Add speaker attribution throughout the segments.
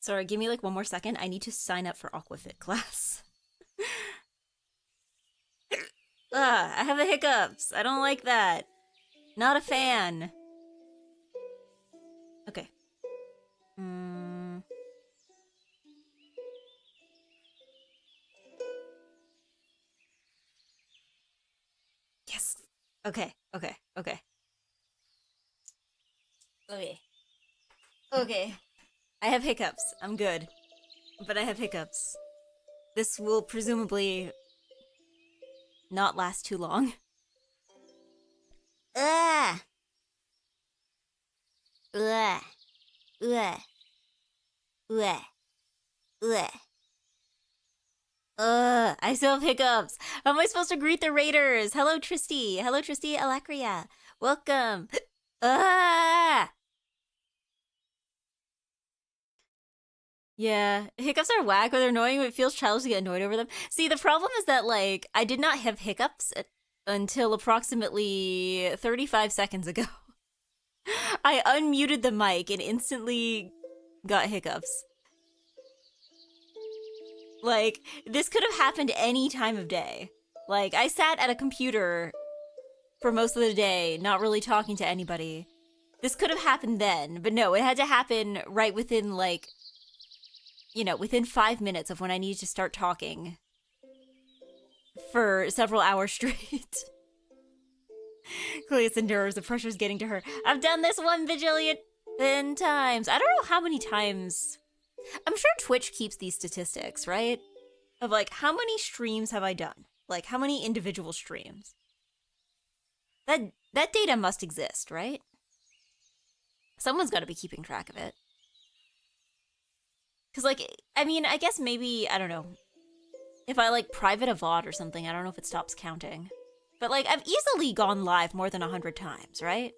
Speaker 1: Sorry, give me like one more second. I need to sign up for Aquafit class. I have the hiccups. I don't like that. Not a fan. Okay. Yes. Okay. Okay. Okay. Okay. Okay. I have hiccups. I'm good. But I have hiccups. This will presumably not last too long. Ah! Ugh. Ugh. Ugh. Ugh. I still have hiccups. How am I supposed to greet the raiders? Hello, Tristy. Hello, Tristy Alacria. Welcome. Ah! Yeah, hiccups are whack, but they're annoying, but it feels childish to get annoyed over them. See, the problem is that, like, I did not have hiccups until approximately 35 seconds ago. I unmuted the mic and instantly got hiccups. Like, this could have happened any time of day. Like, I sat at a computer for most of the day, not really talking to anybody. This could have happened then, but no, it had to happen right within, like, you know, within 5 minutes of when I needed to start talking for several hours straight. Cleus endures, the pressure's getting to her. I've done this 1 bajillion times. I don't know how many times. I'm sure Twitch keeps these statistics, right? Of like, how many streams have I done? Like, how many individual streams? That data must exist, right? Someone's got to be keeping track of it. Because, like, I mean, I guess maybe, I don't know. If I, like, private a VOD or something, I don't know if it stops counting. But, like, I've easily gone live more than 100 times, right?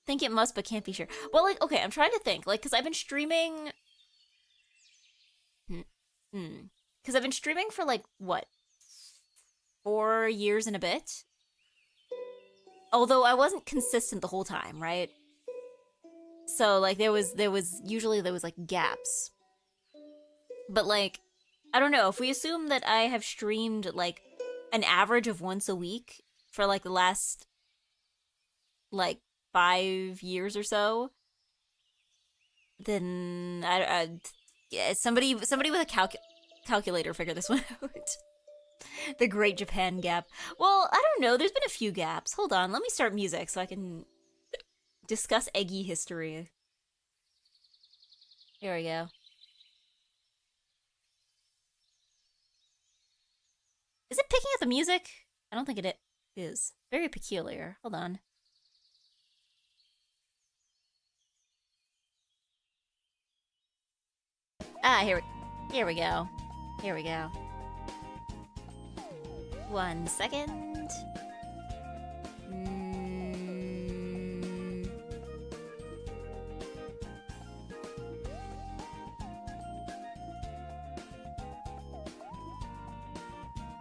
Speaker 1: Think it must, but can't be sure. Well, like, okay, I'm trying to think. Like, because I've been streaming... Because I've been streaming for, like, what? 4 years and a bit? Although I wasn't consistent the whole time, right? So, like, there was usually like, gaps. But, like, I don't know, if we assume that I have streamed, like, an average of once a week for, like, the last, like, 5 years or so, then, yeah, somebody with a calculator figure this one out. The Great Japan Gap. Well, I don't know, there's been a few gaps. Hold on, let me start music so I can discuss EGGY history. Here we go. Is it picking up the music? I don't think it is. Very peculiar. Hold on. Ah, here we go. Here we go. 1 second.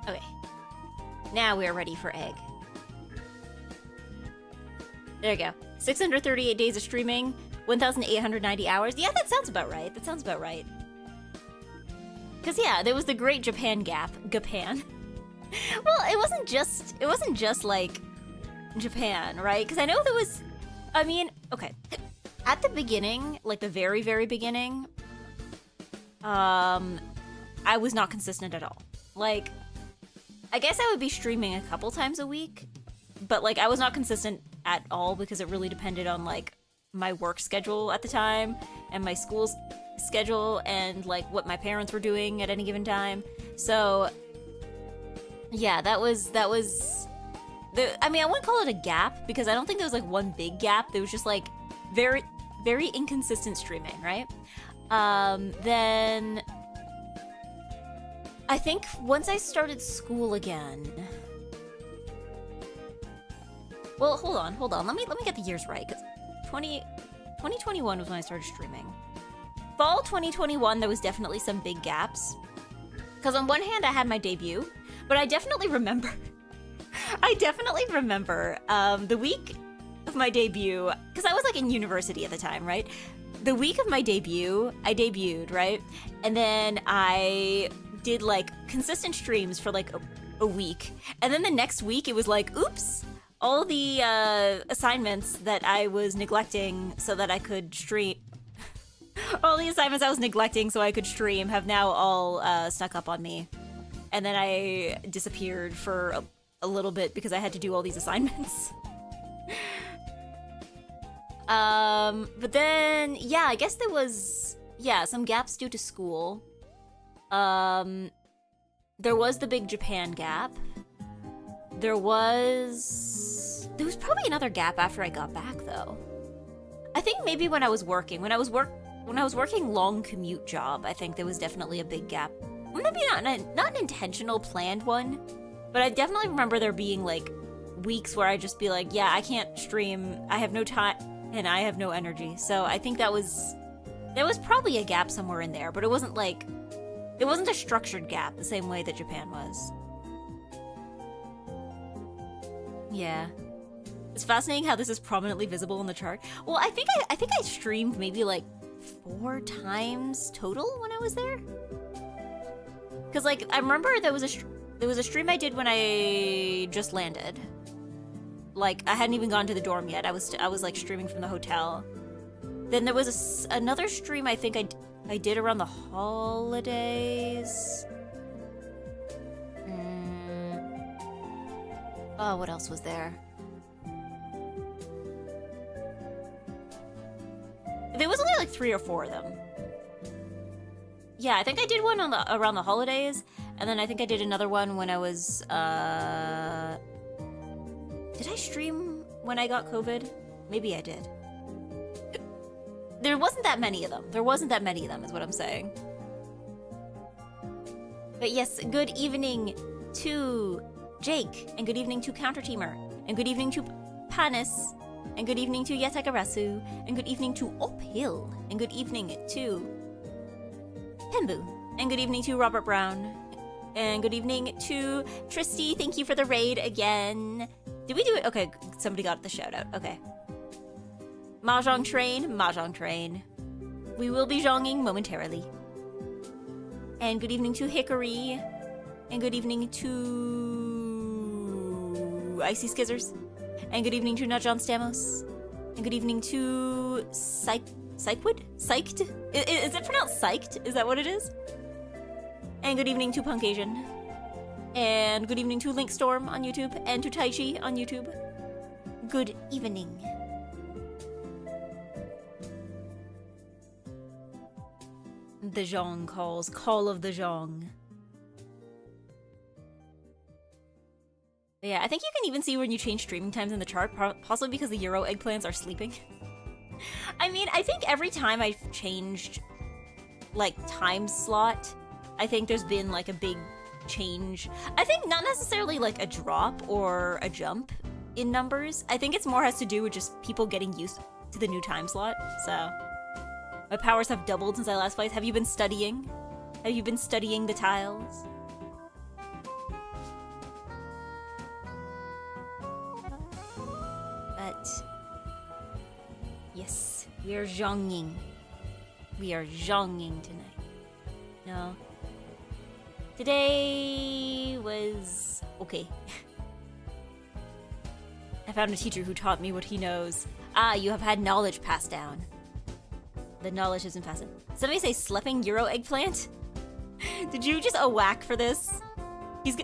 Speaker 1: Okay. Now we are ready for egg. There we go. 638 days of streaming, 1,890 hours. Yeah, that sounds about right. That sounds about right. Because, yeah, there was the Great Japan Gap. Japan. Well, it wasn't just, like, Japan, right? Because I know there was, I mean, okay. At the beginning, like the very, very beginning, I was not consistent at all. Like, I guess I would be streaming a couple times a week, but, like, I was not consistent at all because it really depended on, like, my work schedule at the time and my school's schedule and, like, what my parents were doing at any given time. So, yeah, that was I mean, I wouldn't call it a gap because I don't think there was, like, one big gap. There was just, like, very, very inconsistent streaming, right? Then I think once I started school again. Well, hold on. Let me get the years right, because 2021 was when I started streaming. Fall 2021, there was definitely some big gaps. Because on one hand, I had my debut, but I definitely remember the week of my debut, because I was, like, in university at the time, right? the week of my debut, I debuted, right? And then I did like consistent streams for like a week. And then the next week it was like, oops, all the assignments that I was neglecting so that I could stream, all the assignments I was neglecting so I could stream have now all snuck up on me. And then I disappeared for a little bit because I had to do all these assignments. But then, yeah, I guess there was, yeah, some gaps due to school. There was the big Japan gap. There was probably another gap after I got back, though. I think maybe when I was working, when I was working long commute job, I think there was definitely a big gap. Maybe not an intentional planned one, but I definitely remember there being like weeks where I'd just be like, yeah, I can't stream, I have no time, and I have no energy. So I think there was probably a gap somewhere in there, but it wasn't a structured gap the same way that Japan was. Yeah. It's fascinating how this is prominently visible in the chart. Well, I think I streamed maybe like 4 times total when I was there. Cause like I remember there was a stream I did when I just landed. Like I hadn't even gone to the dorm yet. I was like streaming from the hotel. Then there was another stream I think I did around the holidays. Oh, what else was there? There was only like 3 or 4 of them. Yeah, I think I did one around the holidays, and then I think I did another one when I was, did I stream when I got COVID? Maybe I did. There wasn't that many of them. There wasn't that many of them, is what I'm saying. But yes, good evening to Jake, and good evening to Counter Teamer, and good evening to Panis, and good evening to Yatakarasu, and good evening to Uphill, and good evening to Pembu, and good evening to Robert Brown, and good evening to Tristy. Thank you for the raid again. Did we do it? Okay, somebody got the shout out. Okay. Mahjong train. We will be zhonging momentarily. And good evening to Hickory, and good evening to Icy Skizzers, and good evening to Najan Stamos, and good evening to Psychwood? Psyched? Is it pronounced psyched? Is that what it is? And good evening to Punk Asian. And good evening to Linkstorm on YouTube, and to Taichi on YouTube. Good evening. The Zhong calls. Call of the Zhong. Yeah, I think you can even see when you change streaming times in the chart, possibly because the Euro eggplants are sleeping. I mean, I think every time I've changed, like, time slot, I think there's been, like, a big change. I think not necessarily, like, a drop or a jump in numbers. I think it's more has to do with just people getting used to the new time slot, so. My powers have doubled since I last played. Have you been studying? Have you been studying the tiles? But yes, we are zhonging. We are zhonging tonight. No. Today was okay. I found a teacher who taught me what he knows. Ah, you have had knowledge passed down. The knowledge isn't passing. Somebody say sleeping Euro eggplant? Did you just a whack for this? He's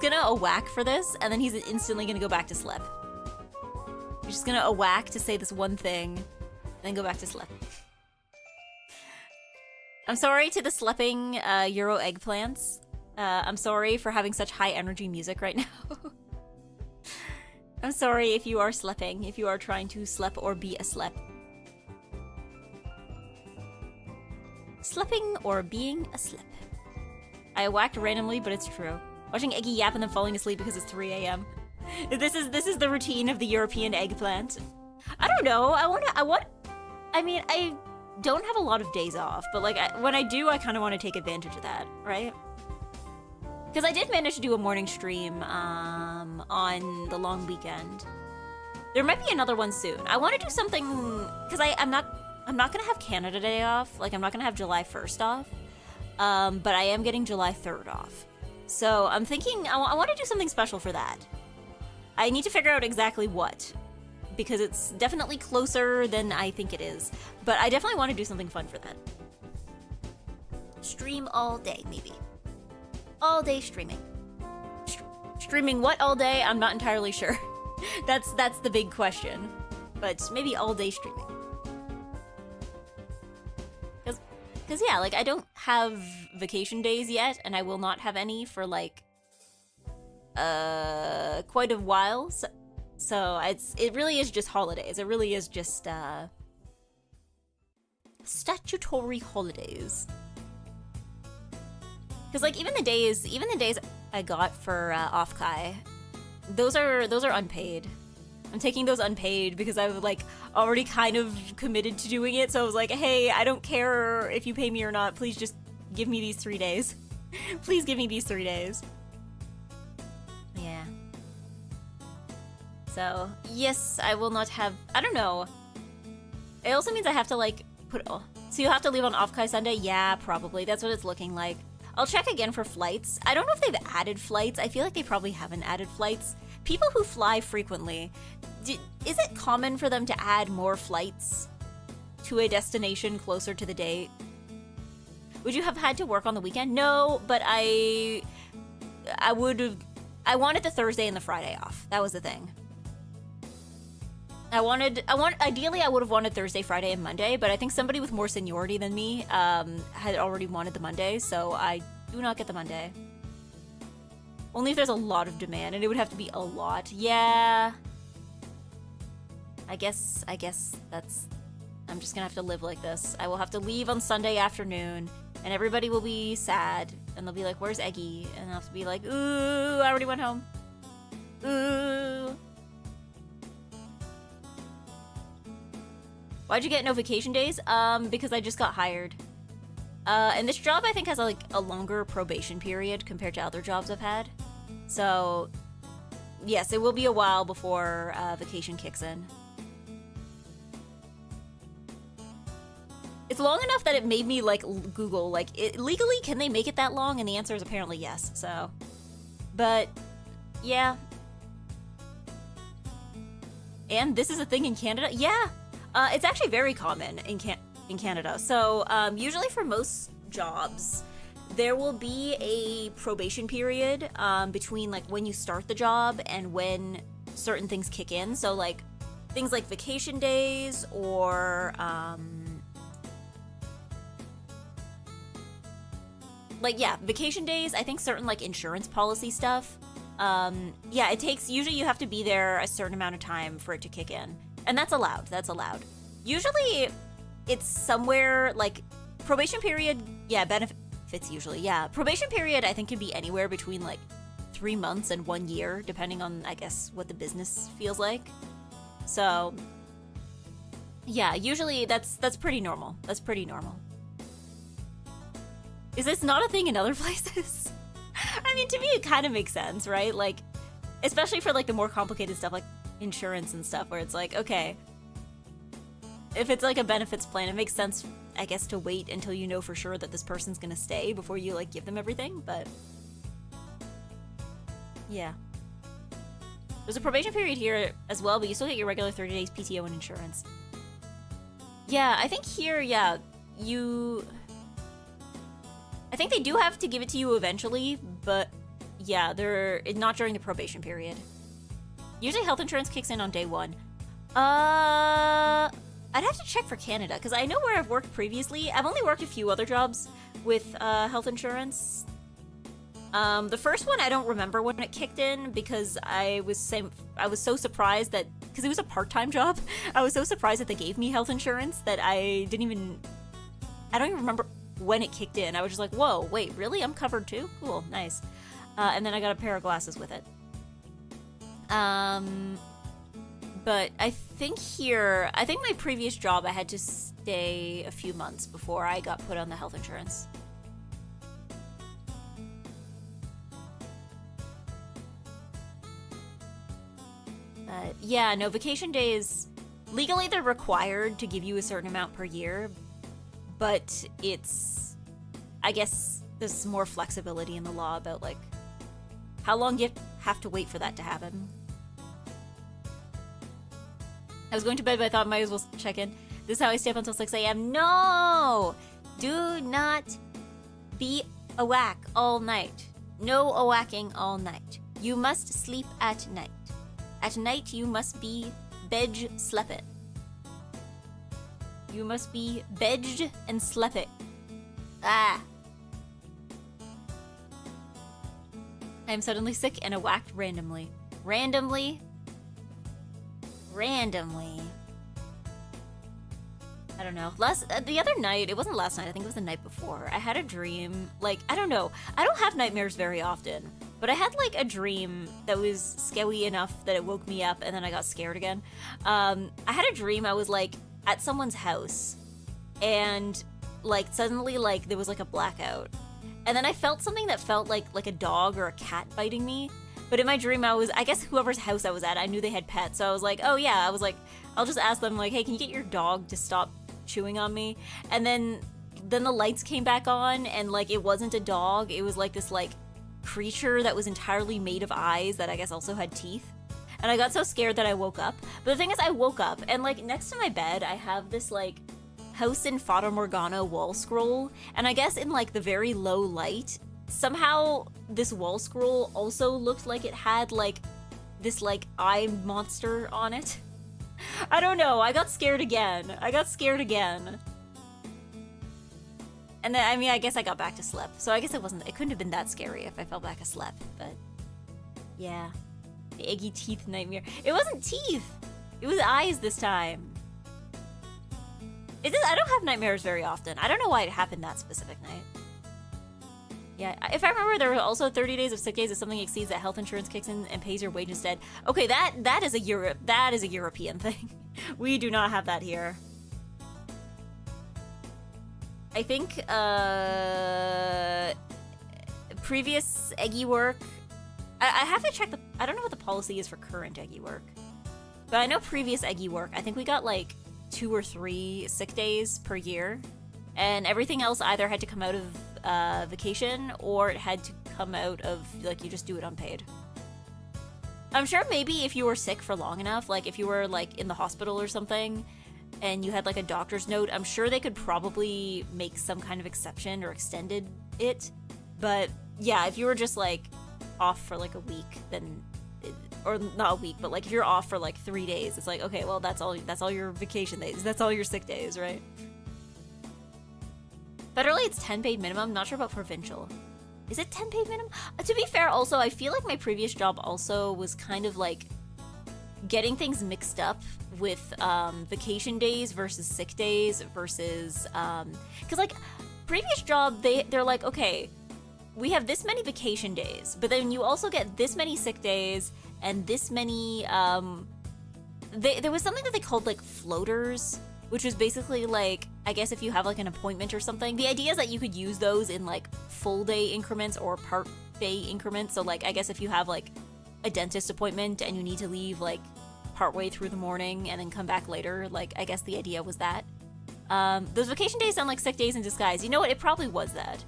Speaker 1: gonna a whack for this, and then he's instantly gonna go back to slip. He's just gonna a whack to say this one thing, and then go back to slip. I'm sorry to the sleeping Euro eggplants. I'm sorry for having such high energy music right now. I'm sorry if you are sleeping, if you are trying to slip or be a slip. Slipping or being a slip. I whacked randomly, but it's true. Watching Eggy yap and then falling asleep because it's 3 a.m. This is the routine of the European eggplant. I don't know. I mean, I don't have a lot of days off, but like when I do, I kind of want to take advantage of that, right? Because I did manage to do a morning stream on the long weekend. There might be another one soon. I want to do something because I'm not I'm not gonna have Canada Day off. Like, I'm not gonna have July 1st off. But I am getting July 3rd off. So I'm thinking I want to do something special for that. I need to figure out exactly what, because it's definitely closer than I think it is. But I definitely want to do something fun for that. Stream all day, maybe. All day streaming. Streaming what all day? I'm not entirely sure. That's the big question. But maybe all day streaming. Because yeah, like, I don't have vacation days yet, and I will not have any for, like, quite a while. So it really is just holidays. It really is just, statutory holidays. Because, like, even the days I got for, Offkai, those are unpaid. I'm taking those unpaid because I've, like, already kind of committed to doing it, so I was like, hey, I don't care if you pay me or not, please just give me these 3 days. Please give me these 3 days. Yeah. So, yes, I will not have, I don't know. It also means I have to, like, so you'll have to leave on Offkai Sunday? Yeah, probably. That's what it's looking like. I'll check again for flights. I don't know if they've added flights. I feel like they probably haven't added flights. People who fly frequently, is it common for them to add more flights to a destination closer to the date? Would you have had to work on the weekend? No, but I wanted the Thursday and the Friday off. That was the thing. Ideally I would have wanted Thursday, Friday, and Monday, but I think somebody with more seniority than me had already wanted the Monday, so I do not get the Monday. Only if there's a lot of demand, and it would have to be a lot. Yeah. I guess that's... I'm just gonna have to live like this. I will have to leave on Sunday afternoon, and everybody will be sad, and they'll be like, where's Eggy? And I'll have to be like, ooh, I already went home. Ooh. Why'd you get no vacation days? Because I just got hired. And this job I think has a longer probation period compared to other jobs I've had. So, yes, it will be a while before vacation kicks in. It's long enough that it made me, like, Google, like, legally, can they make it that long? And the answer is apparently yes, so. But, yeah. And this is a thing in Canada? Yeah! It's actually very common in Canada. So, usually for most jobs, there will be a probation period between, like, when you start the job and when certain things kick in. So, like, things like vacation days or, like, yeah, vacation days, I think certain, like, insurance policy stuff. Yeah, it takes, usually you have to be there a certain amount of time for it to kick in. And that's allowed, that's allowed. Usually, it's somewhere, like, probation period, yeah, benefits usually, yeah. Probation period, I think, can be anywhere between, like, 3 months and 1 year, depending on, I guess, what the business feels like. So, yeah, usually that's pretty normal. That's pretty normal. Is this not a thing in other places? I mean, to me, it kind of makes sense, right? Like, especially for, like, the more complicated stuff, like insurance and stuff, where it's like, okay, if it's, like, a benefits plan, it makes sense, I guess, to wait until you know for sure that this person's gonna stay before you, like, give them everything, but... yeah. There's a probation period here as well, but you still get your regular 30 days PTO and insurance. Yeah, I think here, yeah, I think they do have to give it to you eventually, but yeah, they're not during the probation period. Usually health insurance kicks in on day 1. I'd have to check for Canada, because I know where I've worked previously. I've only worked a few other jobs with health insurance. The first one, I don't remember when it kicked in, because I was so surprised that, because it was a part-time job, I was so surprised that they gave me health insurance that I don't even remember when it kicked in. I was just like, whoa, wait, really? I'm covered too? Cool, nice. And then I got a pair of glasses with it. But I think my previous job, I had to stay a few months before I got put on the health insurance. Yeah, no, vacation days, legally they're required to give you a certain amount per year, but it's, I guess there's more flexibility in the law about like how long you have to wait for that to happen. I was going to bed, but I thought I might as well check in. This is how I stay up until 6 a.m. No! Do not be awake all night. No awacking all night. You must sleep at night. At night, you must be bed sleeping. You must be bedged and sleeping. Ah. I am suddenly sick and awacked randomly. Randomly? Randomly. I don't know. The other night, it wasn't last night, I think it was the night before, I had a dream, like, I don't know. I don't have nightmares very often, but I had like a dream that was scary enough that it woke me up and then I got scared again. I had a dream I was like at someone's house and like suddenly like there was like a blackout. And then I felt something that felt like a dog or a cat biting me. But in my dream, I guess whoever's house I was at, I knew they had pets. So I was like, oh yeah, I was like, I'll just ask them like, hey, can you get your dog to stop chewing on me? And then the lights came back on and like it wasn't a dog. It was like this like creature that was entirely made of eyes that I guess also had teeth. And I got so scared that I woke up. But the thing is, I woke up and like next to my bed, I have this like House in Fata Morgana wall scroll. And I guess in like the very low light, somehow this wall scroll also looked like it had like this like eye monster on it. I don't know, I got scared again. And then, I mean, I guess I got back to sleep. So I guess it couldn't have been that scary if I fell back asleep, but yeah. The eggy teeth nightmare. It wasn't teeth! It was eyes this time. I don't have nightmares very often. I don't know why it happened that specific night. Yeah, if I remember, there were also 30 days of sick days if something exceeds that health insurance kicks in and pays your wage instead. Okay, that is a European thing. We do not have that here. I think previous EGGY work. I have to check I don't know what the policy is for current EGGY work, but I know previous EGGY work. I think we got like 2 or 3 sick days per year, and everything else either had to come out of vacation or it had to come out of like you just do it unpaid. I'm sure maybe if you were sick for long enough, like if you were like in the hospital or something and you had like a doctor's note, I'm sure they could probably make some kind of exception or extended it. But yeah, if you were just like off for like a week, then or not a week, but like if you're off for like 3 days, it's like, okay, well that's all your vacation days, that's all your sick days, right? Federally, it's 10 paid minimum. Not sure about provincial. Is it 10 paid minimum? To be fair, also, I feel like my previous job also was kind of like getting things mixed up with vacation days versus sick days versus because like previous job they're like, okay, we have this many vacation days, but then you also get this many sick days and this many there was something that they called like floaters, which was basically like, I guess if you have like an appointment or something, the idea is that you could use those in like full day increments or part day increments. So like, I guess if you have like a dentist appointment and you need to leave like partway through the morning and then come back later, like I guess the idea was that. Those vacation days sound like sick days in disguise. You know what? It probably was that.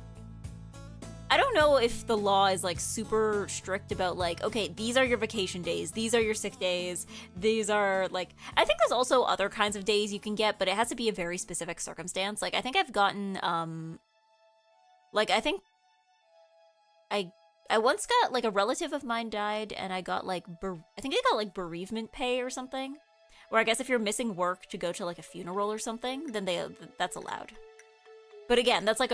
Speaker 1: I don't know if the law is like super strict about like, okay, these are your vacation days, these are your sick days, these are like, I think there's also other kinds of days you can get, but it has to be a very specific circumstance. Like I think I've gotten, like I think I once got like a relative of mine died and I got like, I think I got like bereavement pay or something, where I guess if you're missing work to go to like a funeral or something, then that's allowed. But again, that's like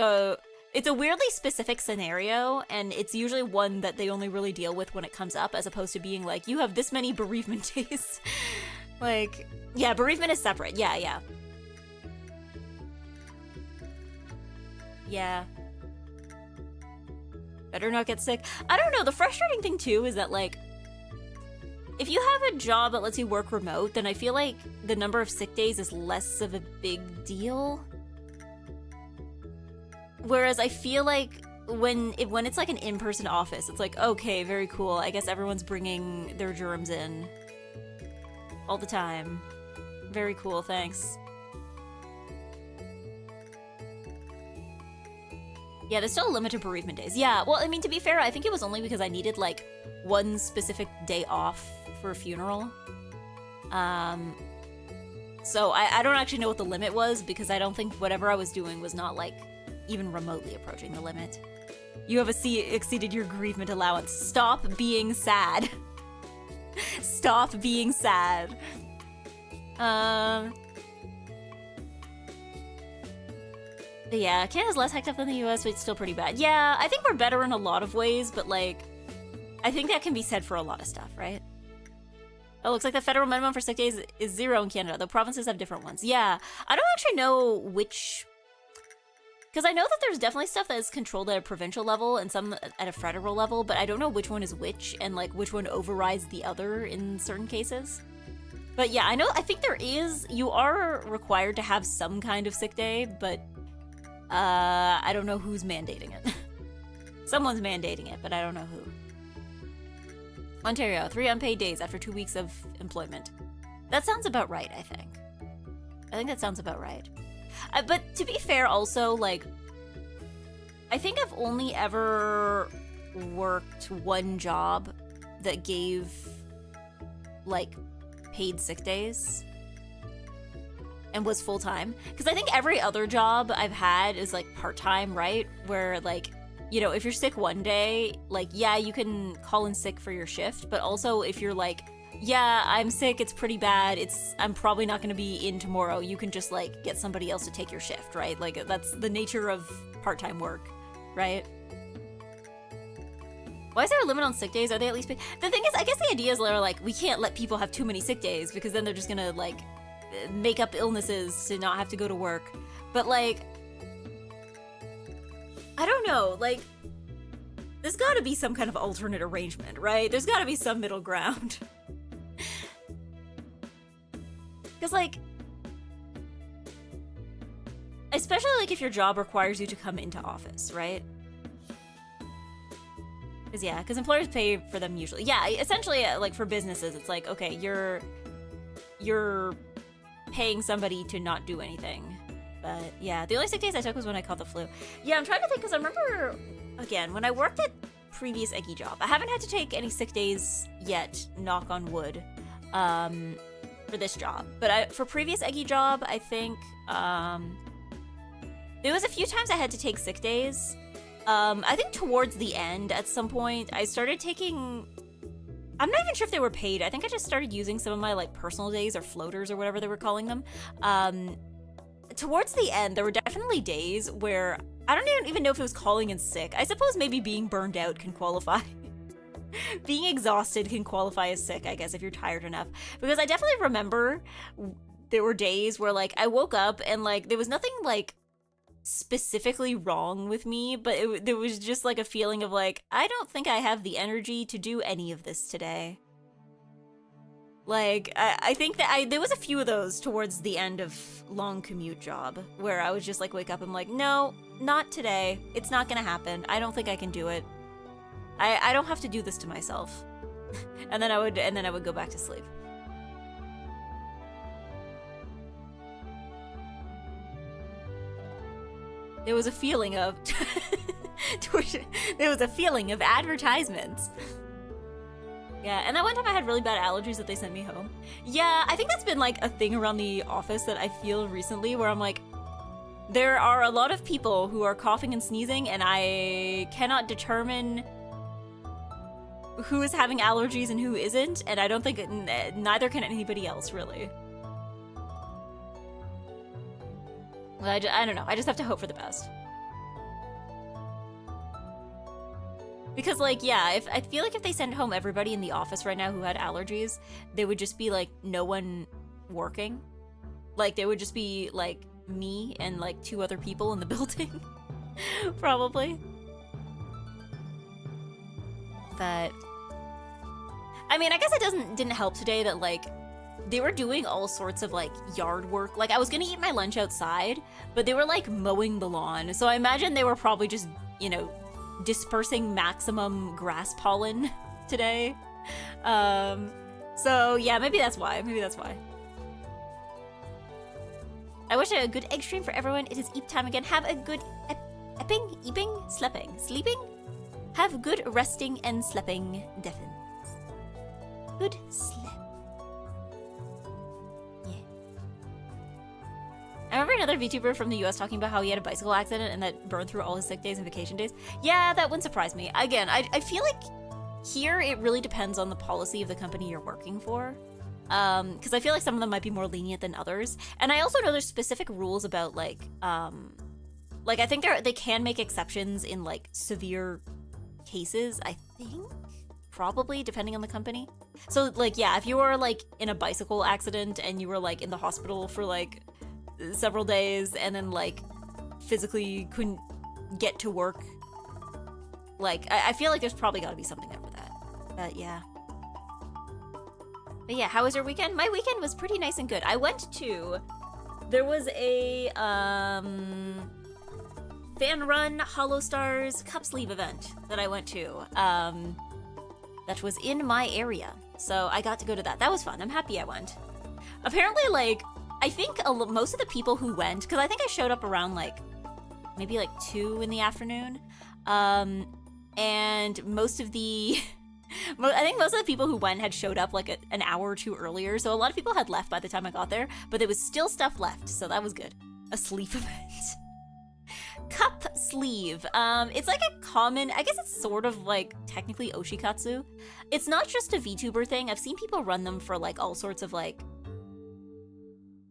Speaker 1: it's a weirdly specific scenario, and it's usually one that they only really deal with when it comes up, as opposed to being like, you have this many bereavement days. Like, yeah, bereavement is separate. Yeah. Yeah. Better not get sick. I don't know, the frustrating thing too is that like, if you have a job that lets you work remote, then I feel like the number of sick days is less of a big deal. Whereas I feel like when it's like an in-person office, it's like, okay, very cool. I guess everyone's bringing their germs in all the time. Very cool, thanks. Yeah, there's still a limit to bereavement days. Yeah, well, I mean, to be fair, I think it was only because I needed, like, one specific day off for a funeral. So I don't actually know what the limit was, because I don't think whatever I was doing was not, like, even remotely approaching the limit. You have exceeded your bereavement allowance. Stop being sad. Stop being sad. Yeah, Canada's less hectic than the US, but it's still pretty bad. Yeah, I think we're better in a lot of ways, but, like, I think that can be said for a lot of stuff, right? Oh, looks like the federal minimum for sick days is 0 in Canada, though provinces have different ones. Yeah, I don't actually know which... Because I know that there's definitely stuff that is controlled at a provincial level and some at a federal level, but I don't know which one is which and, like, which one overrides the other in certain cases. But yeah, I think there is... You are required to have some kind of sick day, but... I don't know who's mandating it. Someone's mandating it, but I don't know who. Ontario, 3 unpaid days after 2 weeks of employment. That sounds about right, I think. I think that sounds about right. But to be fair, also, like, I think I've only ever worked one job that gave, like, paid sick days and was full-time. Because I think every other job I've had is, like, part-time, right? Where, like, you know, if you're sick one day, like, yeah, you can call in sick for your shift, but also if you're like, yeah, I'm sick, it's pretty bad, I'm probably not gonna be in tomorrow, you can just, like, get somebody else to take your shift, right? Like, that's the nature of part-time work, right? Why is there a limit on sick days? Are they at least paid? The thing is, I guess the idea is they're like, we can't let people have too many sick days because then they're just gonna, like, make up illnesses to not have to go to work. But, like, I don't know, like, there's gotta be some kind of alternate arrangement, right? There's gotta be some middle ground. Because, like, especially, like, if your job requires you to come into office, right? Because, yeah, because employers pay for them usually. Yeah, essentially, like, for businesses, it's like, okay, you're paying somebody to not do anything. But, yeah, the only sick days I took was when I caught the flu. Yeah, I'm trying to think, because I remember, again, when I worked at previous EGGY job, I haven't had to take any sick days yet, knock on wood, for this job. But for previous EGGY job, I think, there was a few times I had to take sick days. I think towards the end, at some point, I started taking... I'm not even sure if they were paid. I think I just started using some of my, like, personal days or floaters or whatever they were calling them. Towards the end, there were definitely days where I don't even know if it was calling in sick. I suppose maybe being burned out can qualify. Being exhausted can qualify as sick, I guess, if you're tired enough. Because I definitely remember there were days where, like, I woke up and, like, there was nothing, like, specifically wrong with me, but there was just, like, a feeling of, like, I don't think I have the energy to do any of this today. Like, I think that there was a few of those towards the end of long commute job where I was just like, wake up, I'm like, no, not today. It's not gonna happen. I don't think I can do it. I don't have to do this to myself. and then I would go back to sleep. There was a feeling of there was a feeling of advertisements. Yeah, and that one time I had really bad allergies that they sent me home. Yeah, I think that's been, like, a thing around the office that I feel recently where I'm like, there are a lot of people who are coughing and sneezing and I cannot determine who is having allergies and who isn't, and I don't think neither can anybody else, really. Well, I don't know, I just have to hope for the best. Because, like, yeah, I feel like if they sent home everybody in the office right now who had allergies, there would just be, like, no one working. Like, there would just be, like, me and, like, 2 other people in the building. Probably. But, I mean, I guess it didn't help today that, like, they were doing all sorts of, like, yard work. Like, I was gonna eat my lunch outside, but they were, like, mowing the lawn. So I imagine they were probably just, you know, dispersing maximum grass pollen today. So yeah, maybe that's why. I wish a good egg stream for everyone. It is eep time again. Have a good eeping, sleeping? Have good resting and sleeping, Defins. Good sleep. Yeah. I remember another VTuber from the US talking about how he had a bicycle accident and that burned through all his sick days and vacation days. Yeah, that wouldn't surprise me. Again, I feel like here it really depends on the policy of the company you're working for. Because I feel like some of them might be more lenient than others. And I also know there's specific rules about like I think they can make exceptions in like severe cases, I think. Probably, depending on the company. So, like, yeah, if you were, like, in a bicycle accident and you were, like, in the hospital for, like, several days and then, like, physically couldn't get to work, like, I feel like there's probably gotta be something there for that. But, yeah. But, yeah, how was your weekend? My weekend was pretty nice and good. I went to... There was a, fan-run Hollow Stars cup sleeve event that I went to. That was in my area. So I got to go to that. That was fun. I'm happy I went. Apparently, like, I think most of the people who went, because I think I showed up around, like, maybe, like, 2 in the afternoon. And most of the... I think most of the people who went had showed up, like, an hour or 2 earlier. So a lot of people had left by the time I got there. But there was still stuff left. So that was good. A sleeve event. Cup sleeve. It's like a common, I guess it's sort of like technically oshikatsu. It's not just a VTuber thing. I've seen people run them for like all sorts of like,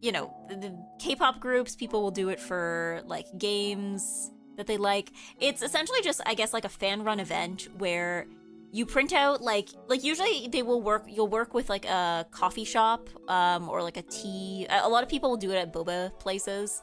Speaker 1: you know, the K-pop groups. People will do it for like games that they like. It's essentially just, I guess, like a fan run event where you print out like usually you'll work with like a coffee shop or like a tea. A lot of people will do it at boba places.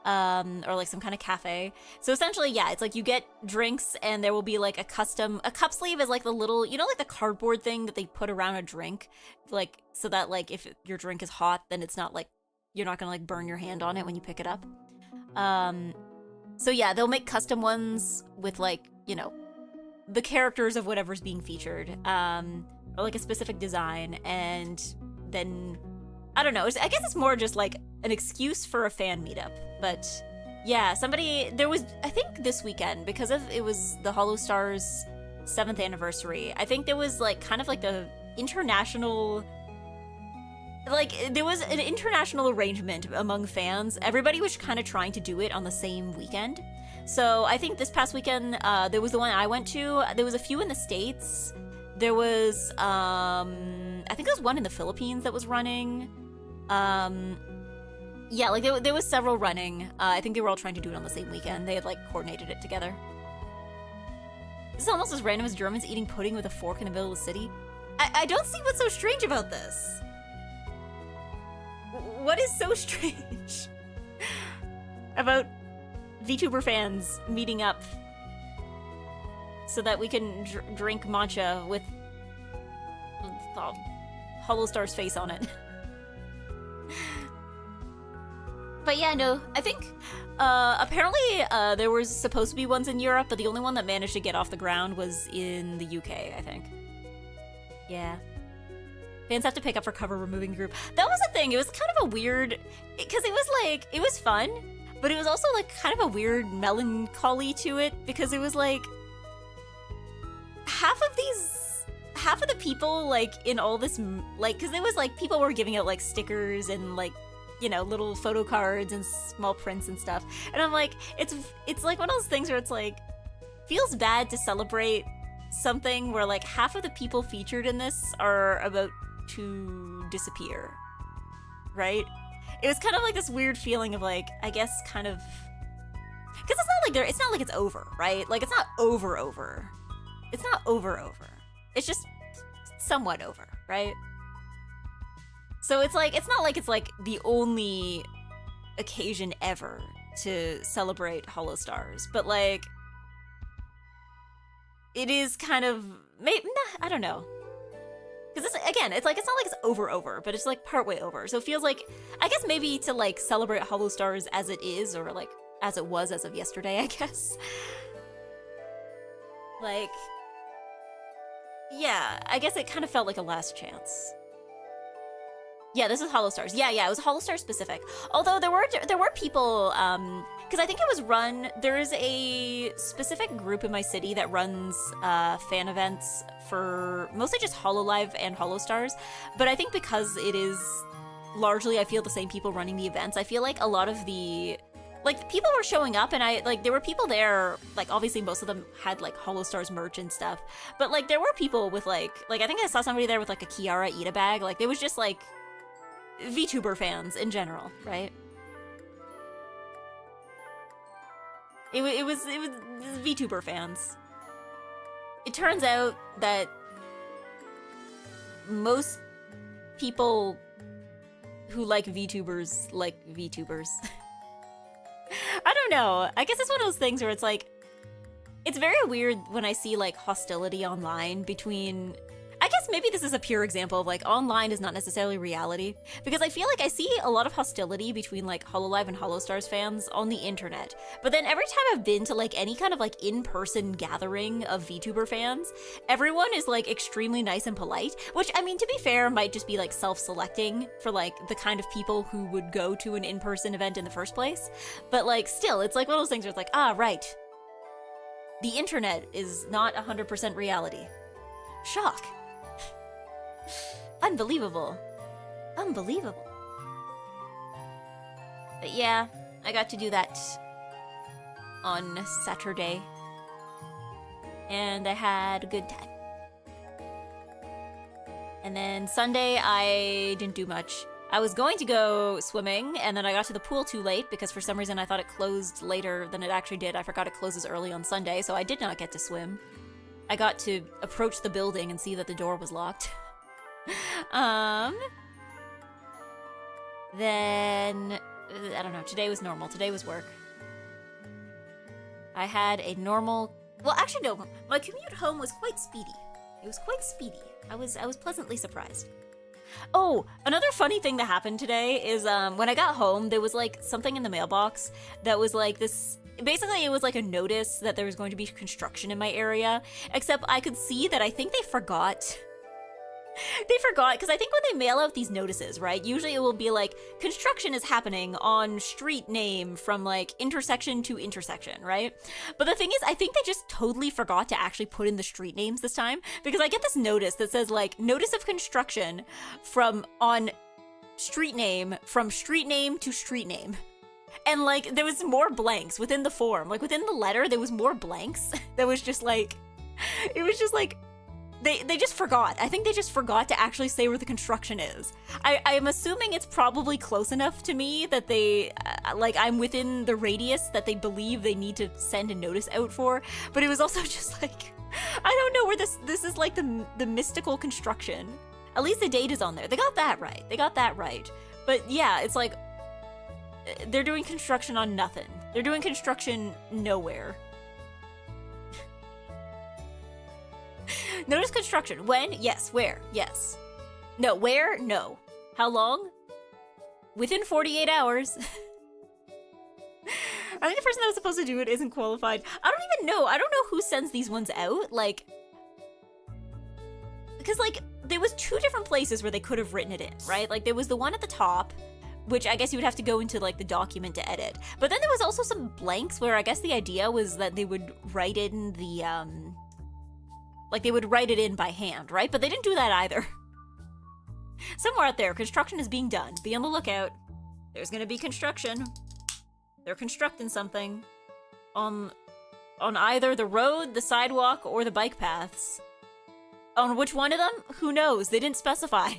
Speaker 1: Or like some kind of cafe. So essentially, yeah, it's like you get drinks and there will be like a cup sleeve is like the little, you know, like the cardboard thing that they put around a drink, like so that like if your drink is hot, then it's not like, you're not gonna like burn your hand on it when you pick it up. So yeah, they'll make custom ones with like, you know, the characters of whatever's being featured, or like a specific design, and then I don't know. I guess it's more just like an excuse for a fan meetup. But yeah, there was, I think this weekend, because it was the Hollow Stars 7th anniversary, I think there was like kind of like the international, like there was an international arrangement among fans. Everybody was kind of trying to do it on the same weekend. So I think this past weekend, there was the one I went to. There was a few in the States. There was, I think there was one in the Philippines that was running. Yeah, like there was several running. I think they were all trying to do it on the same weekend. They had like coordinated it together. This is almost as random as Germans eating pudding with a fork in the middle of the city. I don't see what's so strange about this. What is so strange about VTuber fans meeting up so that we can drink matcha with Hollow Star's face on it? But yeah, no, I think, apparently, there was supposed to be ones in Europe, but the only one that managed to get off the ground was in the UK, I think. Yeah. Fans have to pick up for cover removing group. That was the thing, it was kind of a weird, because it was like, it was fun, but it was also like kind of a weird melancholy to it, because it was like, half of the people, like, in all this, like, because it was like, people were giving out like stickers and like, you know, little photo cards and small prints and stuff. And I'm like, it's like one of those things where it's like, feels bad to celebrate something where like half of the people featured in this are about to disappear, right? It was kind of like this weird feeling of like, I guess kind of, because it's not like it's over, right? Like it's not over. It's not over. It's just somewhat over, right? So it's like, it's not like it's like the only occasion ever to celebrate Hollow Stars, but like, it is kind of, maybe, nah, I don't know. Because again, it's like, it's not like it's over, but it's like partway over. So it feels like, I guess maybe to like celebrate Hollow Stars as it is, or like as it was as of yesterday, I guess. Like, yeah, I guess it kind of felt like a last chance. Yeah, this is Hollow Stars. Yeah, it was Hollow Star specific. Although there were people, because I think it was run. There is a specific group in my city that runs fan events for mostly just Hololive and Hollow Stars. But I think because it is largely, I feel, the same people running the events, I feel like a lot of the people were showing up, and there were people there, like, obviously most of them had, like, Hollow Stars merch and stuff, but, like, there were people with, like, I think I saw somebody there with, like, a Kiara Ida bag. Like, it was just, like, VTuber fans in general, right? It was VTuber fans. It turns out that most people who like VTubers like VTubers. I don't know. I guess it's one of those things where it's like, it's very weird when I see like hostility online between, I guess maybe this is a pure example of like online is not necessarily reality, because I feel like I see a lot of hostility between like Hololive and Hollow Stars fans on the internet. But then every time I've been to like any kind of like in-person gathering of VTuber fans, everyone is like extremely nice and polite, which, I mean, to be fair, might just be like self-selecting for like the kind of people who would go to an in-person event in the first place. But like still, it's like one of those things where it's like, ah, right. The internet is not 100% reality. Shock. Unbelievable. Unbelievable. But yeah, I got to do that on Saturday. And I had a good time. And then Sunday, I didn't do much. I was going to go swimming, and then I got to the pool too late because for some reason I thought it closed later than it actually did. I forgot it closes early on Sunday, so I did not get to swim. I got to approach the building and see that the door was locked. Then, I don't know, today was normal. Today was work. I had a normal, well, actually no, my commute home was quite speedy. It was quite speedy. I was pleasantly surprised. Oh, another funny thing that happened today is when I got home, there was like something in the mailbox that was like this. Basically, it was like a notice that there was going to be construction in my area, except I could see that I think they forgot. They forgot, because I think when they mail out these notices, right, usually it will be like, construction is happening on street name from like intersection to intersection, right? But the thing is, I think they just totally forgot to actually put in the street names this time, because I get this notice that says like, notice of construction from on street name from street name to street name. And like, there was more blanks within the form. Like within the letter, there was more blanks. That was just like, it was just like, They just forgot. I think they just forgot to actually say where the construction is. I'm assuming it's probably close enough to me that they, like, I'm within the radius that they believe they need to send a notice out for. But it was also just like, I don't know where this is like the mystical construction. At least the date is on there. They got that right. They got that right. But yeah, it's like, they're doing construction on nothing. They're doing construction nowhere. Notice construction. When? Yes. Where? Yes. No. Where? No. How long? Within 48 hours. I think the person that was supposed to do it isn't qualified. I don't even know. I don't know who sends these ones out. Like, because like, there was 2 different places where they could have written it in, right? Like, there was the one at the top, which I guess you would have to go into like the document to edit. But then there was also some blanks where I guess the idea was that they would write in the, like they would write it in by hand, right? But they didn't do that either. Somewhere out there, construction is being done. Be on the lookout. There's gonna be construction. They're constructing something on either the road, the sidewalk, or the bike paths. On which one of them? Who knows? They didn't specify.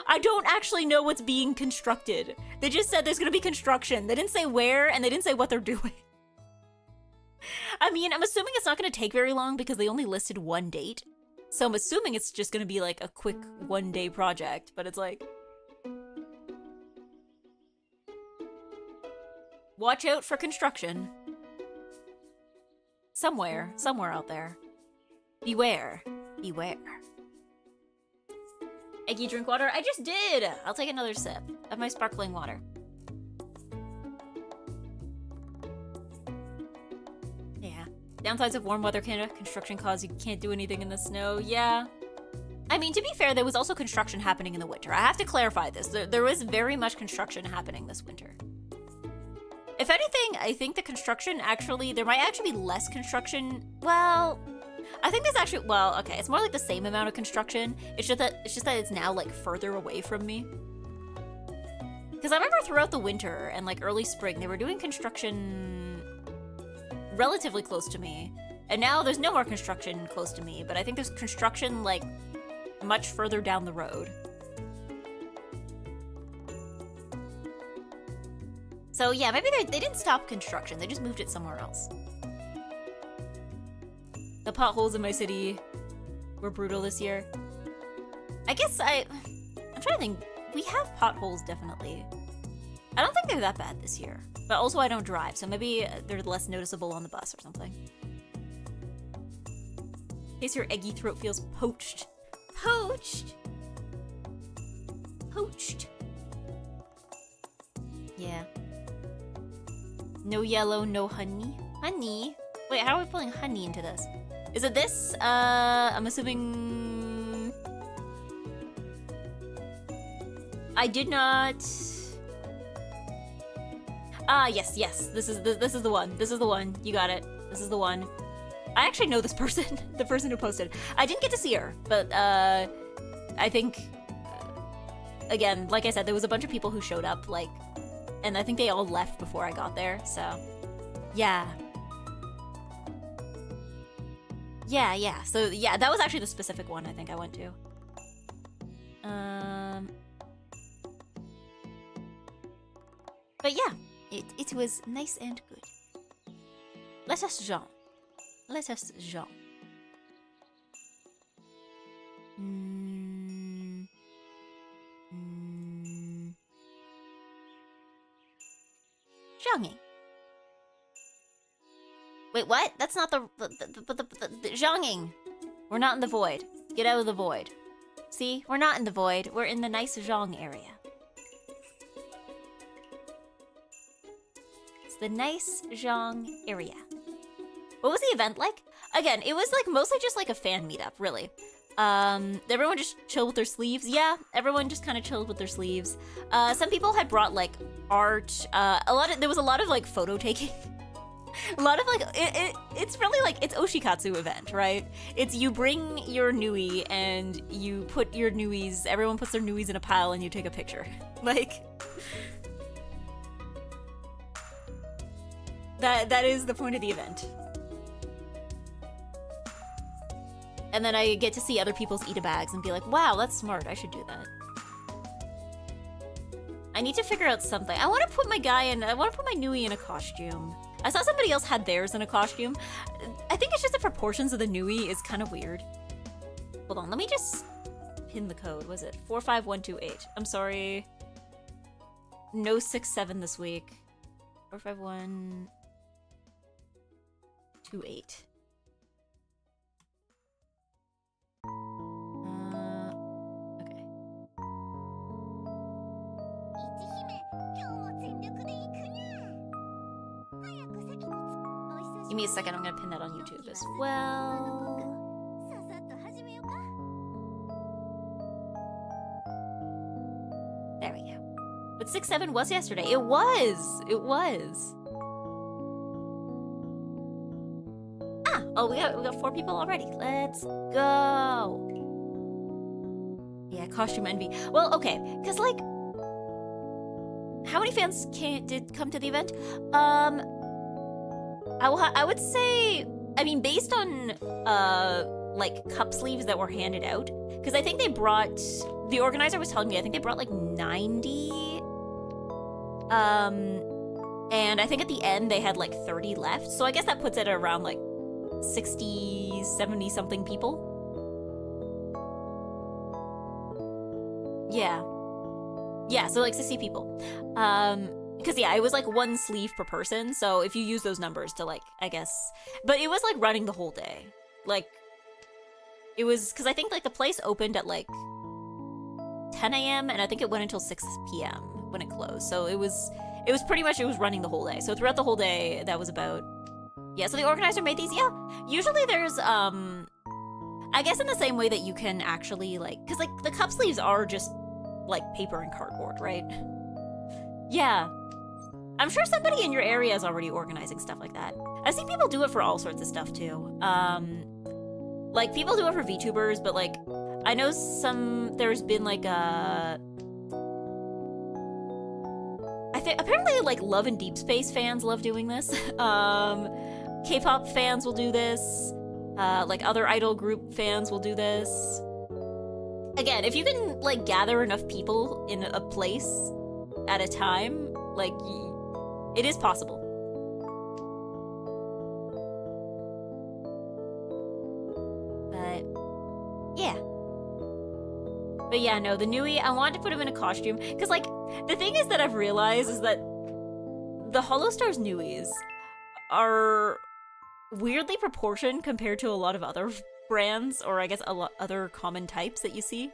Speaker 1: I don't actually know what's being constructed. They just said there's gonna be construction. They didn't say where, and they didn't say what they're doing. I mean, I'm assuming it's not going to take very long because they only listed one date. So I'm assuming it's just going to be like a quick 1-day project, but it's like, watch out for construction. Somewhere out there. Beware. Beware. Eggy, drink water? I just did! I'll take another sip of my sparkling water. Downsides of warm weather Canada, construction cause you can't do anything in the snow. Yeah. I mean, to be fair, there was also construction happening in the winter. I have to clarify this. There was very much construction happening this winter. If anything, I think the construction actually, there might actually be less construction. Well, I think there's actually, well, okay, it's more like the same amount of construction. It's just that it's now like further away from me. Because I remember throughout the winter and like early spring, they were doing construction relatively close to me. And now there's no more construction close to me, but I think there's construction like much further down the road. So yeah, maybe they didn't stop construction, they just moved it somewhere else. The potholes in my city were brutal this year. I guess I'm trying to think, we have potholes definitely. I don't think they're that bad this year, but also I don't drive, so maybe they're less noticeable on the bus or something. In case your eggy throat feels poached. Poached! Poached. Yeah. No yellow, no honey. Honey? Wait, how are we pulling honey into this? Is it this? I'm assuming... I did not... Ah, yes. This is the one. This is the one. You got it. This is the one. I actually know this person. The person who posted. I didn't get to see her, but I think... again, like I said, there was a bunch of people who showed up, like... And I think they all left before I got there, so... Yeah. Yeah. So, yeah, that was actually the specific one I think I went to. But yeah, it was nice and good. Let us Jean. Let us Jean. Zhanging. Wait, what? That's not the Zhanging. We're not in the void. Get out of the void. See? We're not in the void. We're in the nice Zhang area. It's the nice Zhang area. What was the event like? Again, it was like mostly just like a fan meetup, really. Everyone just chilled with their sleeves. Yeah, everyone just kind of chilled with their sleeves. Some people had brought like art. There was a lot of like photo taking. A lot of like, it's really like, it's Oshikatsu event, right? It's you bring your nui and you put your nuis, everyone puts their nuis in a pile and you take a picture. Like, that is the point of the event. And then I get to see other people's Ita bags and be like, wow, that's smart, I should do that. I need to figure out something. I want to put my nui in a costume. I saw somebody else had theirs in a costume. I think it's just the proportions of the nui is kind of weird. Hold on, let me just pin the code. Was it 45128? I'm sorry. No 67 this week. 45128. Okay. Give me a second, I'm gonna pin that on YouTube as well. There we go. But 6-7 was yesterday. It was! It was. Ah! Oh, we got 4 people already. Let's go! Yeah, costume envy. Well, okay, because like... How many fans did come to the event? I would say, I mean, based on, like, cup sleeves that were handed out, because I think they brought, the organizer was telling me, I think they brought, like, 90, and I think at the end they had, like, 30 left, so I guess that puts it around, like, 60, 70-something people. Yeah. Yeah, so, like, 60 people. Because, yeah, it was, like, 1 sleeve per person, so if you use those numbers to, like, I guess... But it was, like, running the whole day. Like, it was... Because I think, like, the place opened at, like, 10 a.m., and I think it went until 6 p.m. when it closed. So it was pretty much, it was running the whole day. So throughout the whole day, that was about... Yeah, so the organizer made these, yeah. Usually there's, I guess in the same way that you can actually, like, because, like, the cup sleeves are just, like, paper and cardboard, right? Yeah. I'm sure somebody in your area is already organizing stuff like that. I've seen people do it for all sorts of stuff, too. Like, people do it for VTubers, but, like, I know there's been, like, apparently, like, Love and Deep Space fans love doing this. K-pop fans will do this. Like, other idol group fans will do this. Again, if you can, like, gather enough people in a place at a time, like, it is possible. But, yeah. But yeah, no, the Nui, I wanted to put him in a costume. Because, like, the thing is that I've realized is that the Holostars Nuis are weirdly proportioned compared to a lot of other brands, or I guess a lot other common types that you see.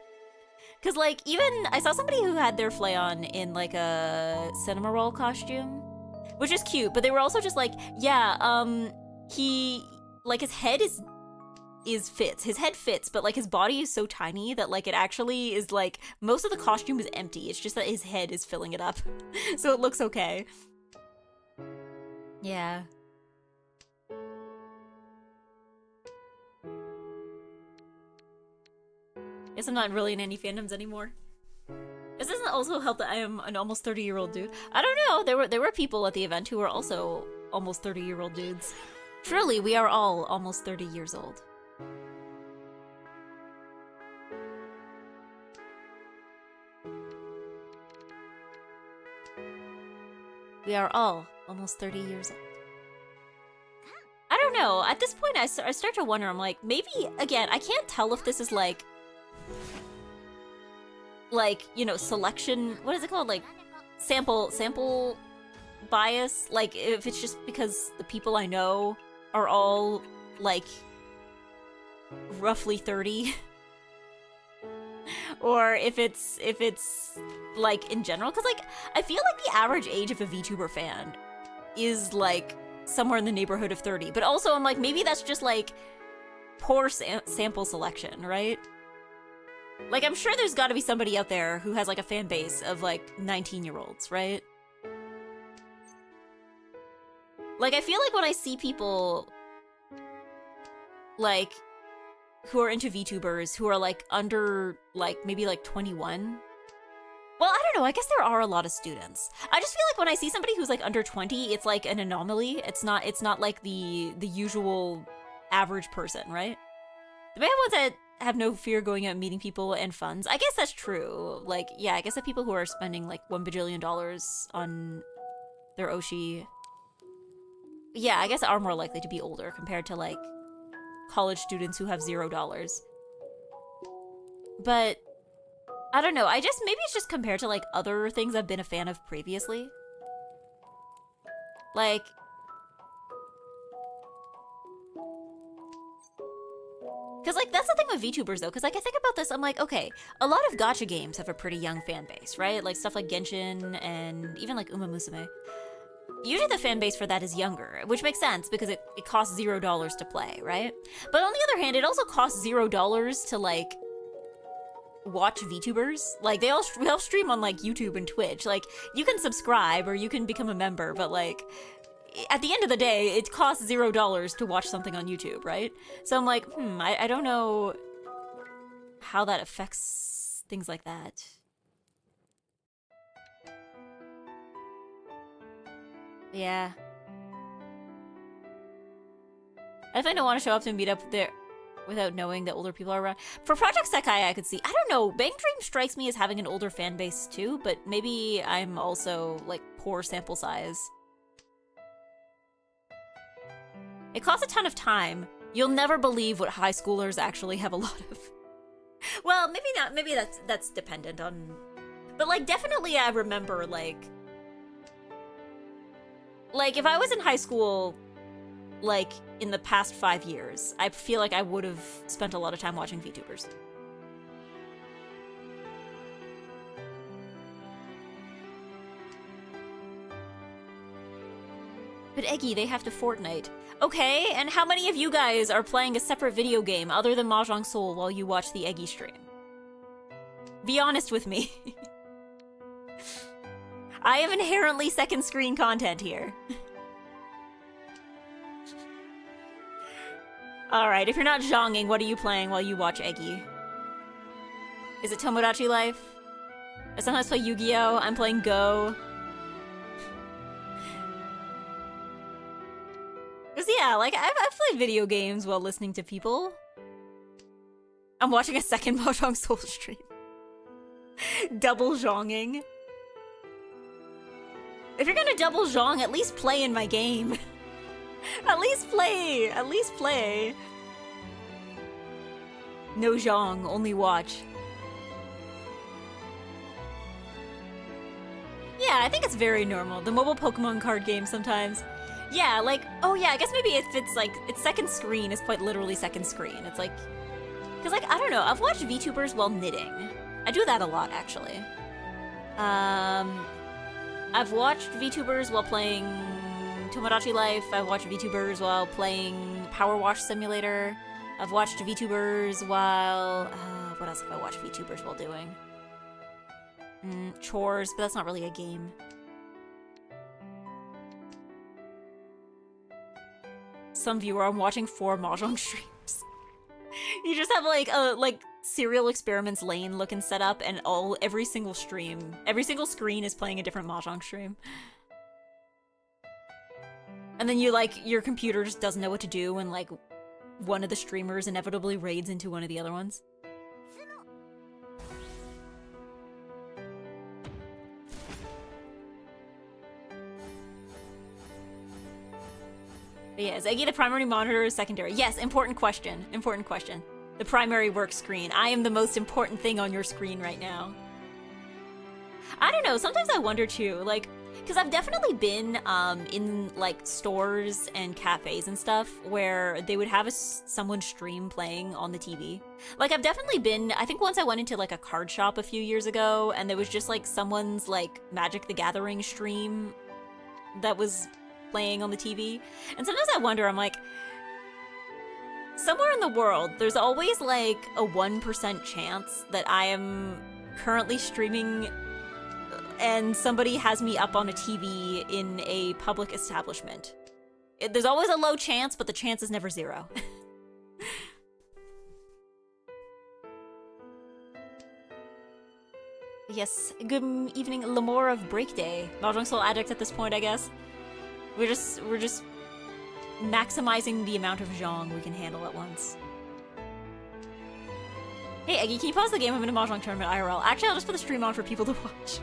Speaker 1: Because, like, even I saw somebody who had their Flayon in, like, a cinema roll costume, which is cute, but they were also just like, yeah, he, like, his head fits. His head fits, but, like, his body is so tiny that, like, it actually is, like, most of the costume is empty. It's just that his head is filling it up. So it looks okay. Yeah. Guess I'm not really in any fandoms anymore. This doesn't also help that I am an almost 30-year-old dude. I don't know, there were people at the event who were also almost 30-year-old dudes. Truly, we are all almost 30 years old. We are all almost 30 years old. I don't know, at this point I start to wonder, I'm like, maybe, again, I can't tell if this is like, you know, selection, what is it called? Like, sample bias? Like, if it's just because the people I know are all, like, roughly 30. Or if it's, like, in general. Because, like, I feel like the average age of a VTuber fan is, like, somewhere in the neighborhood of 30. But also, I'm like, maybe that's just, like, poor sample selection, right? Like, I'm sure there's gotta be somebody out there who has, like, a fan base of, like, 19-year-olds, right? Like, I feel like when I see people, like, who are into VTubers, who are, like, under, like, maybe, like, 21. Well, I don't know, I guess there are a lot of students. I just feel like when I see somebody who's, like, under 20, it's, like, an anomaly. It's not like, the usual average person, right? The bad ones that have no fear going out and meeting people and funds. I guess that's true. Like, yeah, I guess the people who are spending, like, $1 bajillion on their Oshi, yeah, I guess are more likely to be older compared to, like, college students who have $0. But I don't know, maybe it's just compared to, like, other things I've been a fan of previously. Like, because, like, that's the thing with VTubers, though, because, like, I think about this, I'm like, okay, a lot of gacha games have a pretty young fan base, right? Like, stuff like Genshin and even, like, Uma Musume. Usually the fan base for that is younger, which makes sense, because it costs $0 to play, right? But on the other hand, it also costs $0 to, like, watch VTubers. Like, they all stream on, like, YouTube and Twitch. Like, you can subscribe, or you can become a member, but, like, at the end of the day, it costs $0 to watch something on YouTube, right? So I'm like, I don't know how that affects things like that. Yeah. I definitely don't want to show up to meet up there without knowing that older people are around. For Project Sekai, I could see. I don't know. Bang Dream strikes me as having an older fan base too, but maybe I'm also, like, poor sample size. It costs a ton of time. You'll never believe what high schoolers actually have a lot of. Well, maybe not. Maybe that's dependent on. But, like, definitely I remember, like, if I was in high school, like, in the past 5 years, I feel like I would have spent a lot of time watching VTubers. But Eggy, they have to Fortnite. Okay, and how many of you guys are playing a separate video game other than Mahjong Soul while you watch the Eggy stream? Be honest with me. I am inherently second screen content here. Alright, if you're not zhonging, what are you playing while you watch Eggy? Is it Tomodachi Life? I sometimes play Yu-Gi-Oh! I'm playing Go. Cause yeah, like, I've played video games while listening to people. I'm watching a second Mahjong Soul stream. Double zhonging. If you're gonna double zhong, at least play in my game. At least play! At least play! No zhong, only watch. Yeah, I think it's very normal. The mobile Pokemon card game sometimes. Yeah, like, oh yeah, I guess maybe if it's like, it's second screen, it's quite literally second screen. It's like, cause like, I don't know, I've watched VTubers while knitting. I do that a lot, actually. I've watched VTubers while playing Tomodachi Life. I've watched VTubers while playing Power Wash Simulator. I've watched VTubers while... what else have I watched VTubers while doing? Chores, but that's not really a game. Some viewer, I'm watching 4 Mahjong streams. You just have like a serial experiments lane looking setup, and every single screen is playing a different Mahjong stream. And then you like, your computer just doesn't know what to do when like one of the streamers inevitably raids into one of the other ones. But yeah, is Eggy the primary monitor or secondary? Yes, important question. Important question. The primary work screen. I am the most important thing on your screen right now. I don't know, sometimes I wonder too, like, because I've definitely been in like stores and cafes and stuff where they would have someone stream playing on the TV. Like, I've definitely been, I think once I went into like a card shop a few years ago and there was just like someone's like Magic the Gathering stream that was playing on the TV. And sometimes I wonder, I'm like, somewhere in the world, there's always like a 1% chance that I am currently streaming and somebody has me up on a TV in a public establishment. There's always a low chance, but the chance is never 0. Yes, good evening, Lamore of Break Day. Mahjong Soul addict at this point, I guess. We're just maximizing the amount of zhong we can handle at once. Hey Eggy, can you pause the game? I'm in a Mahjong tournament IRL. Actually, I'll just put the stream on for people to watch.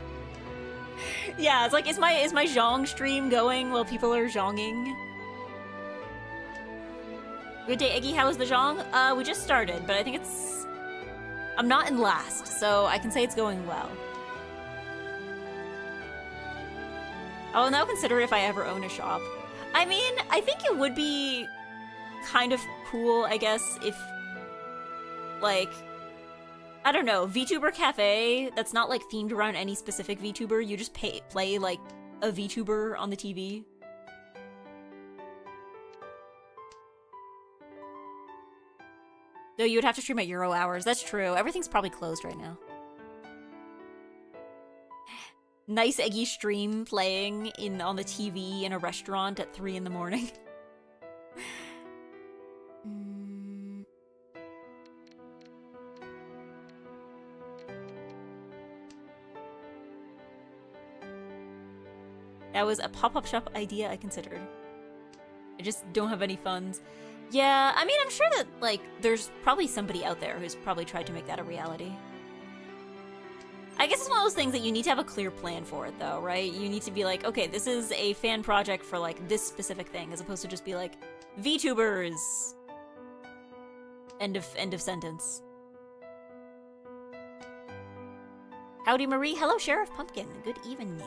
Speaker 1: Yeah, it's like, is my zhong stream going while people are zhonging? Good day, Eggy. How was the zhong? We just started, but I think it's... I'm not in last, so I can say it's going well. I will now consider if I ever own a shop. I mean, I think it would be kind of cool, I guess, if, like, I don't know, VTuber Cafe that's not, like, themed around any specific VTuber. You just play, like, a VTuber on the TV. Though you would have to stream at Euro hours. That's true. Everything's probably closed right now. NiceEggy stream playing on the TV in a restaurant at 3 in the morning. That was a pop-up shop idea I considered. I just don't have any funds. Yeah, I mean, I'm sure that, like, there's probably somebody out there who's probably tried to make that a reality. I guess it's one of those things that you need to have a clear plan for it, though, right? You need to be like, okay, this is a fan project for, like, this specific thing, as opposed to just be like, VTubers! End of sentence. Howdy, Marie. Hello, Sheriff Pumpkin. Good evening.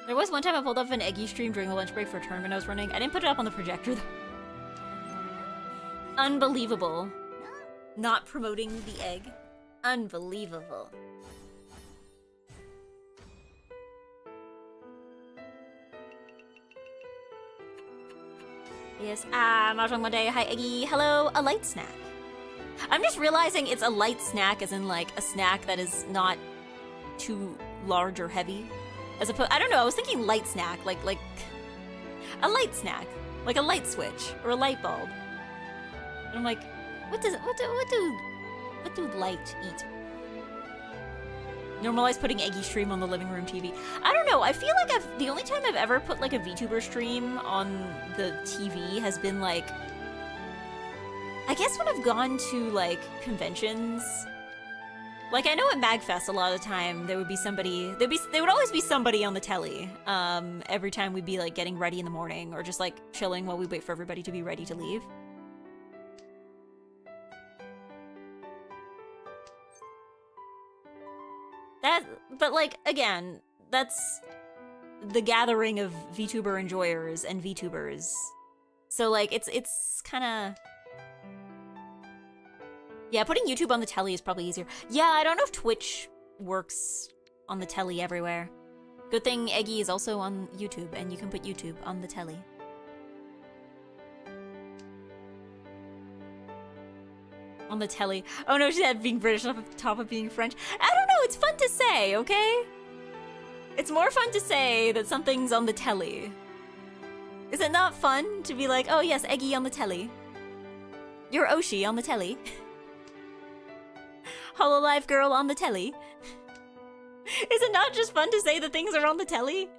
Speaker 1: There was one time I pulled up an Eggy stream during the lunch break for a tournament I was running. I didn't put it up on the projector, though. Unbelievable. Not promoting the egg. Unbelievable. Yes, Mahjong Monday, hi Eggy, hello, a light snack. I'm just realizing it's a light snack as in like a snack that is not too large or heavy. As opposed, I don't know, I was thinking light snack, like a light snack, like a light switch or a light bulb. And I'm like, what do light eat? Normalize putting Eggy stream on the living room TV. I don't know, I feel like the only time I've ever put like a VTuber stream on the TV has been like, I guess when I've gone to like conventions. Like I know at MagFest a lot of the time there would be somebody, there would always be somebody on the telly. Every time we'd be like getting ready in the morning or just like chilling while we wait for everybody to be ready to leave. But like, again, that's the gathering of VTuber enjoyers and VTubers. So like, it's kind of... Yeah, putting YouTube on the telly is probably easier. Yeah, I don't know if Twitch works on the telly everywhere. Good thing Eggy is also on YouTube, and you can put YouTube on the telly. On the telly. Oh no, she said being British on top of being French. I don't know, it's fun to say, okay? It's more fun to say that something's on the telly. Is it not fun to be like, oh yes, Eggy on the telly? You're Oshi on the telly. Hololive girl on the telly. Is it not just fun to say that things are on the telly?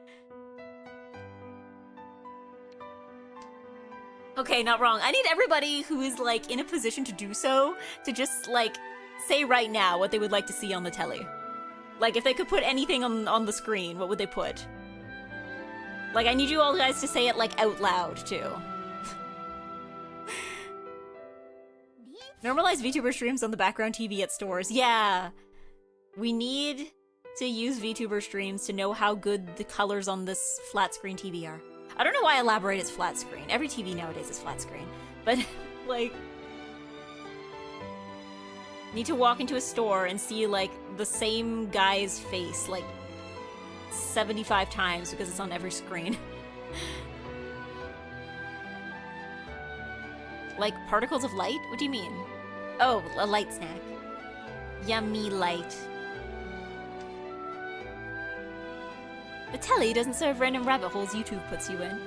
Speaker 1: Okay, not wrong. I need everybody who is, like, in a position to do so to just, like, say right now what they would like to see on the telly. Like, if they could put anything on the screen, what would they put? Like, I need you all guys to say it, like, out loud, too. Normalize VTuber streams on the background TV at stores. Yeah! We need to use VTuber streams to know how good the colors on this flat screen TV are. I don't know why Elaborate is flat screen. Every TV nowadays is flat screen. But, like... Need to walk into a store and see, like, the same guy's face, like, 75 times because it's on every screen. Like, particles of light? What do you mean? Oh, a light snack. Yummy light. The telly doesn't serve random rabbit holes YouTube puts you in.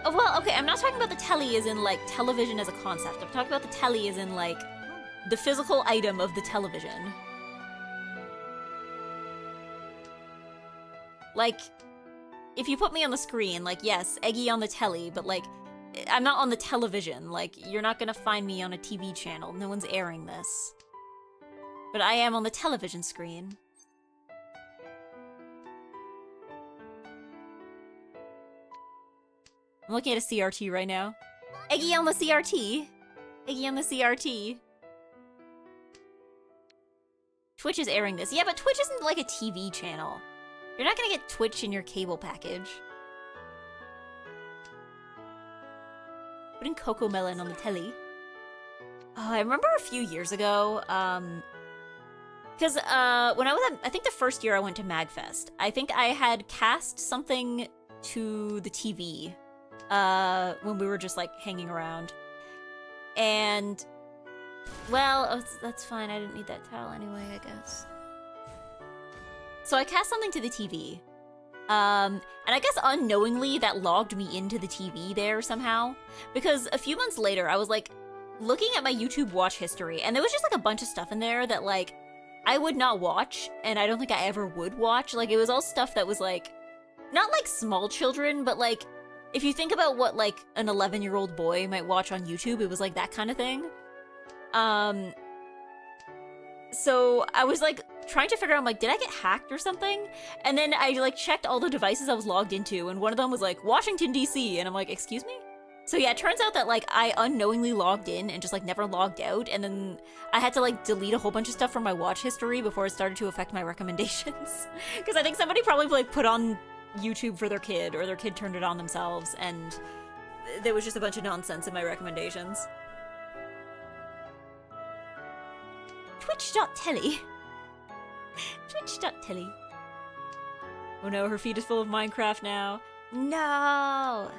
Speaker 1: Oh, well, okay, I'm not talking about the telly as in, like, television as a concept. I'm talking about the telly as in, like, the physical item of the television. Like, if you put me on the screen, like, yes, Eggy on the telly, but, like, I'm not on the television. Like, you're not gonna find me on a TV channel. No one's airing this. But I am on the television screen. I'm looking at a CRT right now. Eggy on the CRT. Eggy on the CRT. Twitch is airing this. Yeah, but Twitch isn't like a TV channel. You're not gonna get Twitch in your cable package. Putting Coco Melon on the telly. Oh, I remember a few years ago, because when I was at, I think the first year I went to MagFest, I think I had cast something to the TV when we were just like hanging around. And, well, oh, that's fine, I didn't need that towel anyway, I guess. So I cast something to the TV. And I guess unknowingly that logged me into the TV there somehow. Because a few months later, I was like looking at my YouTube watch history, and there was just like a bunch of stuff in there that like I would not watch, and I don't think I ever would watch. Like, it was all stuff that was like, not like small children, but like, if you think about what like an 11-year-old boy might watch on YouTube, it was like that kind of thing. So I was like trying to figure out, I'm like, did I get hacked or something? And then I like checked all the devices I was logged into, and one of them was like Washington DC, and I'm like, excuse me? So yeah, it turns out that like I unknowingly logged in and just like never logged out, and then I had to like delete a whole bunch of stuff from my watch history before it started to affect my recommendations. Because I think somebody probably like put on YouTube for their kid, or their kid turned it on themselves, and there was just a bunch of nonsense in my recommendations. Twitch.tele. Twitch.tele. Oh no, her feed is full of Minecraft now. No!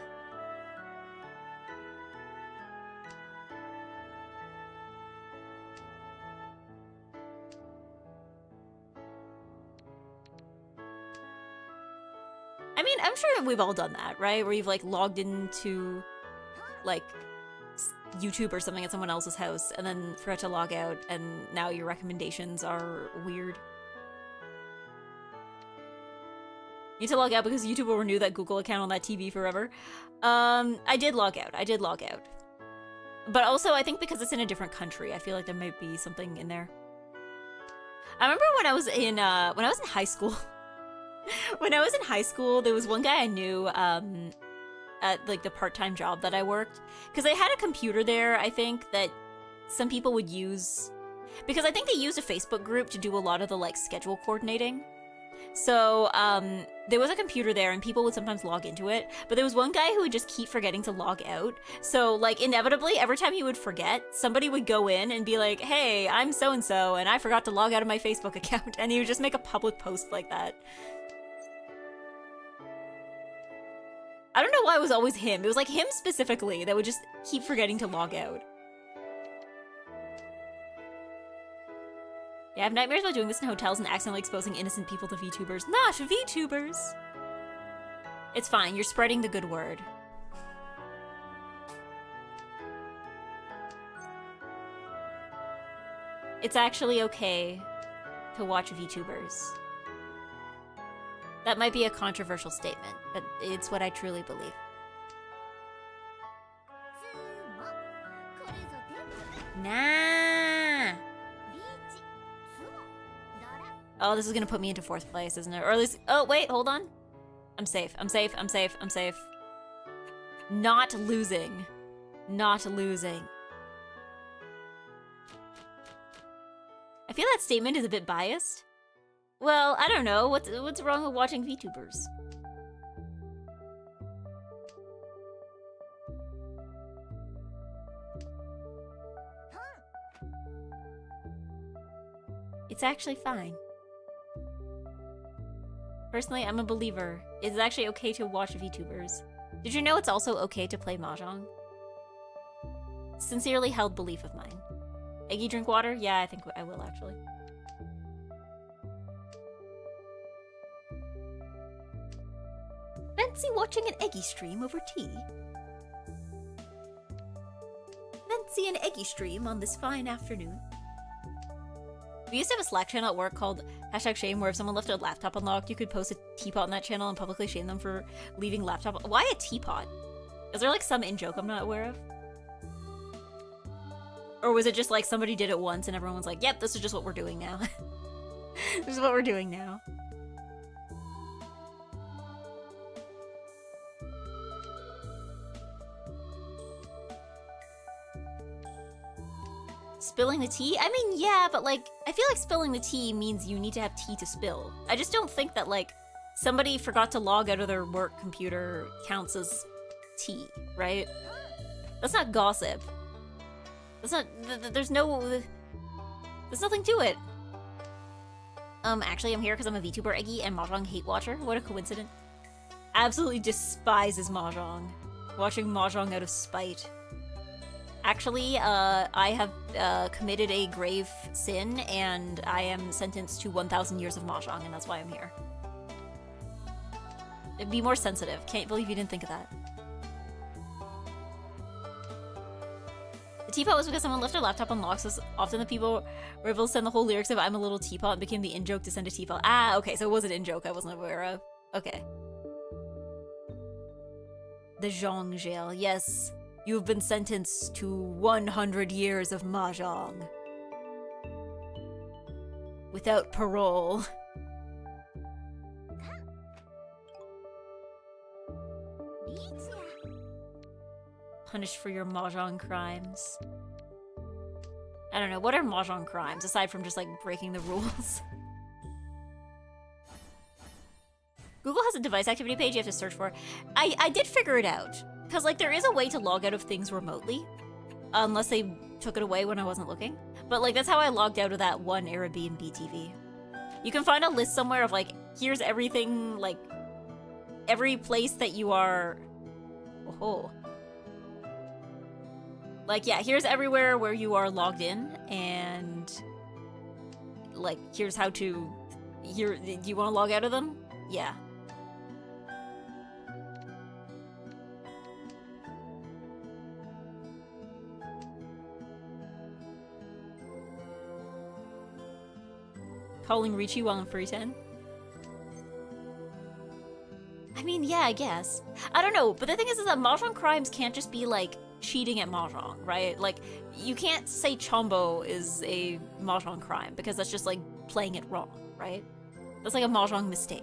Speaker 1: I mean, I'm sure we've all done that, right? Where you've like logged into like YouTube or something at someone else's house and then forgot to log out and now your recommendations are weird. You need to log out because YouTube will renew that Google account on that TV forever. I did log out. But also, I think because it's in a different country, I feel like there might be something in there. I remember when I was in high school. When I was in high school, there was one guy I knew at like the part-time job that I worked, because they had a computer there, I think, that some people would use, because I think they used a Facebook group to do a lot of the like schedule coordinating. So there was a computer there and people would sometimes log into it, but there was one guy who would just keep forgetting to log out. So like inevitably, every time he would forget, somebody would go in and be like, hey, I'm so-and-so and I forgot to log out of my Facebook account, and he would just make a public post like that. I don't know why it was always him. It was like him specifically that would just keep forgetting to log out. Yeah, I have nightmares about doing this in hotels and accidentally exposing innocent people to VTubers. Not VTubers! It's fine, you're spreading the good word. It's actually okay to watch VTubers. That might be a controversial statement, but it's what I truly believe. Nah! Oh, this is gonna put me into 4th place, isn't it? Or at least— oh, wait, hold on. I'm safe, I'm safe, I'm safe, I'm safe. Not losing. Not losing. I feel that statement is a bit biased. Well, I don't know. What's wrong with watching VTubers? It's actually fine. Personally, I'm a believer. It's actually okay to watch VTubers. Did you know it's also okay to play Mahjong? Sincerely held belief of mine. Eggy, drink water? Yeah, I think I will actually. Fancy watching an Eggy stream over tea? Fancy an Eggy stream on this fine afternoon? We used to have a Slack channel at work called #shame, where if someone left a laptop unlocked, you could post a teapot in that channel and publicly shame them for leaving laptop. Why a teapot? Is there like some in-joke I'm not aware of? Or was it just like somebody did it once and everyone was like, yep, this is just what we're doing now. This is what we're doing now. Spilling the tea? I mean, yeah, but like, I feel like spilling the tea means you need to have tea to spill. I just don't think that like, somebody forgot to log out of their work computer counts as tea, right? That's not gossip. That's not, there's nothing to it. Actually, I'm here because I'm a VTuber Eggy and Mahjong hate watcher. What a coincidence. Absolutely despises Mahjong. Watching Mahjong out of spite. Actually, I have committed a grave sin, and I am sentenced to 1,000 years of Mahjong, and that's why I'm here. Be more sensitive. Can't believe you didn't think of that. The teapot was because someone left their laptop unlocked, so often the people were able to send the whole lyrics of I'm a little teapot and became the in-joke to send a teapot. Ah, okay, so it was an in-joke I wasn't aware of. Okay. The Zhong jail, yes. You've been sentenced to 100 years of Mahjong. Without parole. Punished for your Mahjong crimes. I don't know, what are Mahjong crimes, aside from just like breaking the rules? Google has a device activity page you have to search for. I did figure it out. Because, like, there is a way to log out of things remotely. Unless they took it away when I wasn't looking. But like that's how I logged out of that one Airbnb TV. You can find a list somewhere of like, here's everything, like every place that you are. Oh. Like, yeah, here's everywhere where you are logged in, and like here's how to. Here, do you want to log out of them? Yeah. Calling Ricci while in free 10? I mean, yeah, I guess. I don't know, but the thing is that Mahjong crimes can't just be like cheating at Mahjong, right? Like, you can't say Chombo is a Mahjong crime because that's just like playing it wrong, right? That's like a Mahjong mistake.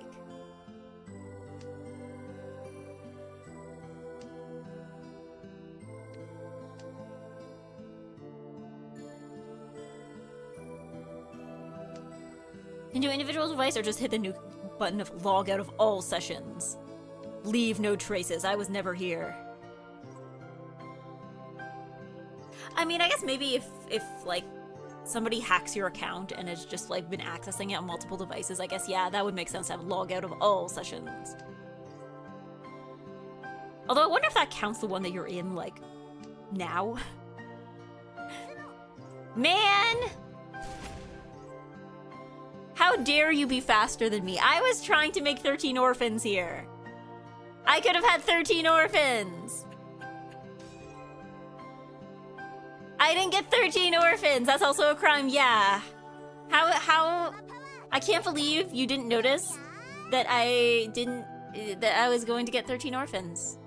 Speaker 1: Into individual device or just hit the new button of log out of all sessions. Leave no traces, I was never here. I mean, I guess maybe if like somebody hacks your account and has just like been accessing it on multiple devices, I guess, yeah, that would make sense to have log out of all sessions. Although I wonder if that counts the one that you're in, like, now. Man! How dare you be faster than me? I was trying to make 13 orphans here. I could have had 13 orphans. I didn't get 13 orphans. That's also a crime, yeah. How? I can't believe you didn't notice that that I was going to get 13 orphans.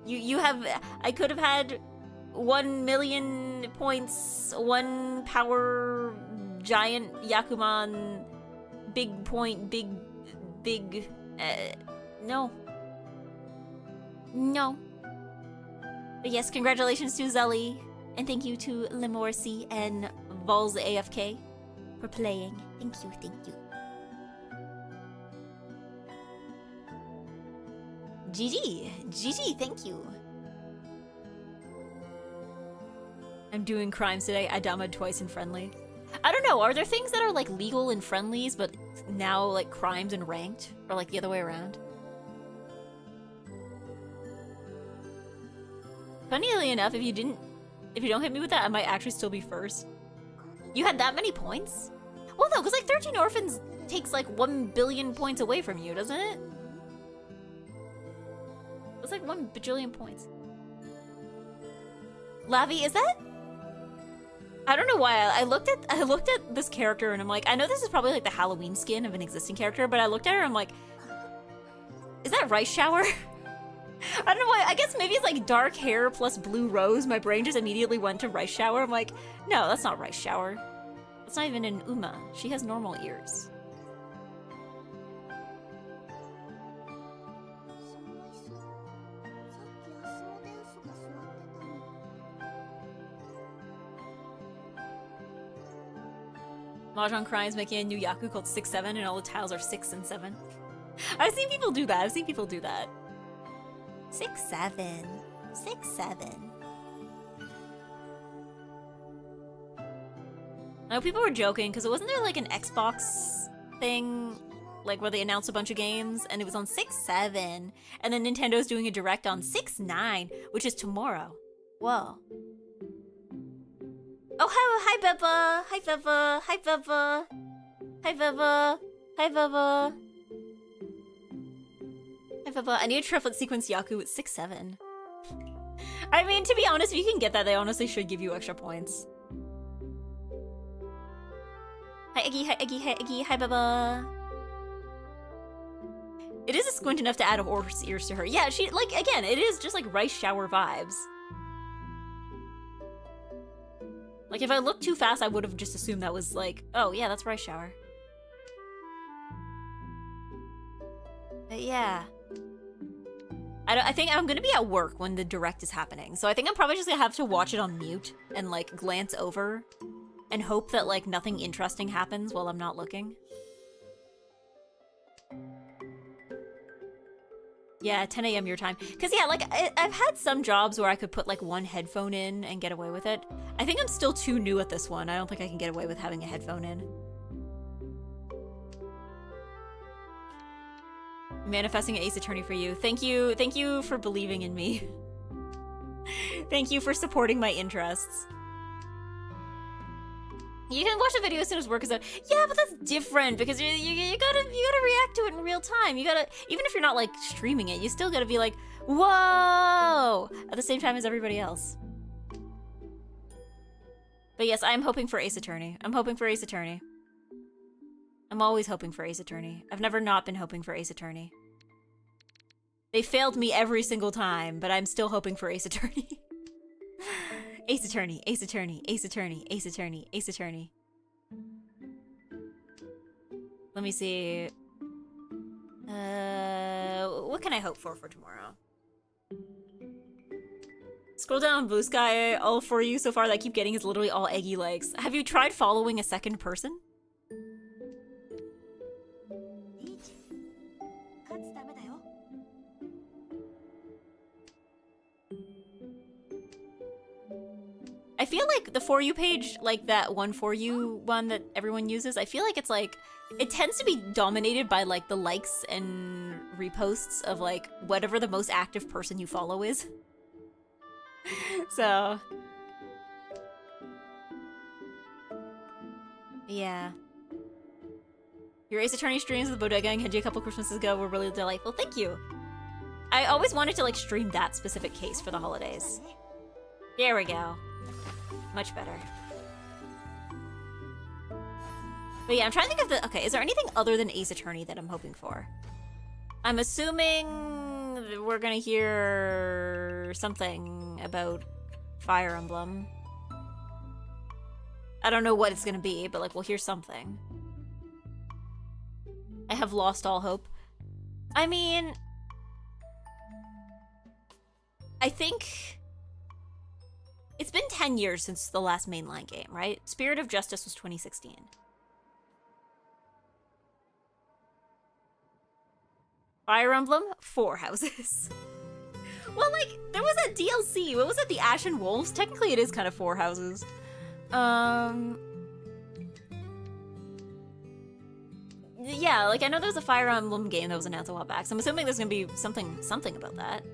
Speaker 1: I could have had 1 million points, 1 power giant Yakuman, big point, big, no. No. But yes, congratulations to Zelly, and thank you to Lemorsi and Vols AFK for playing. Thank you, thank you. GG, thank you. I'm doing crimes today. I damaed twice in friendly. I don't know, are there things that are like legal in friendlies, but now like crimes in ranked? Or like the other way around? Funnily enough, if you don't hit me with that, I might actually still be first. You had that many points? Well, no, because like 13 orphans takes like 1 billion points away from you, doesn't it? It's like 1 bajillion points. Lavi, is that? I don't know why. I looked at this character and I'm like, I know this is probably like the Halloween skin of an existing character, but I looked at her and I'm like, is that Rice Shower? I don't know why. I guess maybe it's like dark hair plus blue rose. My brain just immediately went to Rice Shower. I'm like, no, that's not Rice Shower. That's not even an Uma. She has normal ears. Mahjong Crimes making a new Yaku called 6-7 and all the tiles are 6 and 7. I've seen people do that. 6-7. 6-7. I know people were joking because wasn't there like an Xbox thing, like where they announced a bunch of games and it was on 6-7, and then Nintendo's doing a direct on 6-9, which is tomorrow. Whoa. Oh, hi Beppa! Hi Beppa! Hi Beppa! Hi Beppa! Hi Beppa! Hi Beppa! I need a triplet sequence Yaku with 6-7. I mean, to be honest, if you can get that, they honestly should give you extra points. Hi Eggy, hi Eggy, hi Eggy, hi Beppa! It is a squint enough to add a horse ears to her. Yeah, she, like, again, it is just like Rice Shower vibes. Like, if I looked too fast, I would have just assumed that was like, oh, yeah, that's Rice Shower. But yeah. I think I'm gonna be at work when the direct is happening, so I think I'm probably just gonna have to watch it on mute and, like, glance over and hope that, like, nothing interesting happens while I'm not looking. Yeah, 10 a.m. your time. Because, yeah, like, I've had some jobs where I could put, like, one headphone in and get away with it. I think I'm still too new at this one. I don't think I can get away with having a headphone in. Manifesting an Ace Attorney for you. Thank you for believing in me. Thank you for supporting my interests. You can watch the video as soon as work is out. Yeah, but that's different because you gotta react to it in real time. You gotta, even if you're not like streaming it, you still gotta be like, whoa, at the same time as everybody else. But yes, I'm hoping for Ace Attorney. I'm hoping for Ace Attorney. I'm always hoping for Ace Attorney. I've never not been hoping for Ace Attorney. They failed me every single time, but I'm still hoping for Ace Attorney. Ace Attorney, Ace Attorney, Ace Attorney, Ace Attorney, Ace Attorney. Let me see. What can I hope for tomorrow? Scroll down Blue Sky. All for you so far that I keep getting is literally all Eggy likes. Have you tried following a second person? I feel like the For You page, like that one For You one that everyone uses, I feel like it's like, it tends to be dominated by like the likes and reposts of like whatever the most active person you follow is. So. Yeah. Your Ace Attorney streams with Bodega and Kenji a couple Christmases ago were really delightful. Thank you. I always wanted to like stream that specific case for the holidays. There we go. Much better. But yeah, I'm trying to think of the... Okay, is there anything other than Ace Attorney that I'm hoping for? I'm assuming we're gonna hear something about Fire Emblem. I don't know what it's gonna be, but like we'll hear something. I have lost all hope. I mean... I think... It's been 10 years since the last mainline game, right? Spirit of Justice was 2016. Fire Emblem, 4 houses. Well, like, there was a DLC. What was it? The Ashen Wolves? Technically, it is kind of 4 houses. Yeah, like, I know there was a Fire Emblem game that was announced a while back, so I'm assuming there's gonna be something about that.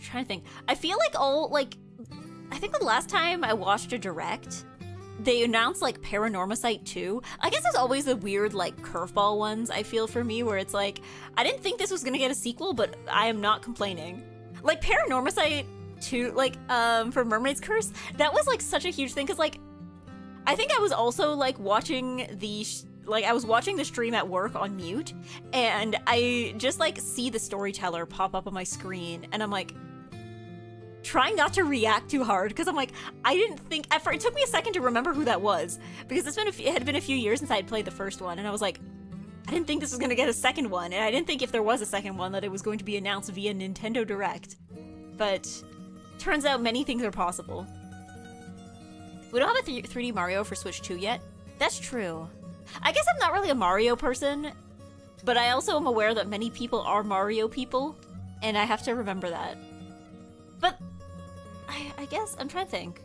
Speaker 1: Trying to think. I feel like I think the last time I watched a direct, they announced like Paranormasight 2. I guess there's always the weird like curveball ones I feel for me where it's like, I didn't think this was gonna get a sequel, but I am not complaining. Like Paranormasight 2, like for Mermaid's Curse, that was like such a huge thing because like, I think I was also like watching the I was watching the stream at work on mute, and I just like see the storyteller pop up on my screen, and I'm like, trying not to react too hard because I'm like, I didn't think it took me a second to remember who that was because it had been a few years since I had played the first one, and I was like, I didn't think this was gonna get a second one, and I didn't think if there was a second one that it was going to be announced via Nintendo Direct. But turns out many things are possible. We don't have a 3D Mario for Switch 2 yet. That's true. I guess I'm not really a Mario person, but I also am aware that many people are Mario people, and I have to remember that. But I guess I'm trying to think.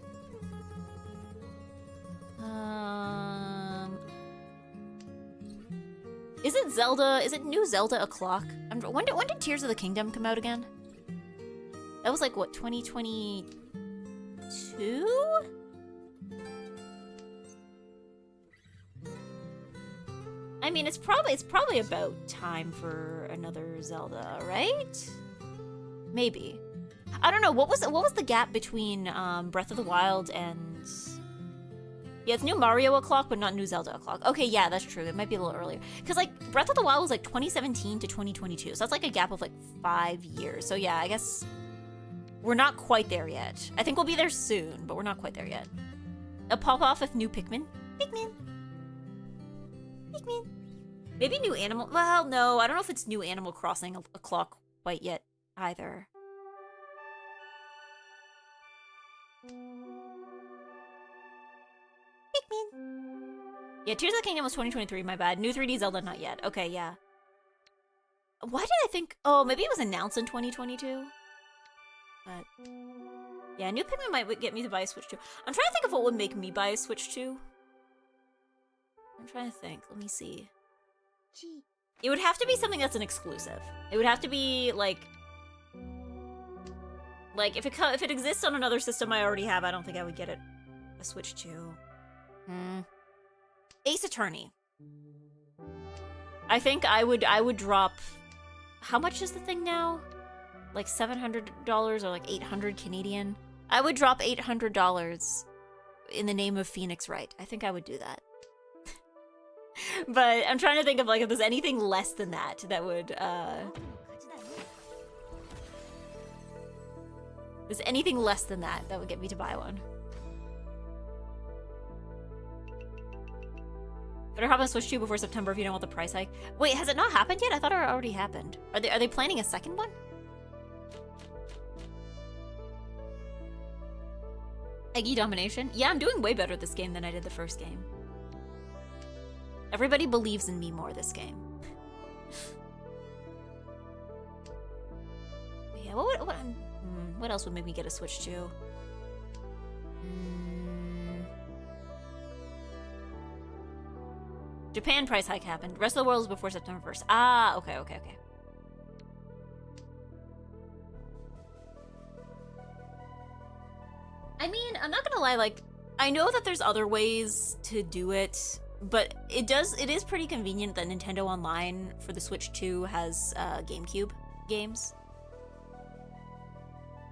Speaker 1: Is it Zelda? Is it new Zelda o'clock? When did Tears of the Kingdom come out again? That was like what, 2022? I mean, it's probably about time for another Zelda, right? Maybe. I don't know. What was the gap between Breath of the Wild and... Yeah, it's new Mario o'clock, but not new Zelda o'clock. Okay, yeah, that's true. It might be a little earlier. Because, like, Breath of the Wild was, like, 2017 to 2022. So that's, like, a gap of, like, 5 years. So, yeah, I guess we're not quite there yet. I think we'll be there soon, but we're not quite there yet. A pop-off of new Pikmin. Pikmin. Pikmin. Maybe new Animal... Well, no, I don't know if it's new Animal Crossing o'clock quite yet either. Pikmin. Yeah, Tears of the Kingdom was 2023, my bad. New 3D Zelda, not yet. Okay, yeah. Why did I think? Oh, maybe it was announced in 2022. But yeah, New Pikmin might get me to buy a Switch 2. I'm trying to think of what would make me buy a Switch 2. I'm trying to think. Let me see. It would have to be something that's an exclusive. It would have to be like if it exists on another system I already have, I don't think I would get it a Switch 2. Ace Attorney. I think I would drop. How much is the thing now? Like $700 or like 800 Canadian? I would drop $800 in the name of Phoenix Wright. I think I would do that. But I'm trying to think of like if there's anything less than that that would there's anything less than that that would get me to buy one. Better hop on Switch 2 before September if you don't want the price hike. Wait, has it not happened yet? I thought it already happened. Are they planning a second one? Eggy domination? Yeah, I'm doing way better this game than I did the first game. Everybody believes in me more this game. Yeah, what else would make me get a Switch 2? Japan price hike happened. Rest of the world is before September 1st. Ah, okay. I mean, I'm not gonna lie, like, I know that there's other ways to do it, but it is pretty convenient that Nintendo Online for the Switch 2 has GameCube games.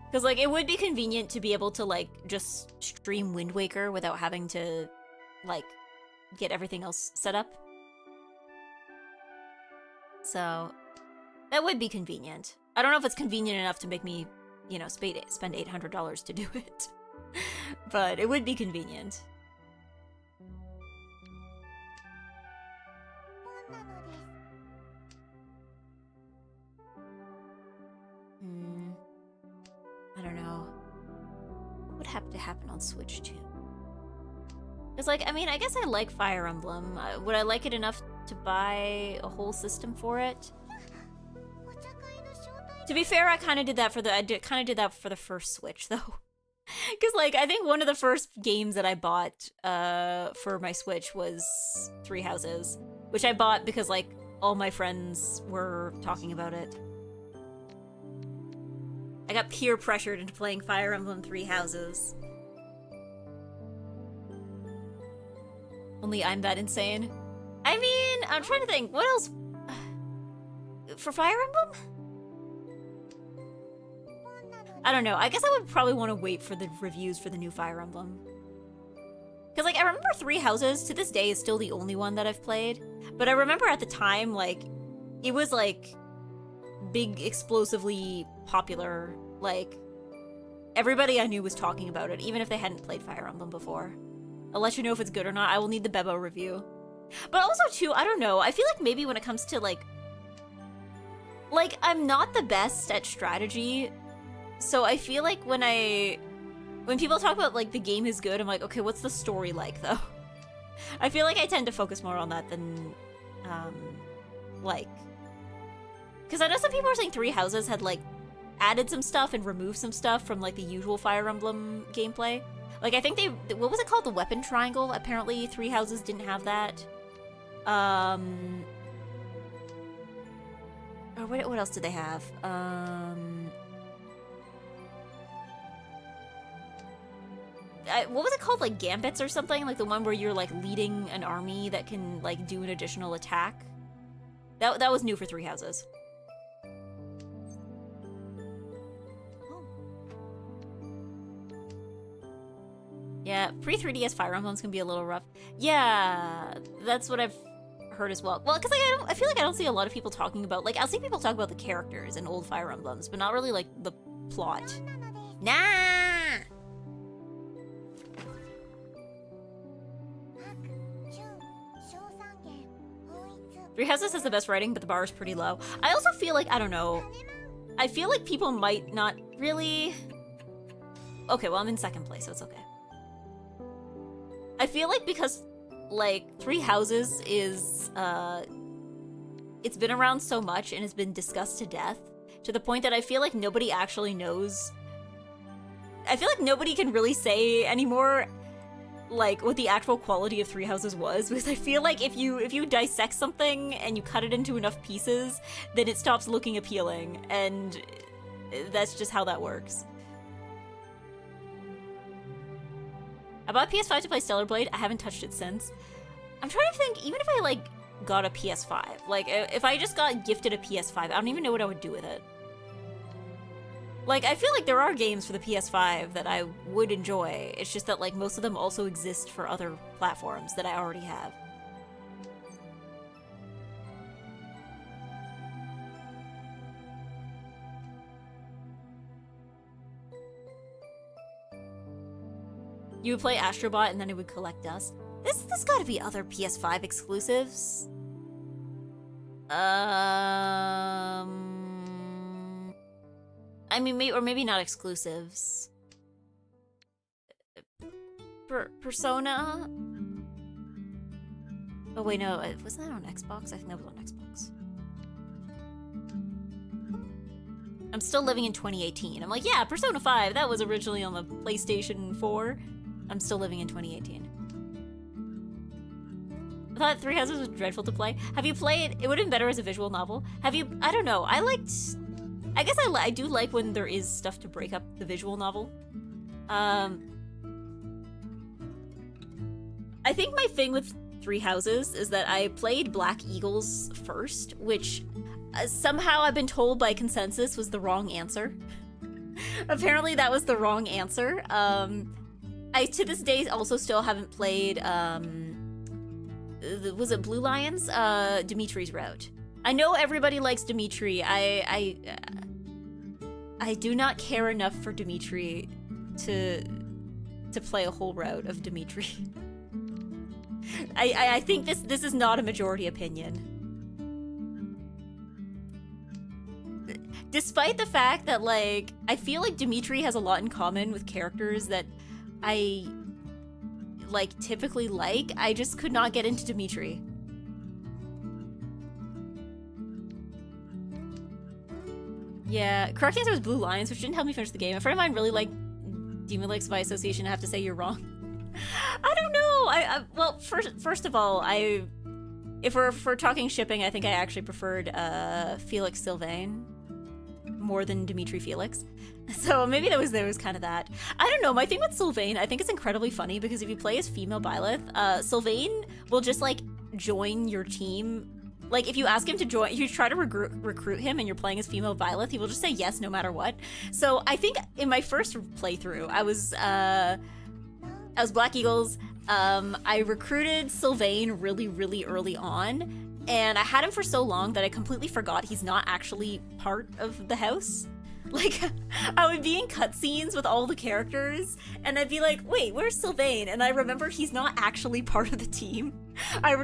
Speaker 1: Because, like, it would be convenient to be able to, like, just stream Wind Waker without having to, like, get everything else set up. So, that would be convenient. I don't know if it's convenient enough to make me, you know, spend $800 to do it. But it would be convenient. I don't know. What would have to happen on Switch 2? Because, like, I mean, I guess I like Fire Emblem. Would I like it enough to buy a whole system for it? To be fair, I kind of did that for the first Switch, though. Because, like, I think one of the first games that I bought for my Switch was Three Houses, which I bought because, like, all my friends were talking about it. I got peer pressured into playing Fire Emblem Three Houses. Only I'm that insane. I mean, I'm trying to think, what else? For Fire Emblem? I don't know. I guess I would probably want to wait for the reviews for the new Fire Emblem. Because, like, I remember Three Houses, to this day, is still the only one that I've played. But I remember at the time, like, it was, like, big, explosively popular. Like, everybody I knew was talking about it, even if they hadn't played Fire Emblem before. I'll let you know if it's good or not. I will need the Bebo review. But also, too, I don't know. I feel like maybe when it comes to, like, I'm not the best at strategy. So I feel like when people talk about, like, the game is good, I'm like, okay, what's the story like, though? I feel like I tend to focus more on that than, like... Because I know some people are saying Three Houses had, like, added some stuff and removed some stuff from, like, the usual Fire Emblem gameplay. Like, I think what was it called? The weapon triangle? Apparently Three Houses didn't have that. Or what else did they have? What was it called? Like Gambits or something? Like the one where you're like leading an army that can like do an additional attack? That was new for Three Houses. Yeah, pre-3DS Fire Emblems can be a little rough. Yeah, that's what I've heard as well. Well, because like, I feel like I don't see a lot of people talking about, like, I'll see people talk about the characters in old Fire Emblems, but not really, like, the plot. Nah! Three Houses has the best writing, but the bar is pretty low. I also feel like, I don't know, I feel like people might not really... Okay, well, I'm in second place, so it's okay. I feel like because, like, Three Houses is it's been around so much and has been discussed to death, to the point that I feel like nobody actually knows. I feel like nobody can really say anymore, like, what the actual quality of Three Houses was, because I feel like if you dissect something and you cut it into enough pieces, then it stops looking appealing, and that's just how that works. I bought a PS5 to play Stellar Blade. I haven't touched it since. I'm trying to think, even if I, like, got a PS5, like, if I just got gifted a PS5, I don't even know what I would do with it. Like, I feel like there are games for the PS5 that I would enjoy. It's just that, like, most of them also exist for other platforms that I already have. You would play Astrobot and then it would collect dust. There's gotta be other PS5 exclusives. I mean, maybe not exclusives. Persona? Oh wait, no, wasn't that on Xbox? I think that was on Xbox. I'm still living in 2018. I'm like, yeah, Persona 5, that was originally on the PlayStation 4. I'm still living in 2018. I thought Three Houses was dreadful to play. Have you played? It would have been better as a visual novel. Have you? I don't know. I guess I do like when there is stuff to break up the visual novel. I think my thing with Three Houses is that I played Black Eagles first, which somehow I've been told by consensus was the wrong answer. Apparently that was the wrong answer. I, to this day, also still haven't played, was it Blue Lions? Dimitri's Route. I know everybody likes Dimitri. I do not care enough for Dimitri to play a whole route of Dimitri. I think this is not a majority opinion. Despite the fact that, like, I feel like Dimitri has a lot in common with characters that I, like, typically like, I just could not get into Dimitri. Yeah, correct answer was Blue Lions, which didn't help me finish the game. A friend of mine really liked Demon Lakes by association. I have to say you're wrong. I don't know. Well, first of all, if we're talking shipping, I think I actually preferred Felix Sylvain more than Dimitri Felix. So maybe there was kind of that. I don't know. My thing with Sylvain, I think it's incredibly funny because if you play as female Byleth, Sylvain will just, like, join your team. Like, if you ask him to join, if you try to recruit him and you're playing as female Byleth, he will just say yes no matter what. So I think in my first playthrough, I was Black Eagles. I recruited Sylvain really, really early on, and I had him for so long that I completely forgot he's not actually part of the house. Like, I would be in cutscenes with all the characters, and I'd be like, wait, where's Sylvain? And I remember he's not actually part of the team.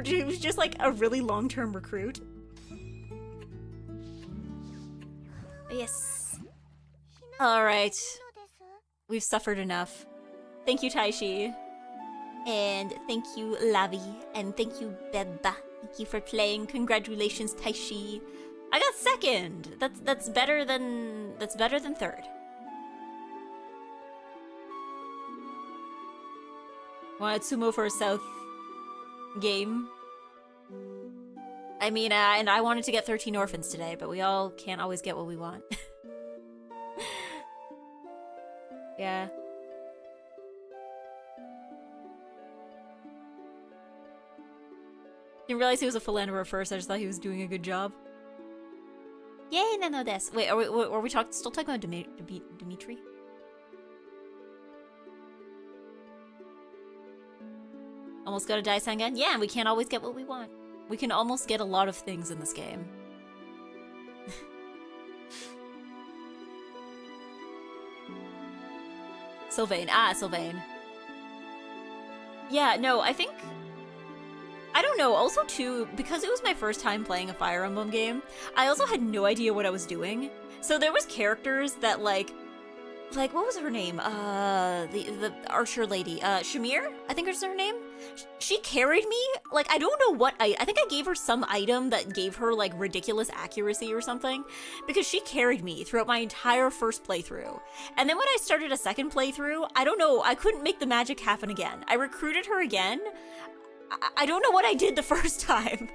Speaker 1: He was just, like, a really long-term recruit. Yes. Alright. We've suffered enough. Thank you, Taishi. And thank you, Lavi. And thank you, Beba. Thank you for playing. Congratulations, Taishi. I got second. That's better than third. Want Sumo for a South game? I mean, and I wanted to get 13 Orphans today, but we all can't always get what we want. Yeah. Didn't realize he was a philanderer first. I just thought he was doing a good job. Yay, no, this. Wait, are we still talking about Dimitri? Almost got a Daisan gun? Yeah, and we can't always get what we want. We can almost get a lot of things in this game. Sylvain. Ah, Sylvain. Yeah, no, I think... I don't know, also too, because it was my first time playing a Fire Emblem game, I also had no idea what I was doing. So there was characters that, like, like, what was her name? The archer lady, Shamir, I think is her name. She carried me. Like, I don't know what I think I gave her some item that gave her like ridiculous accuracy or something, because she carried me throughout my entire first playthrough. And then when I started a second playthrough, I don't know, I couldn't make the magic happen again. I recruited her again. I don't know what I did the first time.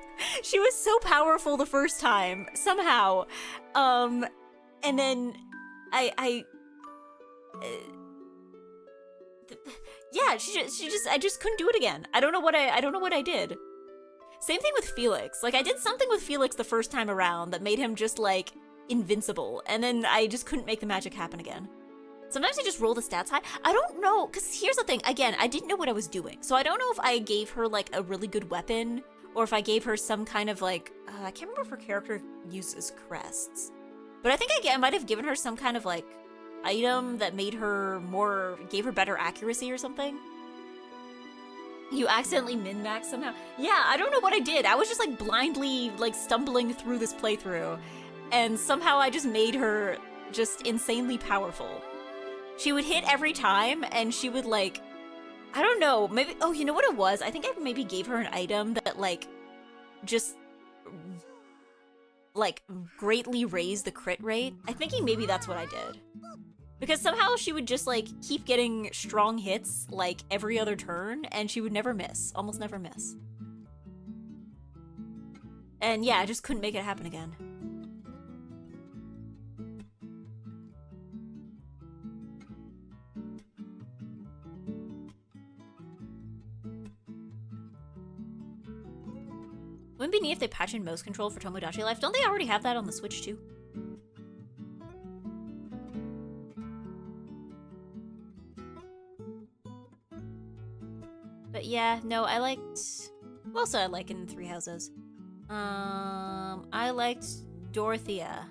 Speaker 1: She was so powerful the first time somehow. And then yeah, I just couldn't do it again. I don't know what I did. Same thing with Felix. Like, I did something with Felix the first time around that made him just like invincible, and then I just couldn't make the magic happen again. Sometimes I just roll the stats high. I don't know, because here's the thing. Again, I didn't know what I was doing. So I don't know if I gave her, like, a really good weapon, or if I gave her some kind of, like, I can't remember if her character uses crests. But I think I might have given her some kind of, like, item that made her gave her better accuracy or something. You accidentally min-max somehow. Yeah, I don't know what I did. I was just, like, blindly, like, stumbling through this playthrough. And somehow I just made her just insanely powerful. She would hit every time, and she would, like, I don't know, maybe, oh, you know what it was? I think I maybe gave her an item that, like, just, like, greatly raised the crit rate. I'm thinking maybe that's what I did. Because somehow she would just, like, keep getting strong hits, like, every other turn, and she would never miss, almost never miss. And yeah, I just couldn't make it happen again. Wouldn't be neat if they patch in mouse control for Tomodachi Life. Don't they already have that on the Switch too? But yeah, no, I liked... What else did I like in Three Houses? I liked Dorothea.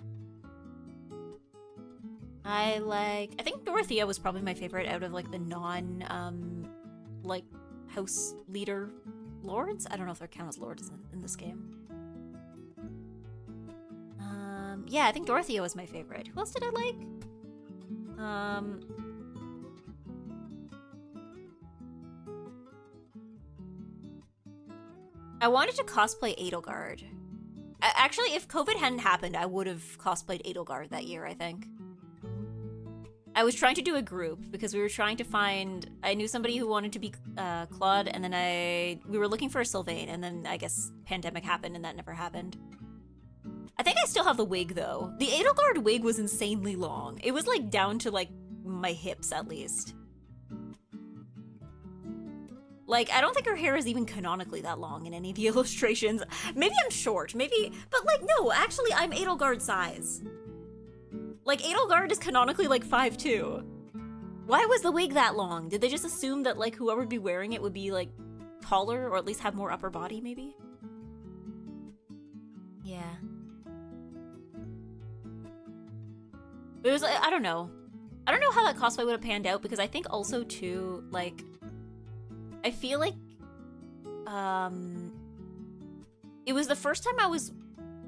Speaker 1: I think Dorothea was probably my favorite out of, like, the like, house leader lords? I don't know if they're counted as lords in this game. Yeah, I think Dorothea was my favorite. Who else did I like? I wanted to cosplay Edelgard. Actually, if COVID hadn't happened, I would have cosplayed Edelgard that year, I think. I was trying to do a group because we were trying to find... I knew somebody who wanted to be Claude, and then we were looking for a Sylvain, and then I guess pandemic happened and that never happened. I think I still have the wig, though. The Edelgard wig was insanely long. It was, like, down to, like, my hips, at least. Like, I don't think her hair is even canonically that long in any of the illustrations. Maybe I'm short, maybe... But, like, no, actually, I'm Edelgard size. Like, Edelgard is canonically, like, 5'2". Why was the wig that long? Did they just assume that, like, whoever would be wearing it would be, like, taller or at least have more upper body, maybe? Yeah. It was, I don't know. I don't know how that cosplay would have panned out, because I think also, too, like... I feel like... It was the first time I was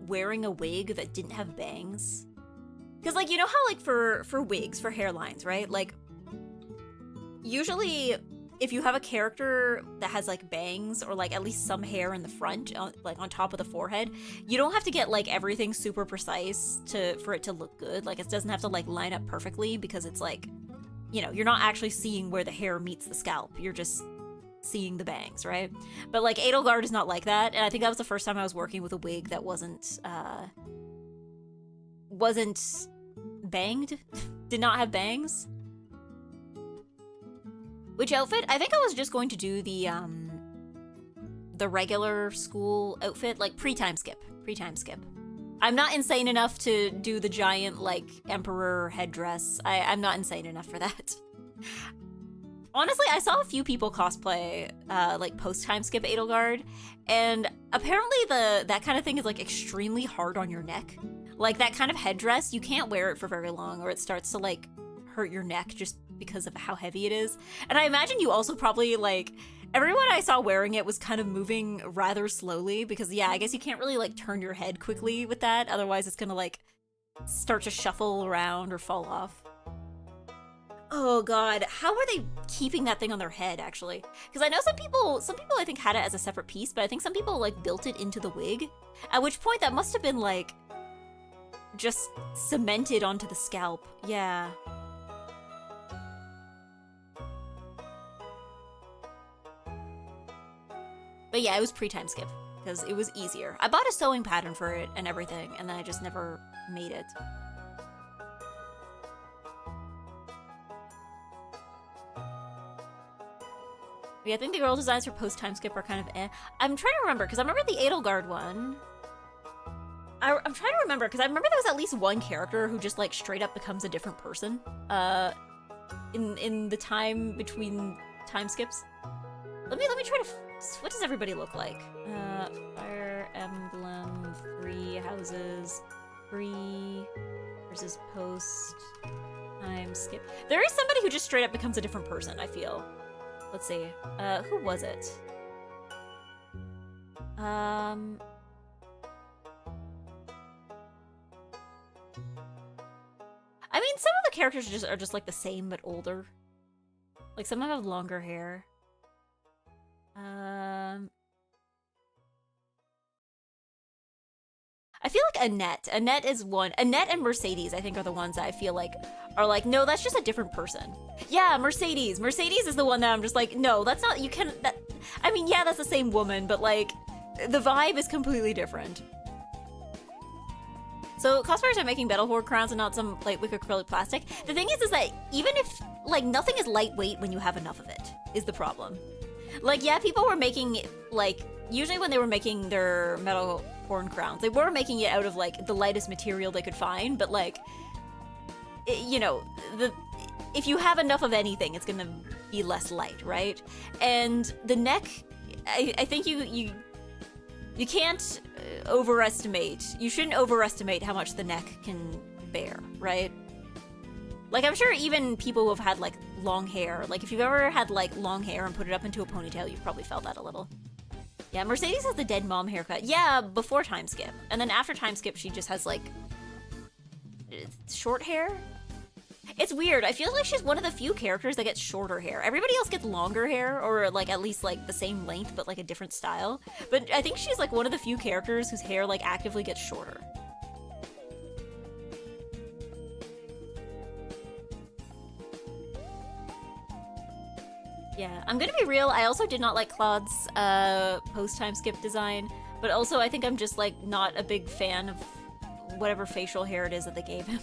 Speaker 1: wearing a wig that didn't have bangs. Because, like, you know how, like, for wigs, for hairlines, right? Like, usually, if you have a character that has, like, bangs or, like, at least some hair in the front, like, on top of the forehead, you don't have to get, like, everything super precise for it to look good. Like, it doesn't have to, like, line up perfectly because it's, like, you know, you're not actually seeing where the hair meets the scalp. You're just seeing the bangs, right? But, like, Edelgard is not like that, and I think that was the first time I was working with a wig that wasn't banged, did not have bangs. Which outfit? I think I was just going to do the regular school outfit, like pre-time skip. I'm not insane enough to do the giant, like, emperor headdress. I'm not insane enough for that. Honestly, I saw a few people cosplay, like, post-time skip Edelgard, and apparently that kind of thing is, like, extremely hard on your neck. Like, that kind of headdress, you can't wear it for very long, or it starts to, like, hurt your neck just because of how heavy it is. And I imagine you also probably, like, everyone I saw wearing it was kind of moving rather slowly, because, yeah, I guess you can't really, like, turn your head quickly with that, otherwise it's gonna, like, start to shuffle around or fall off. Oh god, how are they keeping that thing on their head, actually? Because I know some people I think had it as a separate piece, but I think some people like built it into the wig, at which point that must have been like just cemented onto the scalp. Yeah. But yeah, it was pre-time skip because it was easier. I bought a sewing pattern for it and everything, and then I just never made it. Yeah, I think the girl designs for post-time skip are kind of eh. I'm trying to remember, because I remember the Edelgard one. I'm trying to remember, because I remember there was at least one character who just, like, straight up becomes a different person. In the time between time skips. Let me try to... What does everybody look like? Fire Emblem, 3 houses, 3 versus post time skip. There is somebody who just straight up becomes a different person, I feel. Let's see. Who was it? I mean, some of the characters are just like the same but older. Like some have longer hair. I feel like Annette is one. Annette and Mercedes, I think, are the ones that I feel like are like, no, that's just a different person. Yeah, Mercedes. Mercedes is the one that I'm just like, no, that's not, you can, that, I mean, yeah, that's the same woman, but like, the vibe is completely different. So cosplayers are making Battle Horde crowns and not some lightweight acrylic plastic. The thing is that even if, like, nothing is lightweight when you have enough of it, is the problem. Like, yeah, people were making, like, usually when they were making their metal horn crowns, they were making it out of, like, the lightest material they could find, but, like, you know, if you have enough of anything, it's gonna be less light, right? And the neck, I think you can't overestimate, you shouldn't overestimate how much the neck can bear, right? Like, I'm sure even people who have had, like, long hair, like, if you've ever had, like, long hair and put it up into a ponytail, you've probably felt that a little. Yeah, Mercedes has the dead mom haircut. Yeah, before time skip. And then after time skip, she just has, like, short hair? It's weird. I feel like she's one of the few characters that gets shorter hair. Everybody else gets longer hair, or, like, at least, like, the same length, but, like, a different style. But I think she's, like, one of the few characters whose hair, like, actively gets shorter. Yeah, I'm gonna be real, I also did not like Claude's post-time skip design, but also I think I'm just, like, not a big fan of whatever facial hair it is that they gave him.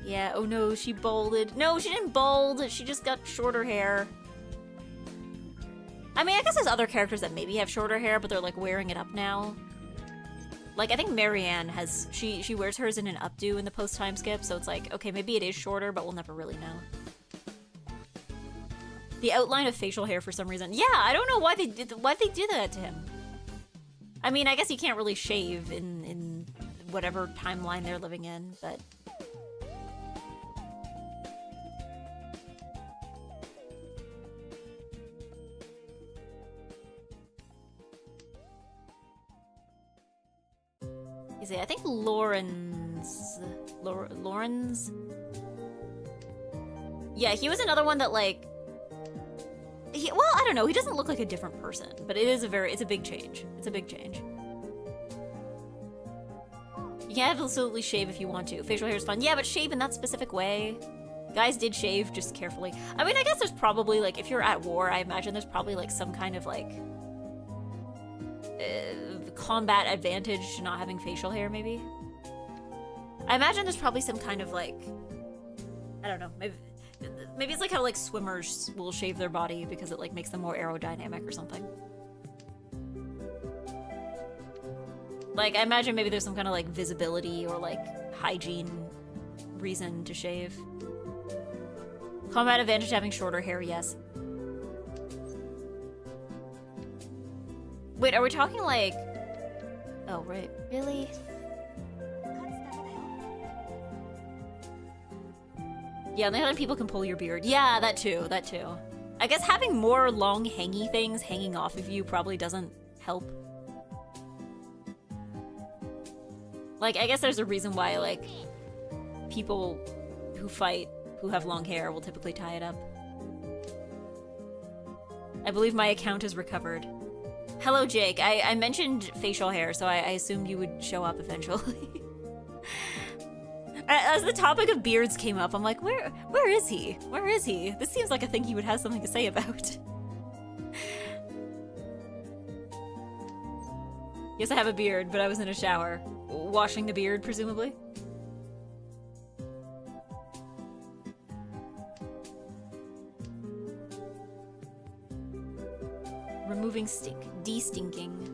Speaker 1: Yeah, oh no, she balded. No, she didn't bald, she just got shorter hair. I mean, I guess there's other characters that maybe have shorter hair, but they're, like, wearing it up now. Like, I think Marianne has, she wears hers in an updo in the post-time skip, so it's like, okay, maybe it is shorter, but we'll never really know. The outline of facial hair for some reason. Yeah, I don't know why they do that to him. I mean, I guess you can't really shave in whatever timeline they're living in, but... I think Lauren's... Yeah, he was another one that, like... well, I don't know, he doesn't look like a different person, but it is it's a big change. It's a big change. You can absolutely shave if you want to. Facial hair is fun. Yeah, but shave in that specific way. Guys did shave, just carefully. I mean, I guess there's probably, like, if you're at war, I imagine there's probably, like, some kind of, like... combat advantage to not having facial hair, maybe? I imagine there's probably some kind of, like... I don't know, maybe it's like how, like, swimmers will shave their body because it, like, makes them more aerodynamic or something. Like, I imagine maybe there's some kind of, like, visibility or, like, hygiene reason to shave. Combat advantage having shorter hair, yes. Wait, are we talking, like... Oh, right. Really? Yeah, the other people can pull your beard. Yeah, that too, that too. I guess having more long hangy things hanging off of you probably doesn't help. Like, I guess there's a reason why, like, people who fight who have long hair will typically tie it up. I believe my account is recovered. Hello, Jake. I mentioned facial hair, so I assumed you would show up eventually. As the topic of beards came up, I'm like, where is he? Where is he? This seems like a thing he would have something to say about. Yes, I have a beard, but I was in a shower. Washing the beard, presumably. Removing stink. De-stinking.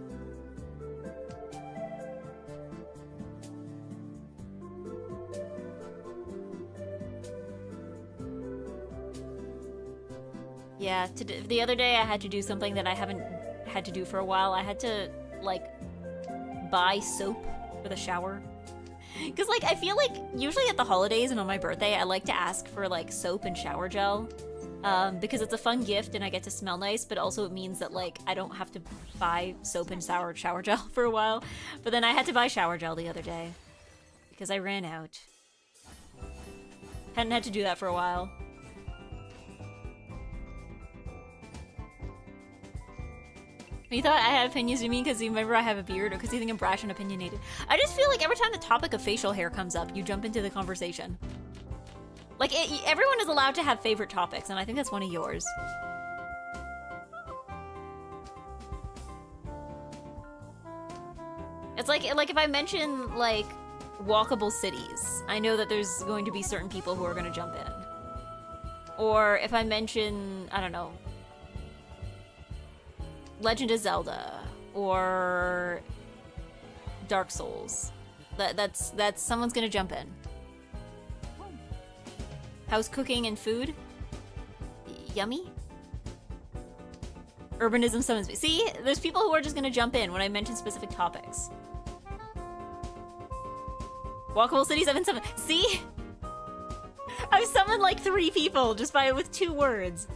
Speaker 1: Yeah, the other day I had to do something that I haven't had to do for a while. I had to, like, buy soap for the shower. Because, like, I feel like usually at the holidays and on my birthday, I like to ask for, like, soap and shower gel. Because it's a fun gift and I get to smell nice, but also it means that, like, I don't have to buy soap and shower gel for a while. But then I had to buy shower gel the other day because I ran out. Hadn't had to do that for a while. You thought I had opinions, you mean because you remember I have a beard or because you think I'm brash and opinionated? I just feel like every time the topic of facial hair comes up, you jump into the conversation. Like, everyone is allowed to have favorite topics, and I think that's one of yours. It's like if I mention, like, walkable cities, I know that there's going to be certain people who are going to jump in. Or if I mention, I don't know, Legend of Zelda, or Dark Souls, that's someone's gonna jump in. How's cooking and food? Yummy? Urbanism summons me. See, there's people who are just gonna jump in when I mention specific topics. Walkable cities I've been summoned. See? I've summoned like 3 people just with 2 words.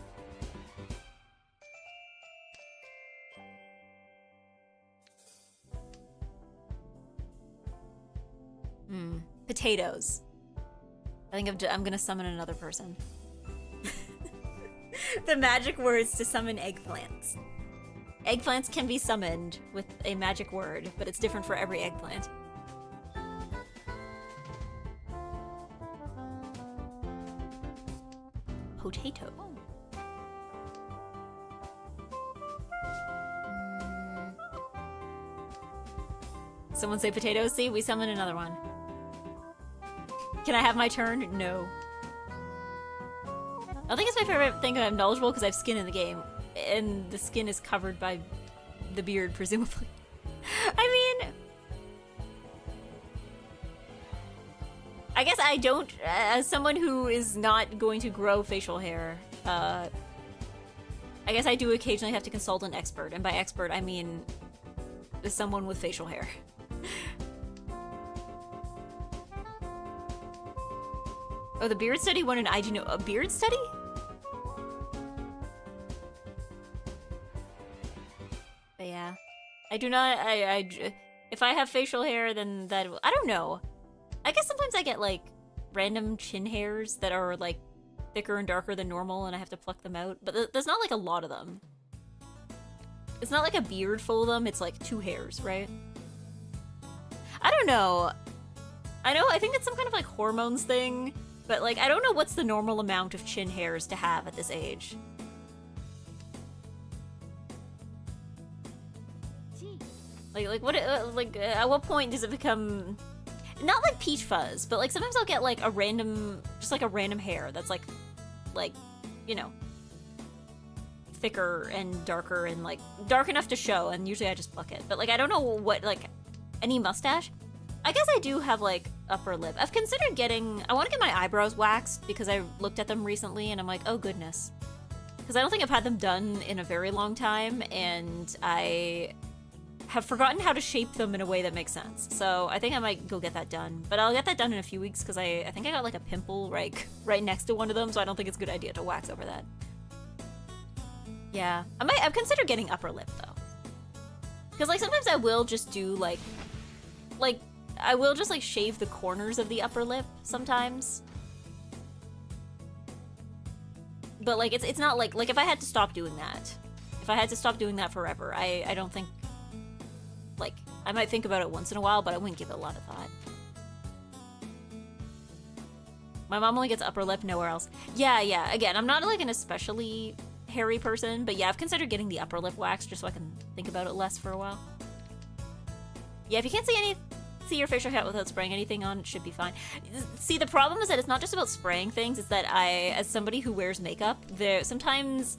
Speaker 1: Potatoes. I think I'm gonna summon another person. The magic words to summon eggplants. Eggplants can be summoned with a magic word, but it's different for every eggplant. Potato. Someone say potatoes? See, we summoned another one. Can I have my turn? No. I think it's my favorite thing that I'm knowledgeable because I have skin in the game. And the skin is covered by the beard, presumably. I mean... I guess I don't... As someone who is not going to grow facial hair, I guess I do occasionally have to consult an expert. And by expert, I mean someone with facial hair. Oh, the beard study won an IG no- a beard study? But yeah. I do not- if I have facial hair, then that- I don't know. I guess sometimes I get, like, random chin hairs that are, like, thicker and darker than normal, and I have to pluck them out. But there's not, like, a lot of them. It's not like a beard full of them, it's, like, 2 hairs, right? I don't know. I think it's some kind of, like, hormones thing. But, like, I don't know what's the normal amount of chin hairs to have at this age. Like what, at what point does it become... Not like peach fuzz, but, like, sometimes I'll get, like, a random... Just, like, a random hair that's, like, you know... thicker and darker and, like, dark enough to show, and usually I just pluck it. But, like, I don't know what, like... Any mustache? I guess I do have, like, upper lip. I've considered getting... I want to get my eyebrows waxed because I looked at them recently and I'm like, oh goodness. Because I don't think I've had them done in a very long time, and I have forgotten how to shape them in a way that makes sense. So I think I might go get that done. But I'll get that done in a few weeks because I think I got like a pimple right next to one of them, so I don't think it's a good idea to wax over that. Yeah, I've considered getting upper lip though. Because like sometimes I will just do like I will just like shave the corners of the upper lip sometimes. But like it's not like if I had to stop doing that. If I had to stop doing that forever, I don't think, like, I might think about it once in a while, but I wouldn't give it a lot of thought. My mom only gets upper lip, nowhere else. Yeah, again, I'm not like an especially hairy person, but yeah, I've considered getting the upper lip wax just so I can think about it less for a while. Yeah, if you can't see your facial hair without spraying anything on, it should be fine. See, the problem is that it's not just about spraying things, it's that as somebody who wears makeup, sometimes,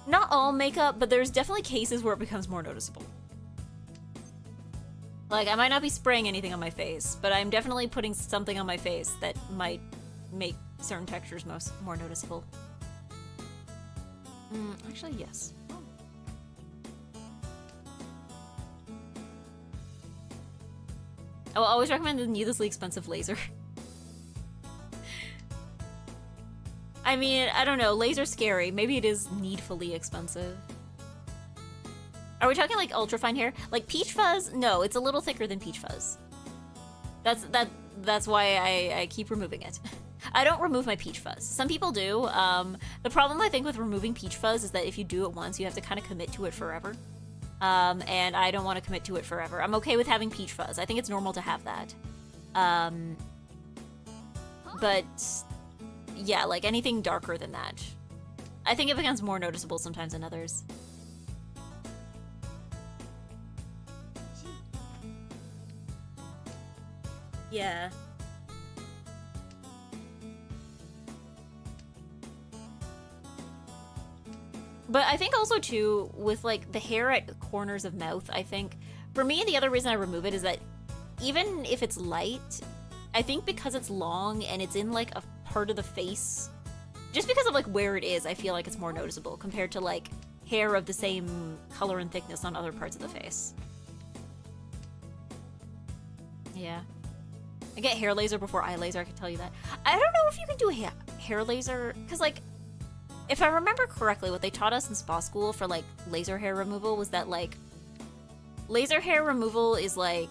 Speaker 1: not all makeup, but there's definitely cases where it becomes more noticeable. Like, I might not be spraying anything on my face, but I'm definitely putting something on my face that might make certain textures more noticeable. Actually, yes. I will always recommend the needlessly expensive laser. I mean, I don't know, laser's scary. Maybe it is needfully expensive. Are we talking like ultra fine hair? Like peach fuzz? No, it's a little thicker than peach fuzz. That's why I keep removing it. I don't remove my peach fuzz. Some people do. The problem I think with removing peach fuzz is that if you do it once, you have to kind of commit to it forever. And I don't want to commit to it forever. I'm okay with having peach fuzz. I think it's normal to have that. But yeah, like anything darker than that, I think it becomes more noticeable sometimes than others. Yeah. But I think also too, with like the hair at the corners of mouth, I think, for me, the other reason I remove it is that even if it's light, I think because it's long and it's in like a part of the face, just because of like where it is, I feel like it's more noticeable compared to like hair of the same color and thickness on other parts of the face. Yeah. I get hair laser before eye laser, I can tell you that. I don't know if you can do a hair laser, because like, if I remember correctly, what they taught us in spa school for like laser hair removal was that like, laser hair removal is like,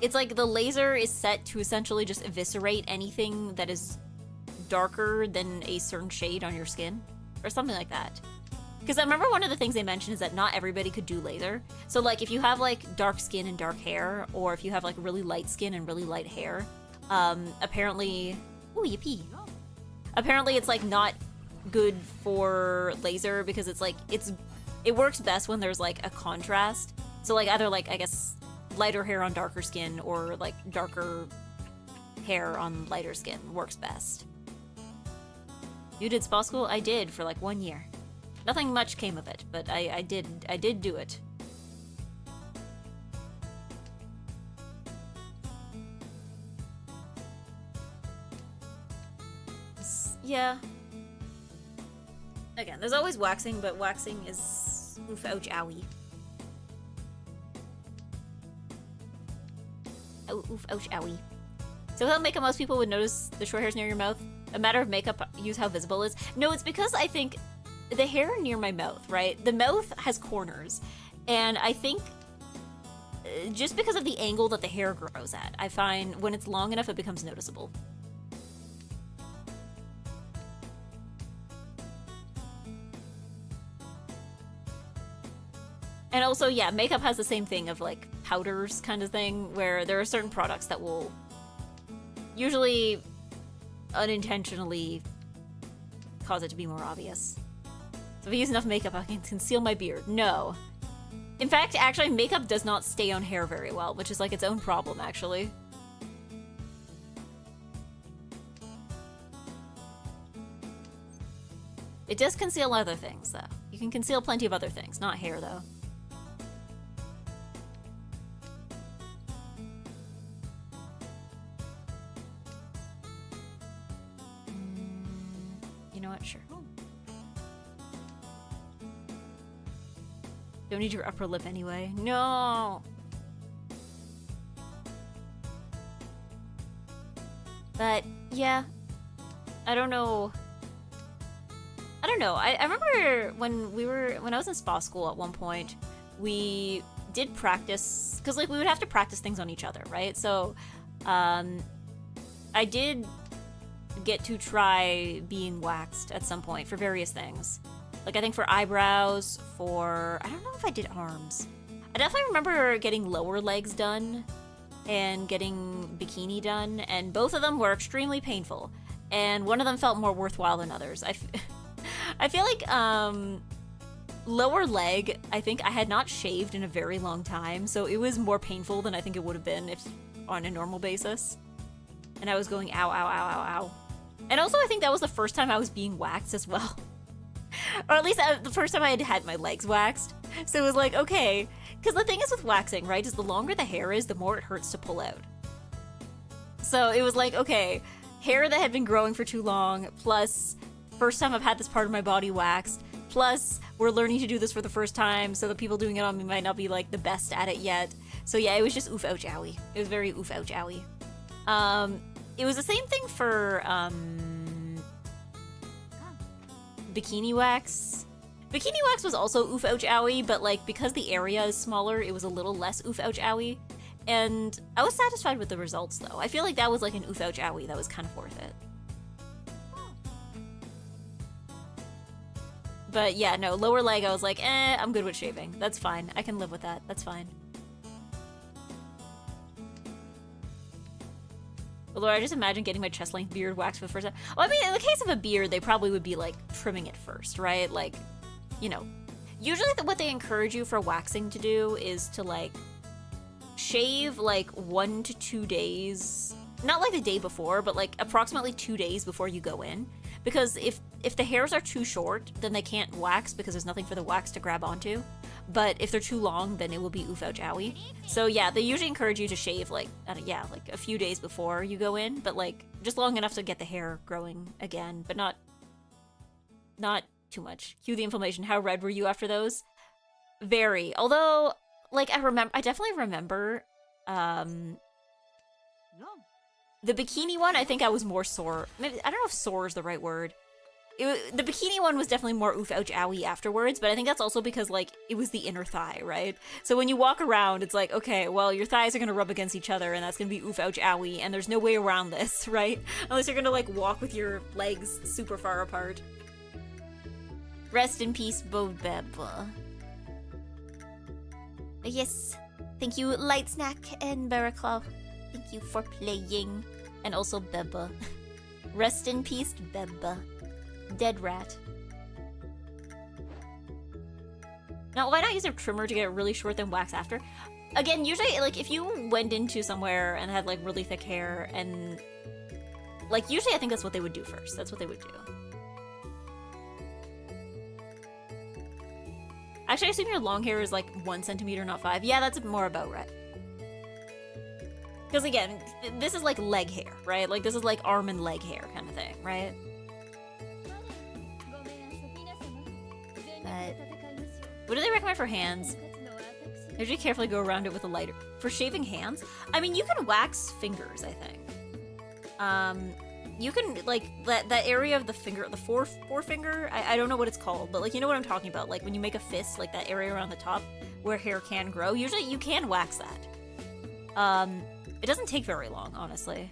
Speaker 1: it's like the laser is set to essentially just eviscerate anything that is darker than a certain shade on your skin, or something like that. Because I remember one of the things they mentioned is that not everybody could do laser. So like if you have like dark skin and dark hair, or if you have like really light skin and really light hair, apparently, ooh, yippee. Apparently it's like not good for laser because it's like, it works best when there's like a contrast. So like either like, I guess, lighter hair on darker skin or like darker hair on lighter skin works best. You did spa school? I did for like 1 year. Nothing much came of it, but I did do it. Yeah. Again, there's always waxing, but waxing is oof, ouch, owie. Oh, oof, ouch, owie. So without makeup, most people would notice the short hairs near your mouth. A matter of makeup, use how visible it is. No, it's because I think the hair near my mouth, right? The mouth has corners, and I think just because of the angle that the hair grows at, I find when it's long enough, it becomes noticeable. And also, yeah, makeup has the same thing of like powders kind of thing, where there are certain products that will usually unintentionally cause it to be more obvious. So if I use enough makeup, I can conceal my beard. No. In fact, actually, makeup does not stay on hair very well, which is like its own problem, actually. It does conceal other things, though. You can conceal plenty of other things, not hair, though. You know what? Sure. Don't need your upper lip anyway. No! But, yeah. I don't know. I remember when I was in spa school at one point, we did practice, because like we would have to practice things on each other, right? So, I did get to try being waxed at some point for various things. Like I think for eyebrows, I don't know if I did arms. I definitely remember getting lower legs done and getting bikini done, and both of them were extremely painful. And one of them felt more worthwhile than others. I feel like lower leg, I think I had not shaved in a very long time, so it was more painful than I think it would have been if on a normal basis. And I was going ow, ow, ow, ow, ow. And also I think that was the first time I was being waxed as well. Or at least the first time I had had my legs waxed. So it was like, okay. Because the thing is with waxing, right, is the longer the hair is, the more it hurts to pull out. So it was like, okay, hair that had been growing for too long, plus first time I've had this part of my body waxed, plus we're learning to do this for the first time, so the people doing it on me might not be like the best at it yet. So yeah, it was just oof ouch owie. It was very oof ouch owie. It was the same thing for bikini wax. Bikini wax was also oof ouch owie, but like because the area is smaller, it was a little less oof ouch owie. And I was satisfied with the results though. I feel like that was like an oof ouch owie that was kind of worth it. But yeah, no, lower leg I was like, I'm good with shaving. That's fine. I can live with that. That's fine. Although I just imagine getting my chest length beard waxed for the first time. Well, I mean, in the case of a beard, they probably would be like trimming it first, right? Like, you know, usually what they encourage you for waxing to do is to like shave like 1 to 2 days, not like the day before, but like approximately 2 days before you go in. Because if the hairs are too short, then they can't wax because there's nothing for the wax to grab onto. But if they're too long, then it will be oof ouch owie. So yeah, they usually encourage you to shave like, like a few days before you go in, but like just long enough to get the hair growing again, but not too much. Cue the inflammation. How red were you after those? Very. Although, like I definitely remember, the bikini one, I think I was more sore. Maybe, I don't know if sore is the right word. The bikini one was definitely more oof ouch owie afterwards, but I think that's also because like it was the inner thigh, right? So when you walk around, it's like, okay, well your thighs are gonna rub against each other and that's gonna be oof ouch owie, and there's no way around this, right? Unless you're gonna like walk with your legs super far apart. Rest in peace, Bobeb. Yes, thank you Light Snack and Barraclaw. Thank you for playing. And also Beba. Rest in peace, Beba. Dead rat. Now, why not use a trimmer to get really short then wax after? Again, usually, like, if you went into somewhere and had, like, really thick hair and... Like, usually I think that's what they would do first. That's what they would do. Actually, I assume your long hair is, like, 1 centimeter, not 5. Yeah, that's more about right. Because, again, this is, like, leg hair, right? Like, this is, like, arm and leg hair kind of thing, right? But what do they recommend for hands? I usually carefully go around it with a lighter. For shaving hands? I mean, you can wax fingers, I think. You can, like, that area of the finger, the forefinger, I don't know what it's called, but, like, you know what I'm talking about. Like, when you make a fist, like, that area around the top where hair can grow, usually you can wax that. It doesn't take very long, honestly.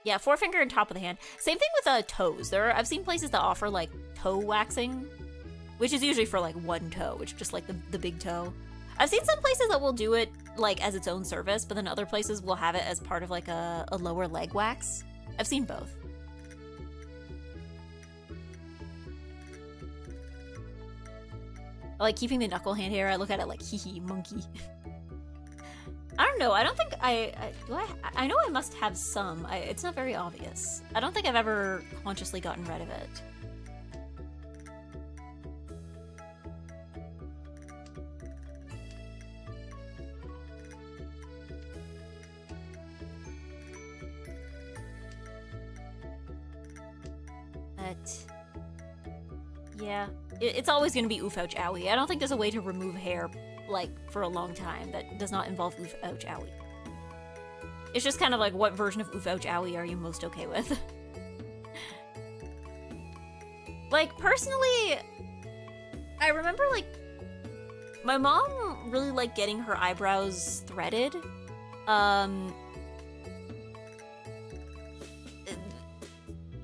Speaker 1: Yeah, forefinger and top of the hand. Same thing with toes. I've seen places that offer like toe waxing, which is usually for like one toe, which is just like the big toe. I've seen some places that will do it like as its own service, but then other places will have it as part of like a lower leg wax. I've seen both. I like keeping the knuckle hand hair. I look at it like hee hee monkey. I don't know. I don't think I know I must have some. It's not very obvious. I don't think I've ever consciously gotten rid of it. But yeah, it's always gonna be oof ouch owie. I don't think there's a way to remove hair like for a long time that does not involve oof ouch owie. It's just kind of like, what version of oof ouch owie are you most okay with? Like, personally, I remember, like, my mom really liked getting her eyebrows threaded.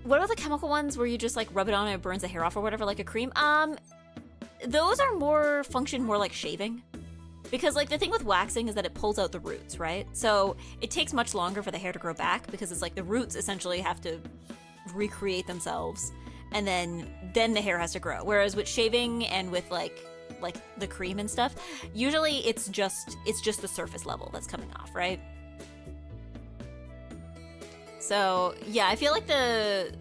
Speaker 1: What about the chemical ones where you just, like, rub it on and it burns the hair off or whatever, like a cream? Those are function more like shaving. Because, like, the thing with waxing is that it pulls out the roots, right? So it takes much longer for the hair to grow back because it's like the roots essentially have to recreate themselves, and then the hair has to grow. Whereas with shaving and with like the cream and stuff, usually it's just the surface level that's coming off, right? So yeah, I feel like the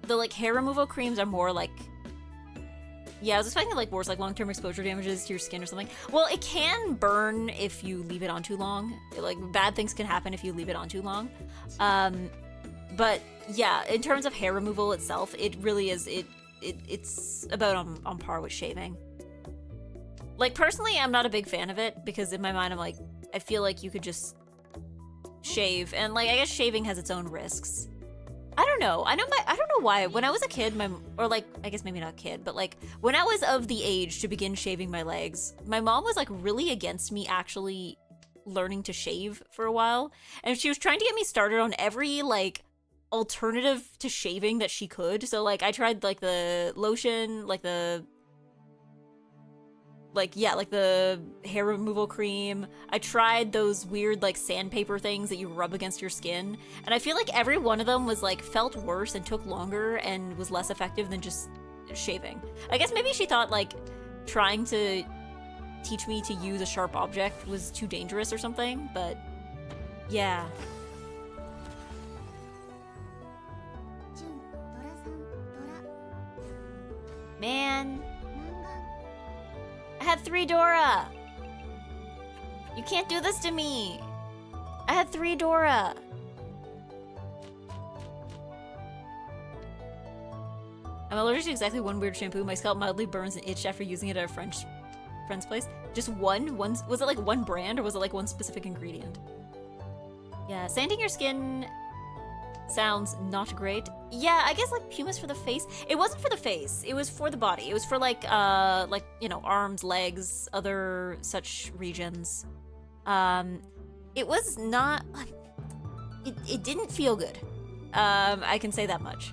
Speaker 1: like hair removal creams are more like, yeah, I was expecting like worse, like long-term exposure damages to your skin or something. Well, it can burn if you leave it on too long. Like, bad things can happen if you leave it on too long. But yeah, in terms of hair removal itself, it really is, it's about on par with shaving. Like, personally, I'm not a big fan of it because in my mind, I'm like, I feel like you could just shave, and like, I guess shaving has its own risks. I don't know. I don't know why. When I was a kid, or like, I guess maybe not kid, but like, when I was of the age to begin shaving my legs, my mom was like really against me actually learning to shave for a while. And she was trying to get me started on every like alternative to shaving that she could. So like, I tried like the lotion, like the hair removal cream. I tried those weird like sandpaper things that you rub against your skin, and I feel like every one of them was like felt worse and took longer and was less effective than just shaving. I guess maybe she thought like trying to teach me to use a sharp object was too dangerous or something, but yeah. Man, I had 3 Dora! You can't do this to me! I had 3 Dora! I'm allergic to exactly one weird shampoo. My scalp mildly burns and itched after using it at a friend's place. Just one? Was it like one brand, or was it like one specific ingredient? Yeah, sanding your skin sounds not great. Yeah, I guess like pumice for the face. It wasn't for the face. It was for the body. It was for like you know, arms, legs, other such regions. It was not. It didn't feel good. I can say that much.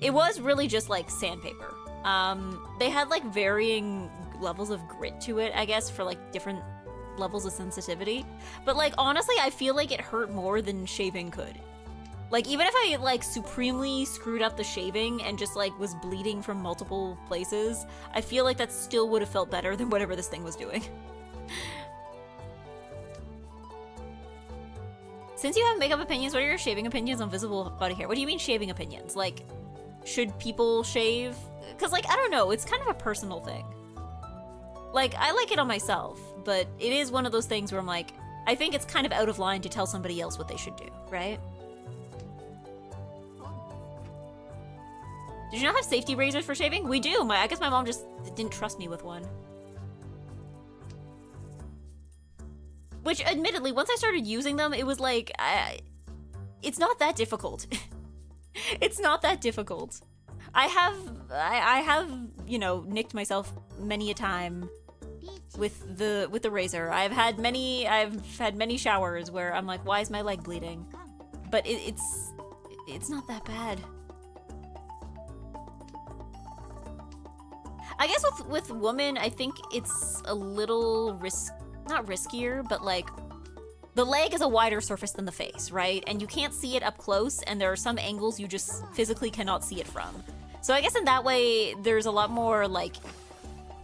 Speaker 1: It was really just like sandpaper. They had like varying levels of grit to it, I guess, for like different levels of sensitivity. But like honestly, I feel like it hurt more than shaving could. Like, even if I, like, supremely screwed up the shaving and just, like, was bleeding from multiple places, I feel like that still would have felt better than whatever this thing was doing. Since you have makeup opinions, what are your shaving opinions on visible body hair? What do you mean shaving opinions? Like, should people shave? Because, like, I don't know, it's kind of a personal thing. Like, I like it on myself, but it is one of those things where I'm like, I think it's kind of out of line to tell somebody else what they should do, right? Did you not have safety razors for shaving? We do. I guess my mom just didn't trust me with one. Which, admittedly, once I started using them, it was like, it's not that difficult. It's not that difficult. I have, you know, nicked myself many a time with the razor. I've had many showers where I'm like, why is my leg bleeding? But it's not that bad. I guess with women, I think it's a little not riskier, but like, the leg is a wider surface than the face, right? And you can't see it up close, and there are some angles you just physically cannot see it from. So I guess in that way, there's a lot more like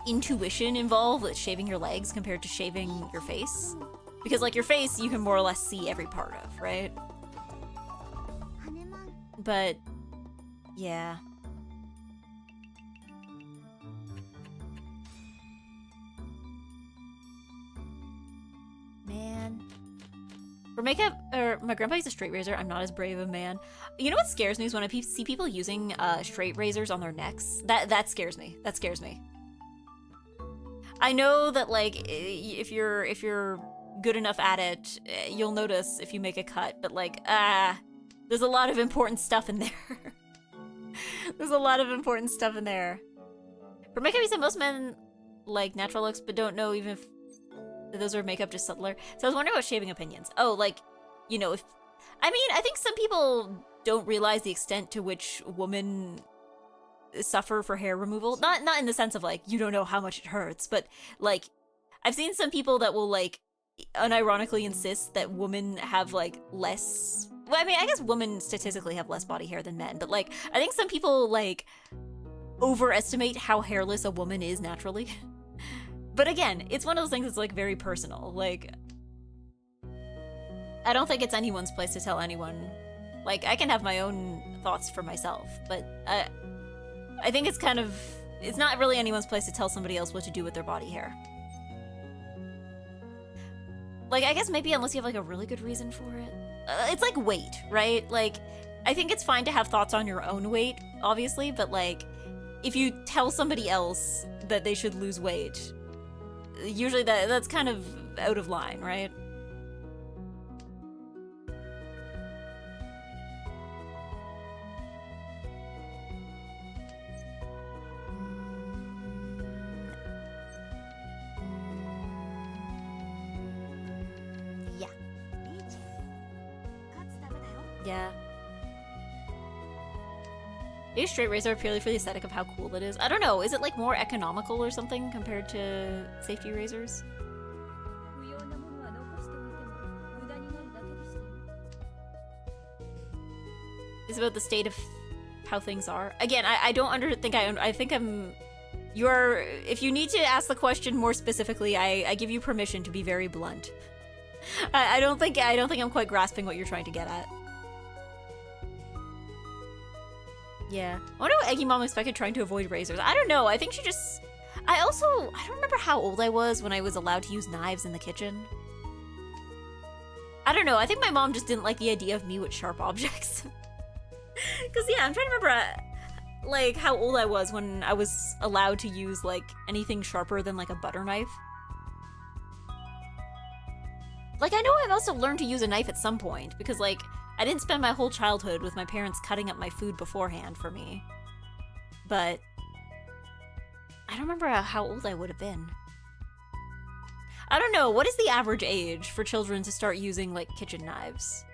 Speaker 1: intuition involved with shaving your legs compared to shaving your face. Because like your face, you can more or less see every part of, right? But yeah. Man. For makeup, or my grandpa uses a straight razor. I'm not as brave a man. You know what scares me is when I see people using straight razors on their necks. That scares me. That scares me. I know that like if you're good enough at it, you'll notice if you make a cut. But like there's a lot of important stuff in there. There's a lot of important stuff in there. For makeup, you said most men like natural looks, but don't know even if those are makeup just subtler. So I was wondering about shaving opinions. Oh, like, you know, if... I mean, I think some people don't realize the extent to which women suffer for hair removal. Not in the sense of, like, you don't know how much it hurts, but, like, I've seen some people that will, like, unironically insist that women have, like, less... Well, I mean, I guess women statistically have less body hair than men, but, like, I think some people, like, overestimate how hairless a woman is naturally. But again, it's one of those things that's, like, very personal. Like, I don't think it's anyone's place to tell anyone. Like, I can have my own thoughts for myself, but I think it's kind of... It's not really anyone's place to tell somebody else what to do with their body hair. Like, I guess maybe unless you have, like, a really good reason for it. It's like weight, right? Like, I think it's fine to have thoughts on your own weight, obviously, but, like, if you tell somebody else that they should lose weight... Usually that's kind of out of line, right? Yeah. Yeah. Maybe straight razor purely for the aesthetic of how cool it is. I don't know, is it like more economical or something compared to safety razors? It's about the state of how things are. Again, I don't I think I'm... If you need to ask the question more specifically, I give you permission to be very blunt. I don't think I'm quite grasping what you're trying to get at. Yeah. I wonder what Eggy Mom expected trying to avoid razors. I don't know. I think she just... I don't remember how old I was when I was allowed to use knives in the kitchen. I don't know. I think my mom just didn't like the idea of me with sharp objects. Because, yeah, I'm trying to remember, like, how old I was when I was allowed to use, like, anything sharper than, like, a butter knife. Like, I know I must have learned to use a knife at some point, because, like... I didn't spend my whole childhood with my parents cutting up my food beforehand for me. But I don't remember how old I would have been. I don't know, what is the average age for children to start using, like, kitchen knives?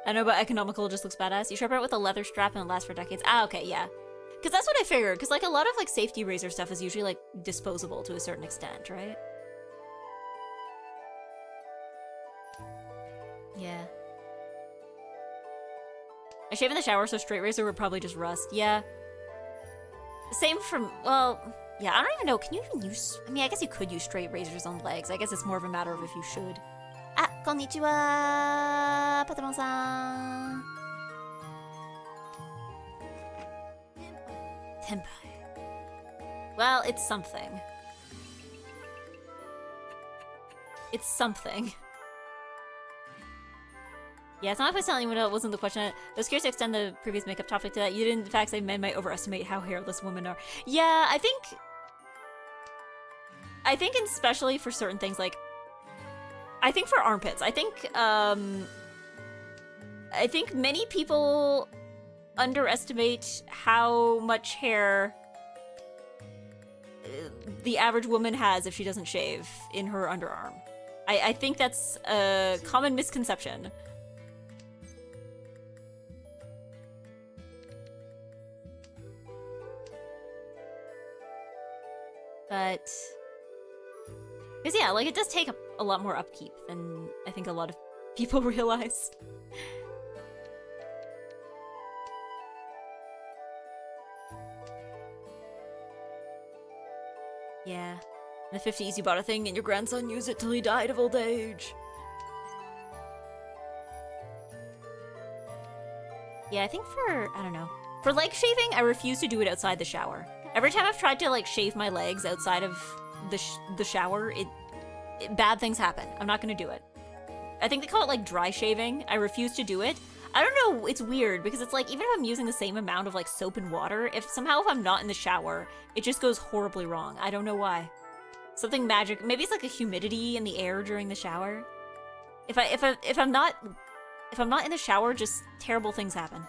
Speaker 1: I know, but economical just looks badass. You sharpen it with a leather strap and it lasts for decades. Ah, okay, yeah. Because that's what I figured, because, like, a lot of, like, safety razor stuff is usually, like, disposable to a certain extent, right? Yeah. I shave in the shower, so straight razor would probably just rust. Yeah. Same from, well, yeah, I don't even know. Can you even use, I mean, I guess you could use straight razors on legs. I guess it's more of a matter of if you should. Ah, konnichiwa, patron-san. Tempai. Well, it's something. It's something. Yeah, it's not if I was telling anyone it wasn't the question. I was curious to extend the previous makeup topic to that. You didn't, in fact, say men might overestimate how hairless women are. Yeah, I think especially for certain things, like, I think for armpits, I think many people underestimate how much hair the average woman has if she doesn't shave in her underarm. I think that's a common misconception. But, because yeah, like, it does take a lot more upkeep than I think a lot of people realize. Yeah. In the 50s, you bought a thing and your grandson used it till he died of old age. Yeah, I think for, I don't know. For leg shaving, I refuse to do it outside the shower. Every time I've tried to like shave my legs outside of the shower, bad things happen. I'm not gonna do it. I think they call it like dry shaving. I refuse to do it. I don't know, it's weird because it's like even if I'm using the same amount of like soap and water, if I'm not in the shower, it just goes horribly wrong. I don't know why. Something magic. Maybe it's like a humidity in the air during the shower. If I'm not in the shower, just terrible things happen.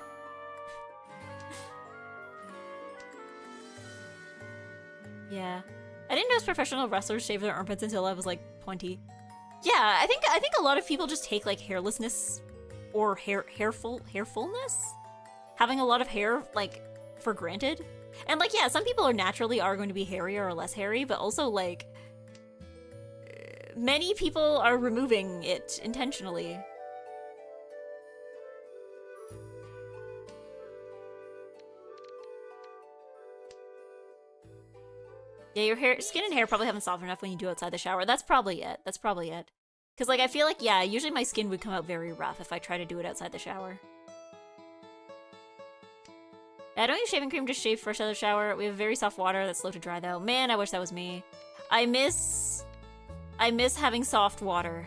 Speaker 1: Yeah. I didn't know professional wrestlers shave their armpits until I was like 20. Yeah, I think a lot of people just take like hairlessness or hairfulness, having a lot of hair like for granted. And like yeah, some people are going to be hairier or less hairy, but also like many people are removing it intentionally. Yeah, your skin and hair probably haven't softened enough when you do it outside the shower. That's probably it. That's probably it. Because, like, I feel like, yeah, usually my skin would come out very rough if I try to do it outside the shower. I don't use shaving cream, just shave fresh out of the shower. We have very soft water that's slow to dry, though. Man, I wish that was me. I miss having soft water.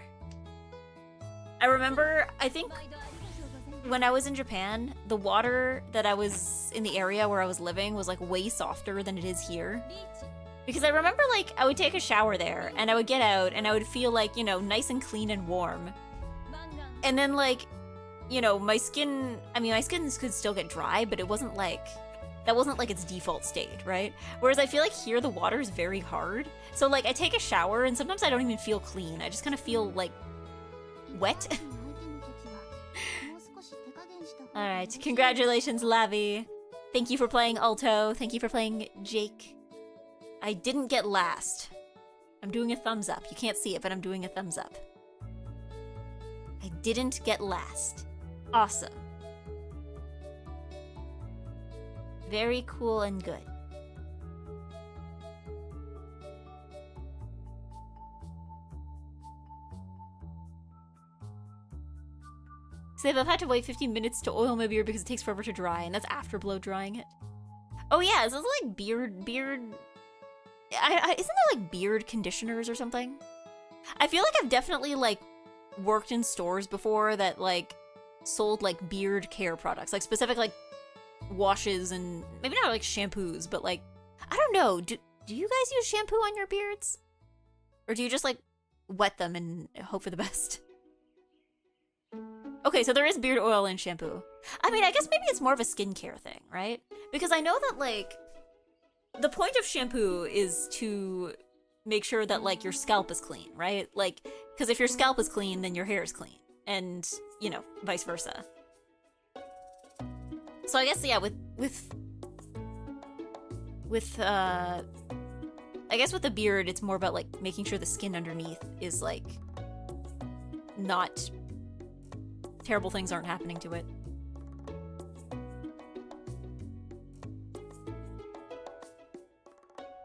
Speaker 1: I remember, I think, when I was in Japan, the water that I was in the area where I was living was, like, way softer than it is here. Because I remember, like, I would take a shower there, and I would get out, and I would feel, like, you know, nice and clean and warm. And then, like, you know, my skin could still get dry, but it wasn't, like, that wasn't, like, its default state, right? Whereas I feel like here the water is very hard. So, like, I take a shower, and sometimes I don't even feel clean. I just kind of feel, like, wet. Alright, congratulations, Lavi. Thank you for playing Alto. Thank you for playing Jake. I didn't get last. I'm doing a thumbs up. You can't see it, but I'm doing a thumbs up. I didn't get last. Awesome. Very cool and good. Save, I've had to wait 15 minutes to oil my beard because it takes forever to dry, and that's after blow drying it. Oh yeah, is this like beard... isn't there like beard conditioners or something? I feel like I've definitely like worked in stores before that like sold like beard care products, like specific like washes and maybe not like shampoos, but like I don't know. Do you guys use shampoo on your beards, or do you just like wet them and hope for the best? Okay, so there is beard oil and shampoo. I mean, I guess maybe it's more of a skincare thing, right? Because I know that like the point of shampoo is to make sure that, like, your scalp is clean, right? Like, because if your scalp is clean, then your hair is clean. And, you know, vice versa. So I guess, yeah, I guess with the beard, it's more about, like, making sure the skin underneath is, like, not... terrible things aren't happening to it.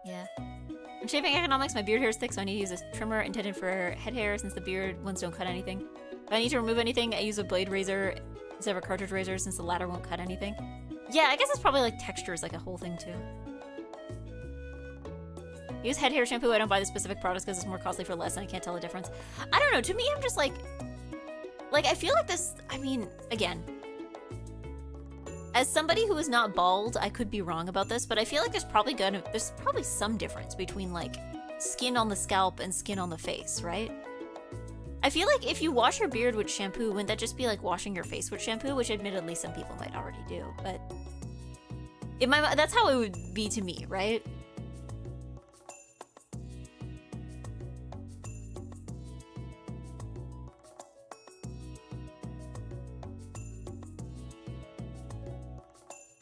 Speaker 1: Yeah. I'm shaving economics, my beard hair is thick, so I need to use a trimmer intended for head hair since the beard ones don't cut anything. If I need to remove anything, I use a blade razor instead of a cartridge razor since the latter won't cut anything. Yeah, I guess it's probably like texture is like a whole thing too. I use head hair shampoo, I don't buy the specific products because it's more costly for less and I can't tell the difference. I don't know, to me I'm just like I feel like this, I mean, again, as somebody who is not bald, I could be wrong about this, but I feel like there's probably some difference between like skin on the scalp and skin on the face, right? I feel like if you wash your beard with shampoo, wouldn't that just be like washing your face with shampoo, which admittedly some people might already do, but that's how it would be to me, right?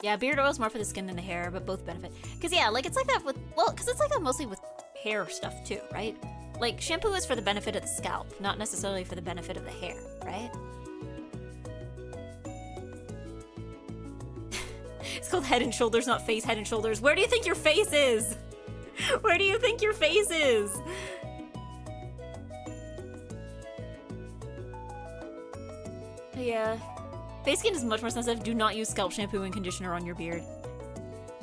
Speaker 1: Yeah, beard oil is more for the skin than the hair, but both benefit. Because yeah, like it's like that with, well, because it's like that mostly with hair stuff too, right? Like shampoo is for the benefit of the scalp, not necessarily for the benefit of the hair, right? It's called Head and Shoulders, not face, Head and Shoulders. Where do you think your face is? Where do you think your face is? Yeah. Face skin is much more sensitive. Do not use scalp shampoo and conditioner on your beard.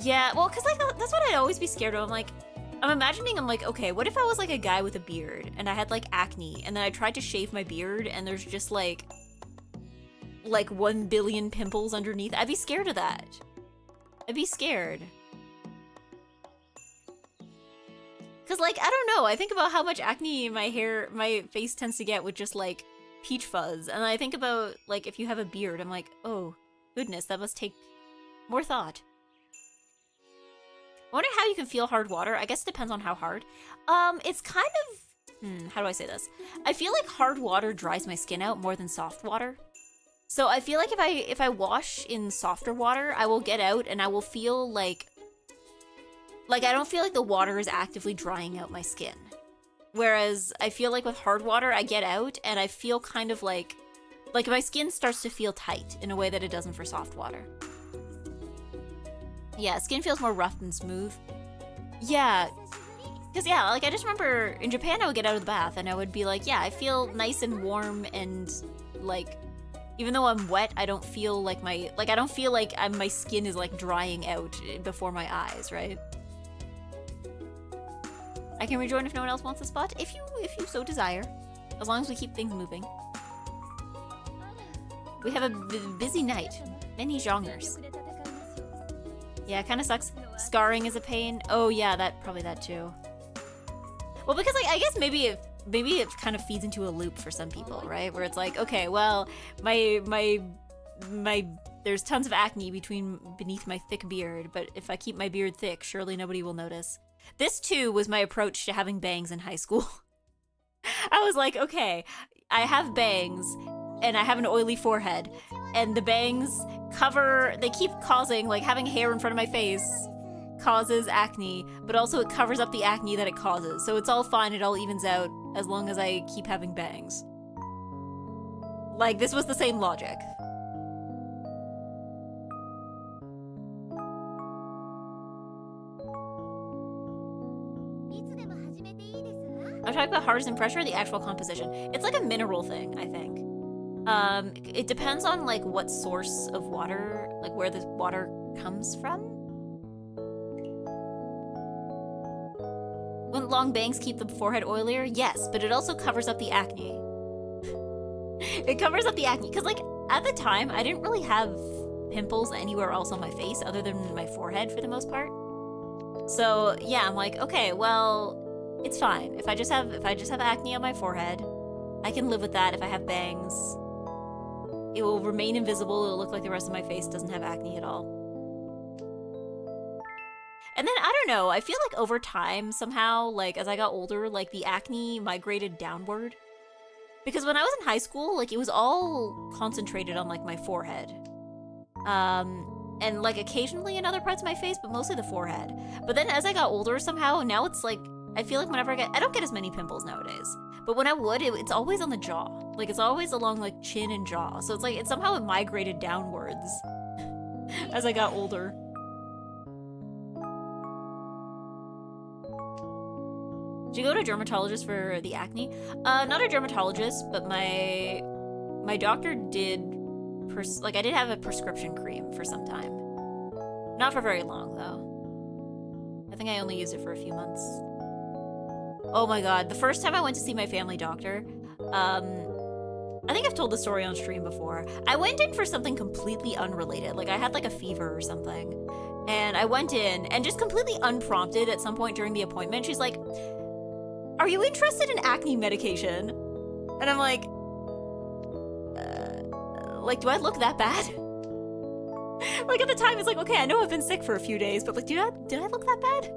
Speaker 1: Yeah, well, because like that's what I'd always be scared of. I'm imagining, I'm like, okay, what if I was like a guy with a beard and I had like acne and then I tried to shave my beard and there's just like 1 billion pimples underneath? I'd be scared of that. I'd be scared. Cause like, I don't know, I think about how much acne my face tends to get with just like peach fuzz. And I think about like, if you have a beard, I'm like, oh goodness, that must take more thought. I wonder how you can feel hard water. I guess it depends on how hard. It's kind of, how do I say this? I feel like hard water dries my skin out more than soft water. So I feel like if I wash in softer water, I will get out and I will feel like I don't feel like the water is actively drying out my skin. Whereas I feel like with hard water, I get out and I feel kind of like my skin starts to feel tight in a way that it doesn't for soft water. Yeah, skin feels more rough and smooth. Yeah, because yeah, like I just remember in Japan I would get out of the bath and I would be like, yeah, I feel nice and warm and like, even though I'm wet, I don't feel like my skin is like drying out before my eyes, right? I can rejoin if no one else wants the spot, if you so desire, as long as we keep things moving. We have a busy night, many genres. Yeah, it kind of sucks. Scarring is a pain. Oh yeah, probably that too. Well, because like I guess maybe it kind of feeds into a loop for some people, right? Where it's like, okay, well, my there's tons of acne beneath my thick beard, but if I keep my beard thick, surely nobody will notice. This too was my approach to having bangs in high school. I was like, okay, I have bangs and I have an oily forehead, and the bangs they keep causing, like having hair in front of my face causes acne, but also it covers up the acne that it causes. So it's all fine, it all evens out as long as I keep having bangs. Like, this was the same logic. I'm talking about hardness and pressure, or the actual composition. It's like a mineral thing, I think. It depends on like what source of water, like where the water comes from. Wouldn't long bangs keep the forehead oilier? Yes, but it also covers up the acne. It covers up the acne, because like at the time, I didn't really have pimples anywhere else on my face other than my forehead for the most part. So yeah, I'm like, okay, well, it's fine. If I just have acne on my forehead, I can live with that. If I have bangs, it will remain invisible. It'll look like the rest of my face doesn't have acne at all. And then, I don't know, I feel like over time, somehow, like, as I got older, like, the acne migrated downward. Because when I was in high school, like, it was all concentrated on, like, my forehead. And, like, occasionally in other parts of my face, but mostly the forehead. But then as I got older, somehow, now it's, like, I feel like whenever I don't get as many pimples nowadays. But when I would, it's always on the jaw. Like, it's always along, like, chin and jaw. So it's like, it somehow migrated downwards as I got older. Did you go to a dermatologist for the acne? Not a dermatologist, but my doctor did, I did have a prescription cream for some time. Not for very long, though. I think I only used it for a few months. Oh my god, the first time I went to see my family doctor, I think I've told the story on stream before. I went in for something completely unrelated. Like, I had, like, a fever or something. And I went in, and just completely unprompted at some point during the appointment, she's like, "Are you interested in acne medication?" And I'm like, do I look that bad? Like, at the time, it's like, okay, I know I've been sick for a few days, but, like, did I look that bad?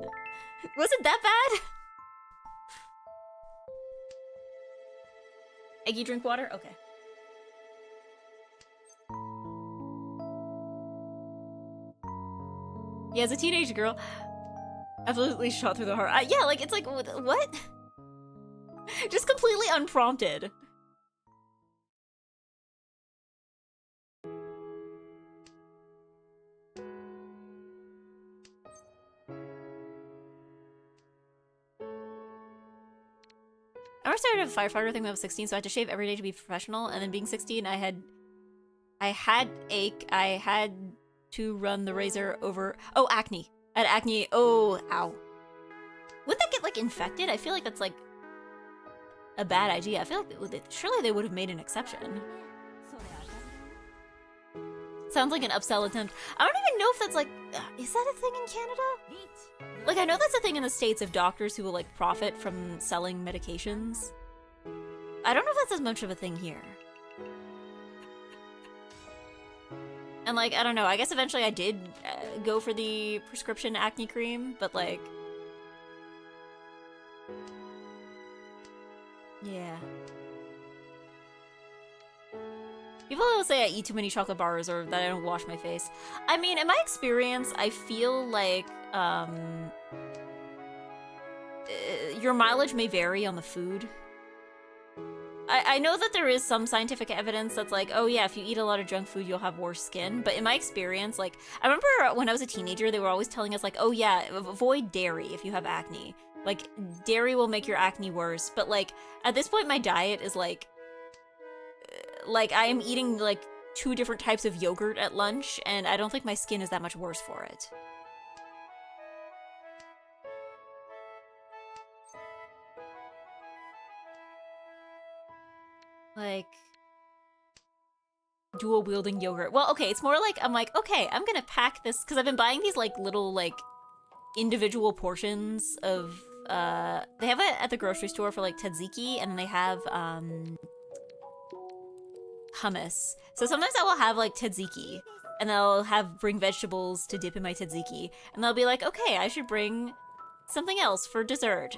Speaker 1: Was it that bad? Eggy, drink water? Okay. Yeah, as a teenage girl, absolutely shot through the heart. Yeah, like, it's like, what? Just completely unprompted. I started a firefighter thing when I was 16, so I had to shave every day to be professional. And then being 16, I had I had to run the razor over. Oh, acne. I had acne. Oh, ow. Would that get, like, infected? I feel like that's, like, a bad idea. I feel like surely they would have made an exception. Sounds like an upsell attempt. I don't even know if that's, like, is that a thing in Canada? Like, I know that's a thing in the States of doctors who will, like, profit from selling medications. I don't know if that's as much of a thing here. And, like, I don't know. I guess eventually I did go for the prescription acne cream, but, like... yeah. People will say I eat too many chocolate bars or that I don't wash my face. I mean, in my experience, I feel like, your mileage may vary on the food. I know that there is some scientific evidence that's like, oh yeah, if you eat a lot of junk food, you'll have worse skin. But in my experience, like, I remember when I was a teenager, they were always telling us, like, oh yeah, avoid dairy if you have acne. Like, dairy will make your acne worse. But, like, at this point, my diet is, like, I am eating, like, 2 different types of yogurt at lunch, and I don't think my skin is that much worse for it. Like, dual-wielding yogurt. Well, okay, it's more like, I'm like, okay, I'm gonna pack this, because I've been buying these, like, little, like, individual portions of, they have it at the grocery store for, like, tzatziki, and they have, hummus. So sometimes I will have, like, tzatziki, and they'll bring vegetables to dip in my tzatziki, and they'll be like, okay, I should bring something else for dessert.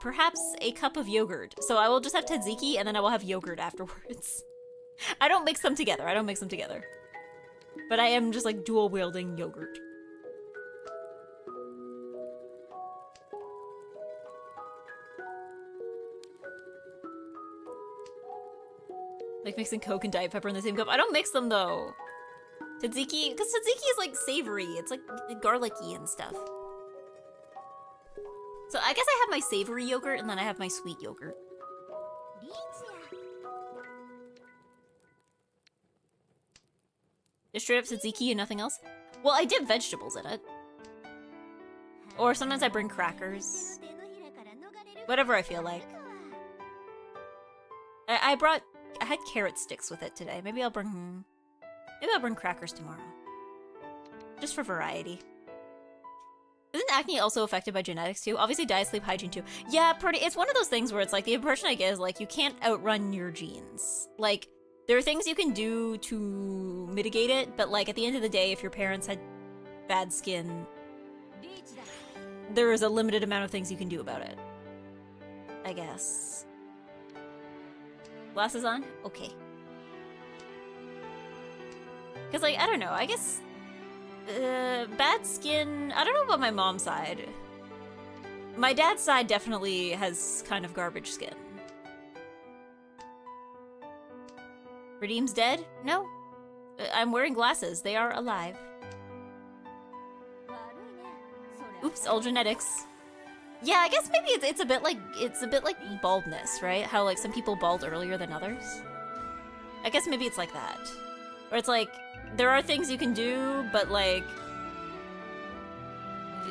Speaker 1: Perhaps a cup of yogurt. So I will just have tzatziki, and then I will have yogurt afterwards. I don't mix them together. But I am just, like, dual-wielding yogurt. Like mixing Coke and Diet Pepper in the same cup. I don't mix them, though. Tzatziki, because tzatziki is, like, savory. It's, like, garlicky and stuff. So I guess I have my savory yogurt, and then I have my sweet yogurt. Just straight up tzatziki and nothing else? Well, I dip vegetables in it. Or sometimes I bring crackers. Whatever I feel like. I had carrot sticks with it today. Maybe I'll bring crackers tomorrow. Just for variety. Isn't acne also affected by genetics too? Obviously diet, sleep, hygiene too. Yeah, it's one of those things where it's like, the impression I get is like, you can't outrun your genes. Like, there are things you can do to mitigate it, but like, at the end of the day, if your parents had bad skin, there is a limited amount of things you can do about it. I guess. Glasses on? Okay. Because, like, I don't know, I guess... bad skin... I don't know about my mom's side. My dad's side definitely has kind of garbage skin. Redeem's dead? No. I'm wearing glasses. They are alive. Oops, all genetics. Yeah, I guess maybe it's a bit like baldness, right? How like some people bald earlier than others. I guess maybe it's like that. Or it's like there are things you can do, but like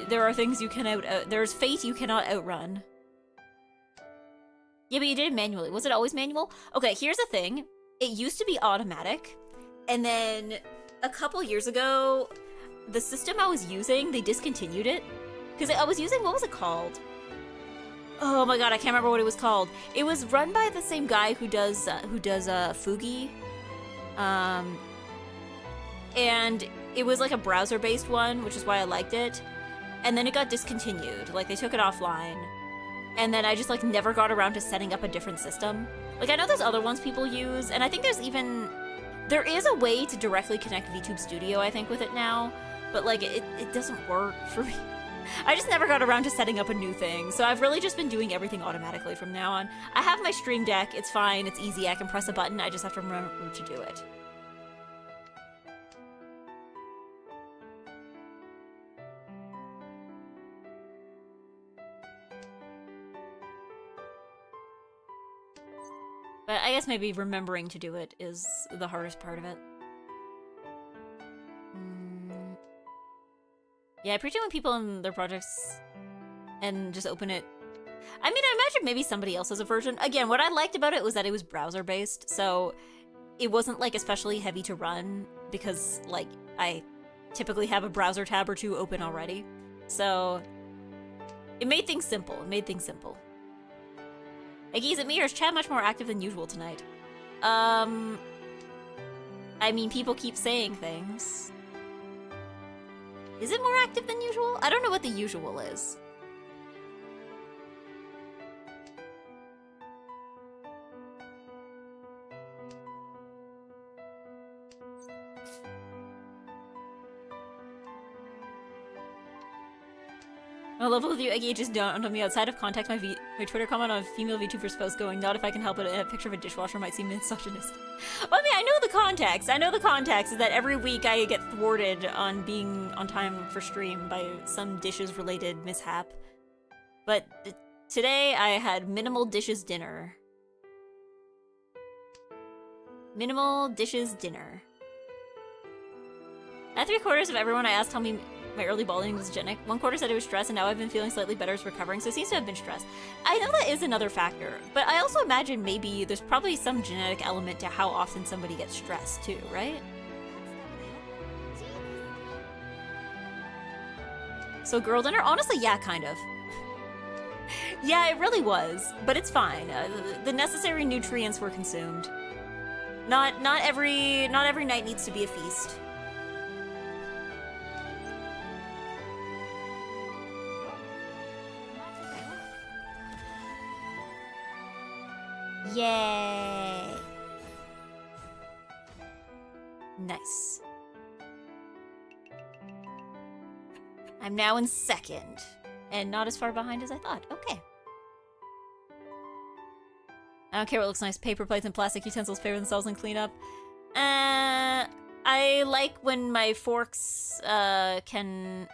Speaker 1: there are things you cannot there's fate you cannot outrun. Yeah, but you did it manually. Was it always manual? Okay, here's the thing. It used to be automatic, and then a couple years ago, the system I was using, they discontinued it. Because I was using, what was it called? Oh my god, I can't remember what it was called. It was run by the same guy who does Fugi. And it was like a browser-based one, which is why I liked it. And then it got discontinued. Like, they took it offline. And then I just, like, never got around to setting up a different system. Like, I know there's other ones people use, and I think there is a way to directly connect VTube Studio, I think, with it now. But, like, it doesn't work for me. I just never got around to setting up a new thing, so I've really just been doing everything automatically from now on. I have my Stream Deck, it's fine, it's easy, I can press a button, I just have to remember to do it. But I guess maybe remembering to do it is the hardest part of it. Yeah, I appreciate when people in their projects and just open it. I mean, I imagine maybe somebody else has a version. Again, what I liked about it was that it was browser-based, so it wasn't, like, especially heavy to run because, like, I typically have a browser tab or two open already. So it made things simple. It made things simple. Eggy, is it me or is chat much more active than usual tonight? I mean, people keep saying things. Is it more active than usual? I don't know what the usual is. I love with you, Eggy, just don't on me outside of context. My Twitter comment on a female VTuber's post going, not if I can help it, a picture of a dishwasher might seem misogynist. Well, I mean, I know the context. I know the context is that every week I get thwarted on being on time for stream by some dishes-related mishap. But today I had minimal dishes dinner. Minimal dishes dinner. At 3/4 of everyone I asked tell me my early balding was genetic. 1/4 said it was stress, and now I've been feeling slightly better as recovering, so it seems to have been stress. I know that is another factor, but I also imagine maybe there's probably some genetic element to how often somebody gets stressed too, right? So girl dinner? Honestly, yeah, kind of. Yeah, it really was, but it's fine. The necessary nutrients were consumed. Not every night needs to be a feast. Yay! Nice. I'm now in second, and not as far behind as I thought. Okay. I don't care what looks nice. Paper plates and plastic utensils favor themselves in cleanup. I like when my forks can...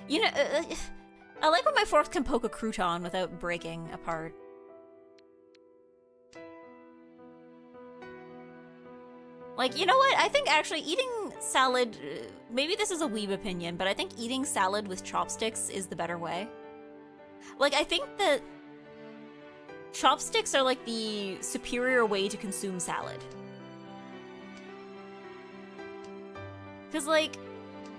Speaker 1: You know, I like when my forks can poke a crouton without breaking apart. Like, you know what? I think actually eating salad, maybe this is a weeb opinion, but I think eating salad with chopsticks is the better way. Like, I think that chopsticks are like the superior way to consume salad. Because, like,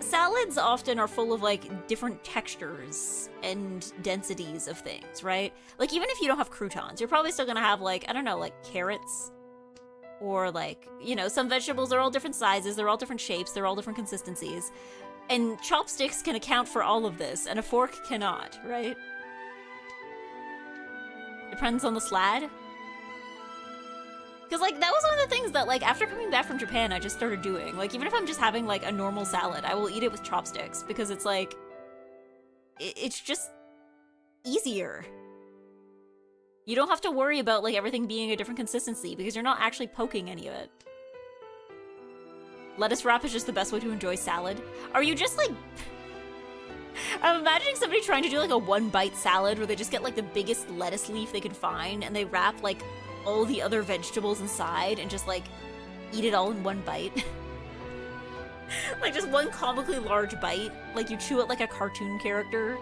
Speaker 1: salads often are full of, like, different textures and densities of things, right? Like, even if you don't have croutons, you're probably still gonna have, like, I don't know, like, carrots. Or, like, you know, some vegetables are all different sizes, they're all different shapes, they're all different consistencies. And chopsticks can account for all of this, and a fork cannot, right? Depends on the slad. Because, like, that was one of the things that, like, after coming back from Japan, I just started doing. Like, even if I'm just having, like, a normal salad, I will eat it with chopsticks, because it's, like, it's just easier. You don't have to worry about, like, everything being a different consistency, because you're not actually poking any of it. Lettuce wrap is just the best way to enjoy salad. Are you just, like... I'm imagining somebody trying to do, like, a one-bite salad where they just get, like, the biggest lettuce leaf they can find, and they wrap, like, all the other vegetables inside and just, like, eat it all in one bite. Like, just one comically large bite. Like, you chew it like a cartoon character.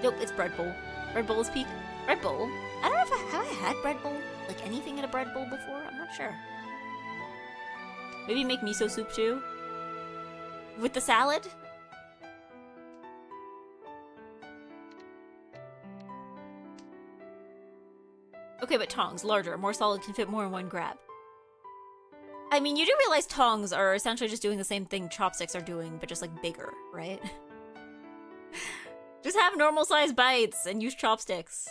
Speaker 1: Nope, it's bread bowl. Bread bowl is peak. Bread bowl? I don't know if have I had bread bowl? Like anything in a bread bowl before? I'm not sure. Maybe make miso soup too? With the salad? Okay, but tongs, larger, more solid, can fit more in one grab. I mean, you do realize tongs are essentially just doing the same thing chopsticks are doing, but just like bigger, right? Just have normal sized bites and use chopsticks.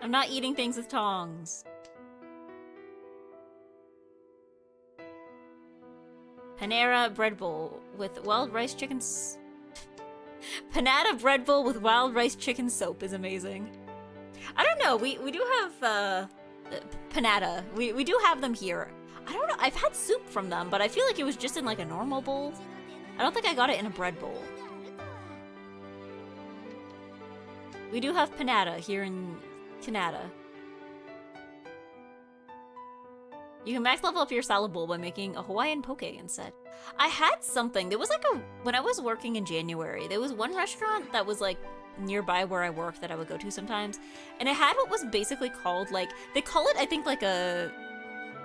Speaker 1: I'm not eating things with tongs. Panera bread bowl with wild rice chicken Panada bread bowl with wild rice chicken soap is amazing. I don't know, we do have panada. We do have them here. I don't know, I've had soup from them, but I feel like it was just in like a normal bowl. I don't think I got it in a bread bowl. We do have panada here in Canada. You can max level up your salad bowl by making a Hawaiian poke instead. I had something. There was like when I was working in January, there was one restaurant that was like nearby where I work that I would go to sometimes. And it had what was basically called like, they call it I think like a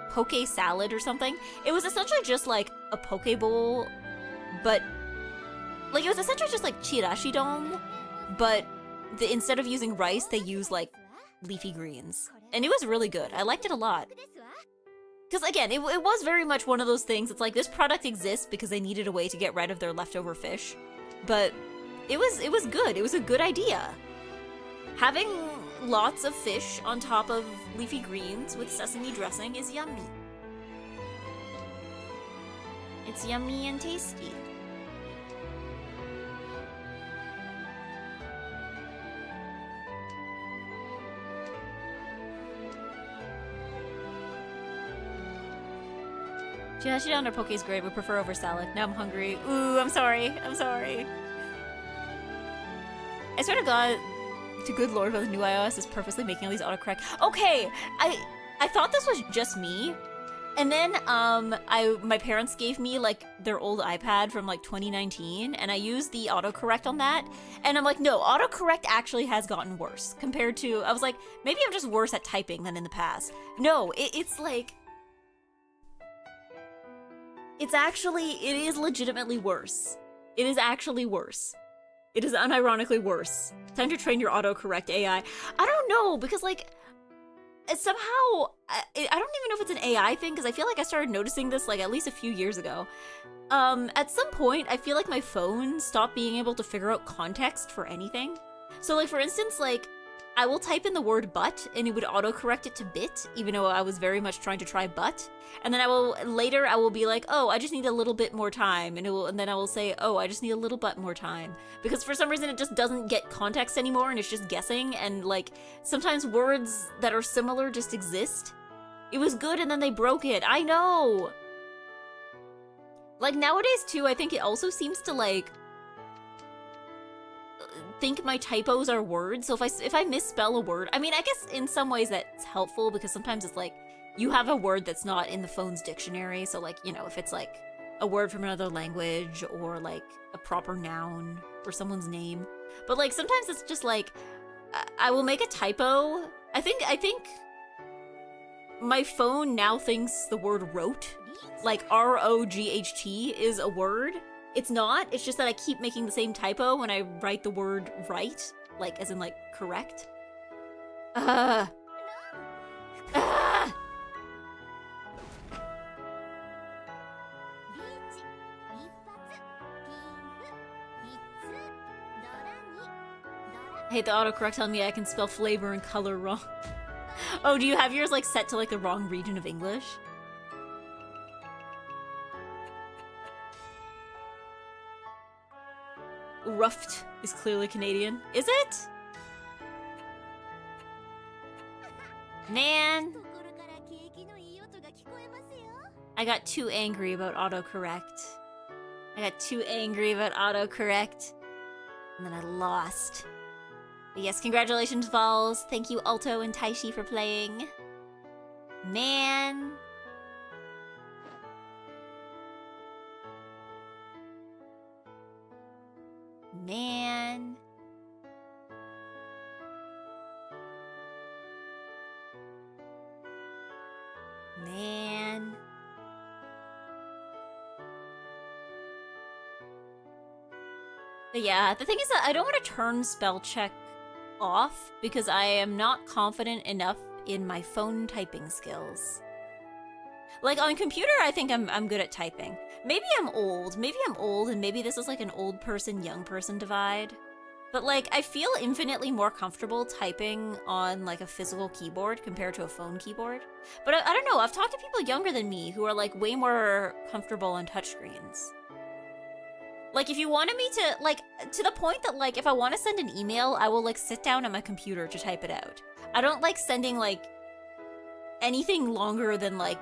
Speaker 1: poke salad or something. It was essentially just like a poke bowl, but like it was essentially just like chirashi don, but instead of using rice, they use like leafy greens. And it was really good. I liked it a lot. Because again, it was very much one of those things. It's like this product exists because they needed a way to get rid of their leftover fish. But it was good. It was a good idea. Having lots of fish on top of leafy greens with sesame dressing is yummy. It's yummy and tasty. Chirashi don or poke is great, but prefer over salad. Now I'm hungry. Ooh, I'm sorry. I'm sorry. I swear to God, to good lord, about the new iOS is purposely making all these autocorrect. Okay, I thought this was just me, and then my parents gave me like their old iPad from like 2019, and I used the autocorrect on that, and I'm like, no, autocorrect actually has gotten worse compared to. I was like, maybe I'm just worse at typing than in the past. No, it's like. It is legitimately worse. It is actually worse. It is unironically worse. Time to train your autocorrect AI. I don't know, because like, somehow, I don't even know if it's an AI thing, because I feel like I started noticing this like at least a few years ago. At some point, I feel like my phone stopped being able to figure out context for anything. So like, for instance, like, I will type in the word but, and it would autocorrect it to bit, even though I was very much trying to try but. And then I will be like, oh, I just need a little bit more time, and then I will say, oh, I just need a little bit more time. Because for some reason it just doesn't get context anymore, and it's just guessing, and like, sometimes words that are similar just exist. It was good and then they broke it, I know! Like, nowadays too, I think it also seems to like, think my typos are words. So if I misspell a word, I mean, I guess in some ways that's helpful, because sometimes it's like you have a word that's not in the phone's dictionary. So like, you know, if it's like a word from another language or like a proper noun or someone's name. But like sometimes it's just like I will make a typo. I think my phone now thinks the word wrote, like R-O-G-H-T is a word. It's not, it's just that I keep making the same typo when I write the word right, like as in like correct. I hate the autocorrect telling me I can spell flavor and color wrong. Oh, do you have yours like set to like the wrong region of English? Ruffed is clearly Canadian. Is it? Man. I got too angry about autocorrect. And then I lost. But yes, congratulations, Vols. Thank you, Alto and Taishi, for playing. Man. Man. Man. But yeah, the thing is that I don't want to turn spell check off because I am not confident enough in my phone typing skills. Like on computer, I think I'm good at typing. Maybe I'm old and maybe this is like an old person, young person divide. But like, I feel infinitely more comfortable typing on like a physical keyboard compared to a phone keyboard. But I don't know, I've talked to people younger than me who are like way more comfortable on touchscreens. Like if you wanted me to, like, to the point that like, if I want to send an email, I will like sit down at my computer to type it out. I don't like sending like anything longer than like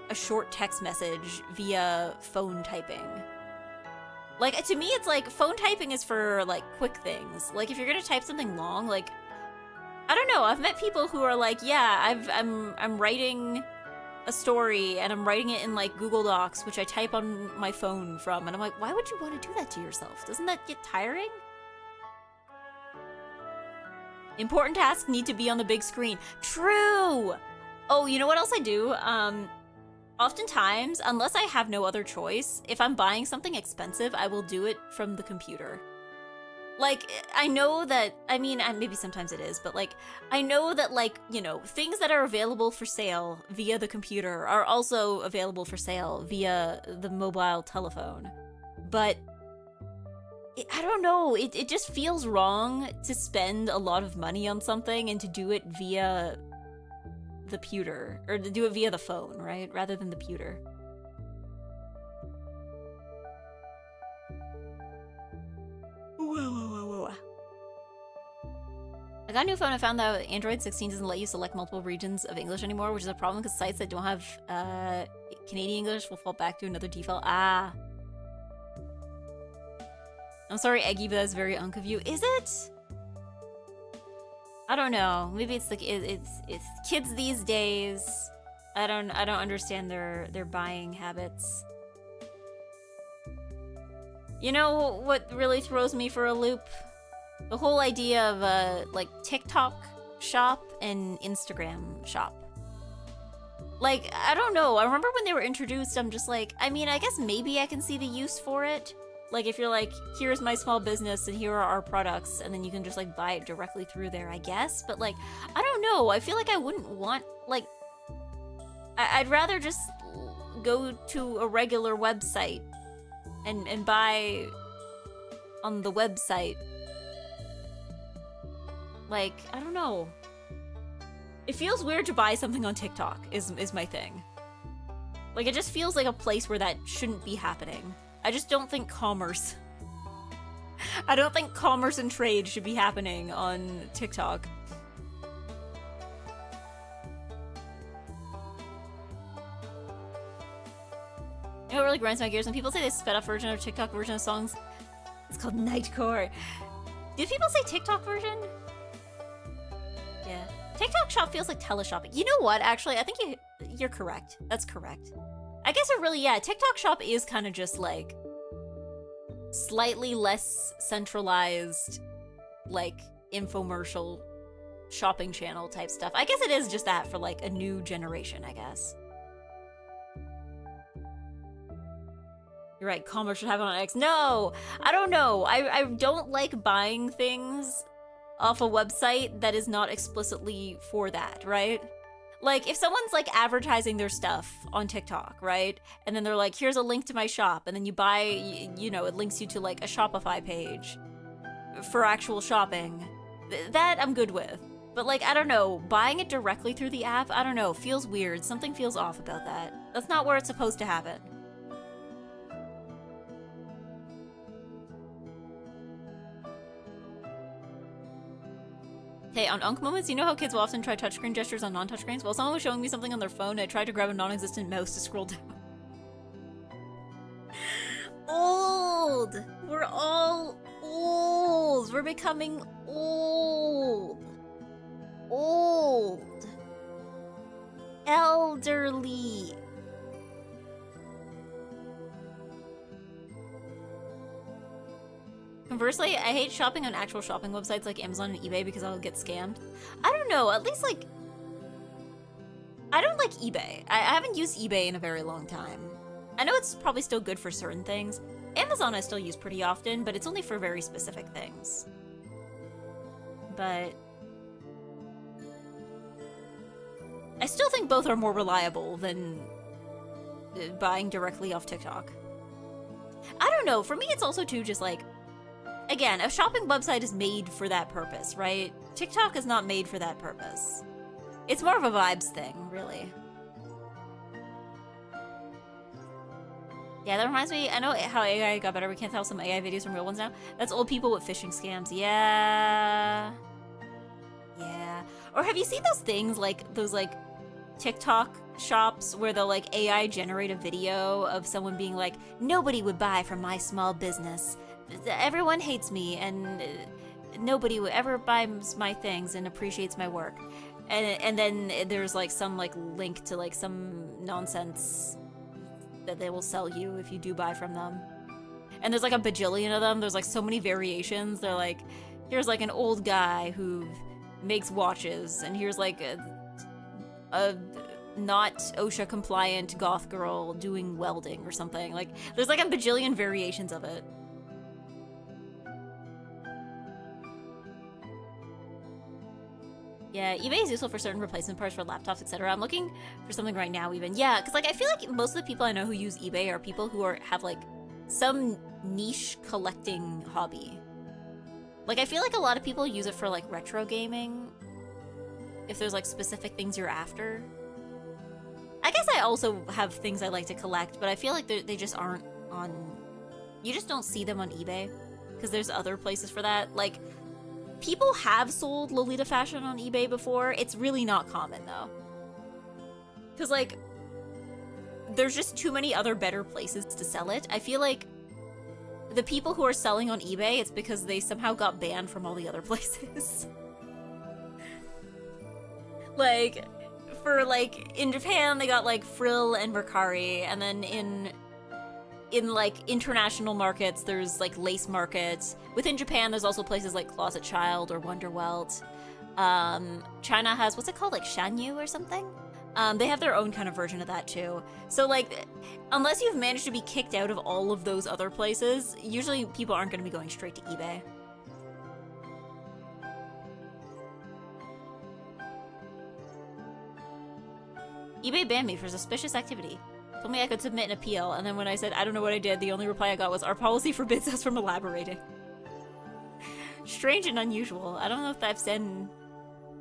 Speaker 1: a short text message via phone typing. Like, to me, it's like, phone typing is for, like, quick things. Like, if you're gonna type something long, like, I don't know. I've met people who are like, yeah, I'm writing a story and I'm writing it in like Google Docs, which I type on my phone from, and I'm like, why would you want to do that to yourself? Doesn't that get tiring? Important tasks need to be on the big screen. True! Oh, you know what else I do? Oftentimes, unless I have no other choice, if I'm buying something expensive, I will do it from the computer. Like, I know that, I mean, maybe sometimes it is, but like, I know that like, you know, things that are available for sale via the computer are also available for sale via the mobile telephone. But, I don't know, it just feels wrong to spend a lot of money on something and to do it via the pewter, or to do it via the phone, right? Rather than the pewter. Whoa. I got a new phone. I found that Android 16 doesn't let you select multiple regions of English anymore, which is a problem because sites that don't have Canadian English will fall back to another default. Ah. I'm sorry, Eggy, but that's very unk of you. Is it? I don't know. Maybe it's like it's kids these days. I don't understand their buying habits. You know what really throws me for a loop? The whole idea of like TikTok shop and Instagram shop. Like, I don't know. I remember when they were introduced, I'm just like, I mean, I guess maybe I can see the use for it. Like, if you're like, here's my small business and here are our products, and then you can just like buy it directly through there, I guess. But like, I don't know. I feel like I wouldn't want, like, I'd rather just go to a regular website and buy on the website. Like, I don't know. It feels weird to buy something on TikTok is my thing. Like, it just feels like a place where that shouldn't be happening. I just don't think commerce. I don't think commerce and trade should be happening on TikTok. You know what really grinds my gears? When people say they sped up version of TikTok version of songs, it's called Nightcore. Did people say TikTok version? Yeah. TikTok shop feels like teleshopping. You know what? Actually, I think you're correct. That's correct. I guess it really, yeah, TikTok shop is kind of just like slightly less centralized, like infomercial shopping channel type stuff. I guess it is just that for like a new generation, I guess. You're right, commerce should have it on X. No, I don't know. I don't like buying things off a website that is not explicitly for that, right? Like, if someone's, like, advertising their stuff on TikTok, right? And then they're like, here's a link to my shop. And then you buy, you know, it links you to, like, a Shopify page for actual shopping. That I'm good with. But, like, I don't know. Buying it directly through the app, I don't know. Feels weird. Something feels off about that. That's not where it's supposed to happen. Hey, on Unk moments, you know how kids will often try touchscreen gestures on non-touchscreens? Well, someone was showing me something on their phone, and I tried to grab a non-existent mouse to scroll down. Old! We're all old! We're becoming old! Old! Elderly! Conversely, I hate shopping on actual shopping websites like Amazon and eBay because I'll get scammed. I don't know, at least like... I don't like eBay. I haven't used eBay in a very long time. I know it's probably still good for certain things. Amazon I still use pretty often, but it's only for very specific things. But... I still think both are more reliable than buying directly off TikTok. I don't know, for me it's also too just like... Again, a shopping website is made for that purpose, right? TikTok is not made for that purpose. It's more of a vibes thing, really. Yeah, that reminds me, I know how AI got better. We can't tell some AI videos from real ones now. That's old people with phishing scams. Yeah. Yeah. Or have you seen those things, like, those, like, TikTok shops where they'll, like, AI generate a video of someone being like, nobody would buy from my small business. Everyone hates me, and nobody would ever buys my things and appreciates my work. And then there's like some like link to like some nonsense that they will sell you if you do buy from them. And there's like a bajillion of them. There's like so many variations. They're like, here's like an old guy who makes watches, and here's like a not OSHA compliant goth girl doing welding or something. Like there's like a bajillion variations of it. Yeah, eBay is useful for certain replacement parts for laptops, etc. I'm looking for something right now even. Yeah, because like I feel like most of the people I know who use eBay are people who have like some niche collecting hobby. Like I feel like a lot of people use it for like retro gaming, if there's like specific things you're after. I guess I also have things I like to collect, but I feel like they just aren't on... You just don't see them on eBay, because there's other places for that. Like, people have sold Lolita fashion on eBay before. It's really not common, though. Because, like, there's just too many other better places to sell it. I feel like the people who are selling on eBay, it's because they somehow got banned from all the other places. Like, for, like, in Japan, they got, like, Frill and Mercari, and then in like, international markets, there's, like, Lace Market. Within Japan, there's also places like Closet Child or Wonderwelt. China has, what's it called, like, Shanyu or something? They have their own kind of version of that, too. So, like, unless you've managed to be kicked out of all of those other places, usually people aren't going to be going straight to eBay. eBay banned me for suspicious activity. Told me I could submit an appeal, and then when I said I don't know what I did, the only reply I got was, our policy forbids us from elaborating. Strange and unusual. I don't know if I've said...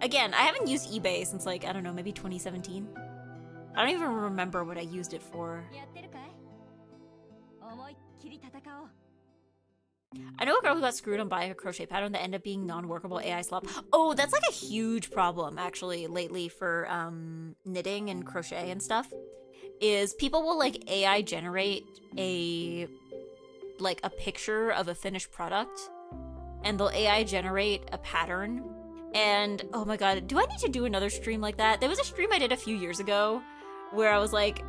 Speaker 1: Again, I haven't used eBay since, like, I don't know, maybe 2017? I don't even remember what I used it for. I know a girl who got screwed on buying a crochet pattern that ended up being non-workable AI slop. Oh, that's like a huge problem, actually, lately for knitting and crochet and stuff. Is people will, like, AI generate a picture of a finished product, and they'll AI generate a pattern. And, oh my god, do I need to do another stream like that? There was a stream I did a few years ago where I was like,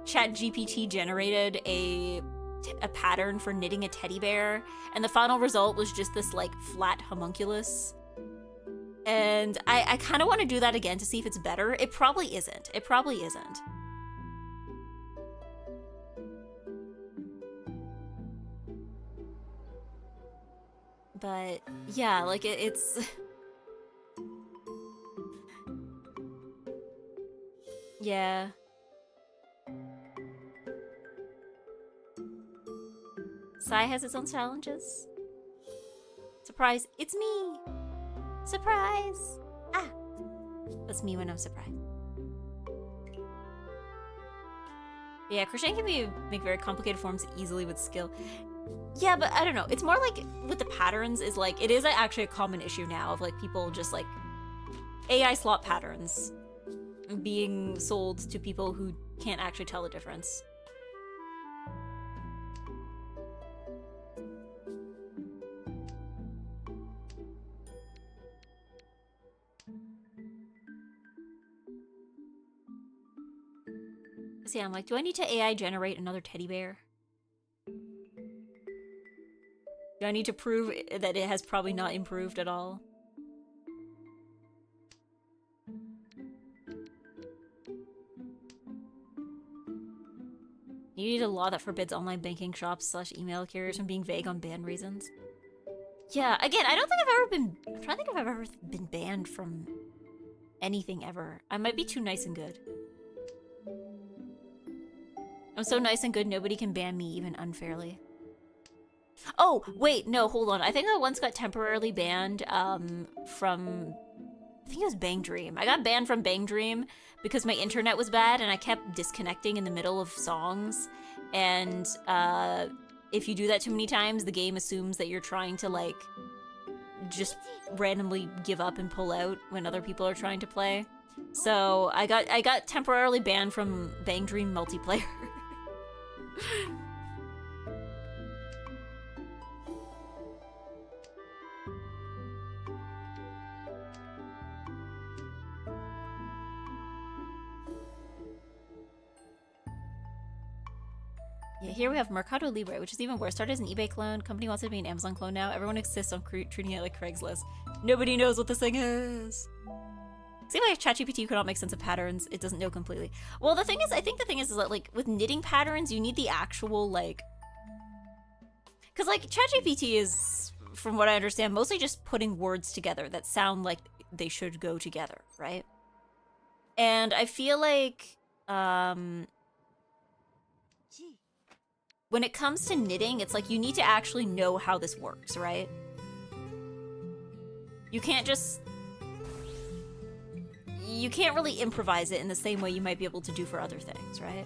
Speaker 1: ChatGPT generated a pattern for knitting a teddy bear, and the final result was just this, like, flat homunculus. And I kind of want to do that again to see if it's better. It probably isn't. It probably isn't. But, yeah, like, it's... Yeah. Sai has its own challenges. Surprise, it's me! Surprise! Ah! That's me when I'm surprised. Yeah, crocheting can make very complicated forms easily with skill. Yeah, but I don't know. It's more like with the patterns is like, it is actually a common issue now of like people just like AI slot patterns being sold to people who can't actually tell the difference. So yeah, I'm like, do I need to AI generate another teddy bear? Do I need to prove that it has probably not improved at all? You need a law that forbids online banking shops / email carriers from being vague on ban reasons. Yeah, again, I don't think I've ever been... I'm trying to think if I've ever been banned from anything ever. I might be too nice and good. I'm so nice and good, nobody can ban me, even unfairly. Oh, wait, no, hold on. I think I once got temporarily banned from... I think it was Bang Dream. I got banned from Bang Dream because my internet was bad and I kept disconnecting in the middle of songs. And if you do that too many times, the game assumes that you're trying to, like, just randomly give up and pull out when other people are trying to play. So I got temporarily banned from Bang Dream multiplayer. Yeah, here we have Mercado Libre, which is even worse. Started as an eBay clone. Company wants it to be an Amazon clone now. Everyone insists on treating it like Craigslist. Nobody knows what this thing is. See why ChatGPT cannot make sense of patterns? It doesn't know completely. Well, the thing is, I think the thing is that, like, with knitting patterns, you need the actual, like... Because, like, ChatGPT is, from what I understand, mostly just putting words together that sound like they should go together, right? And I feel like, when it comes to knitting, it's like you need to actually know how this works, right? You can't just... You can't really improvise it in the same way you might be able to do for other things, right?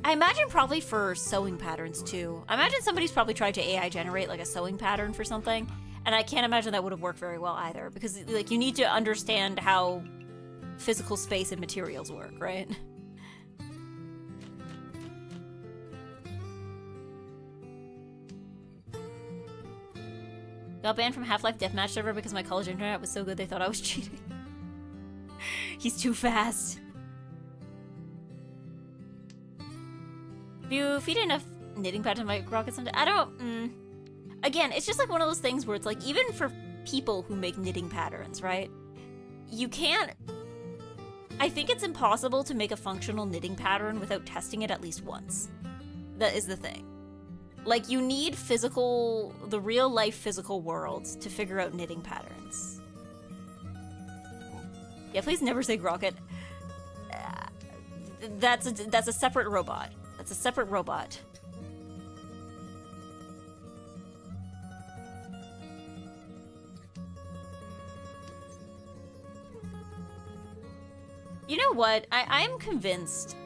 Speaker 1: I imagine probably for sewing patterns, too. I imagine somebody's probably tried to AI generate, like, a sewing pattern for something, and I can't imagine that would have worked very well either, because, like, you need to understand how physical space and materials work, right? Got banned from Half-Life Deathmatch server because my college internet was so good they thought I was cheating. He's too fast. If you feed enough knitting patterns, my rocket someday. I don't. Again, it's just like one of those things where it's like, even for people who make knitting patterns, right? You can't. I think it's impossible to make a functional knitting pattern without testing it at least once. That is the thing. Like, you need the real life physical world to figure out knitting patterns. Yeah, please never say Grocket. That's a separate robot. That's a separate robot. You know what? I'm convinced.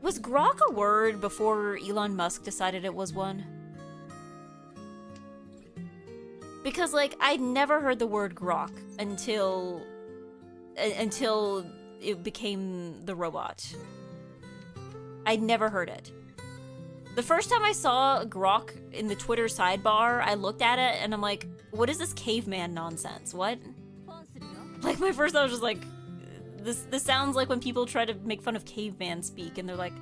Speaker 1: Was grok a word before Elon Musk decided it was one? Because, like, I'd never heard the word grok until it became the robot. I'd never heard it. The first time I saw grok in the Twitter sidebar, I looked at it and I'm like, what is this caveman nonsense? What? Like, my first thought was just like, this sounds like when people try to make fun of caveman speak and they're like,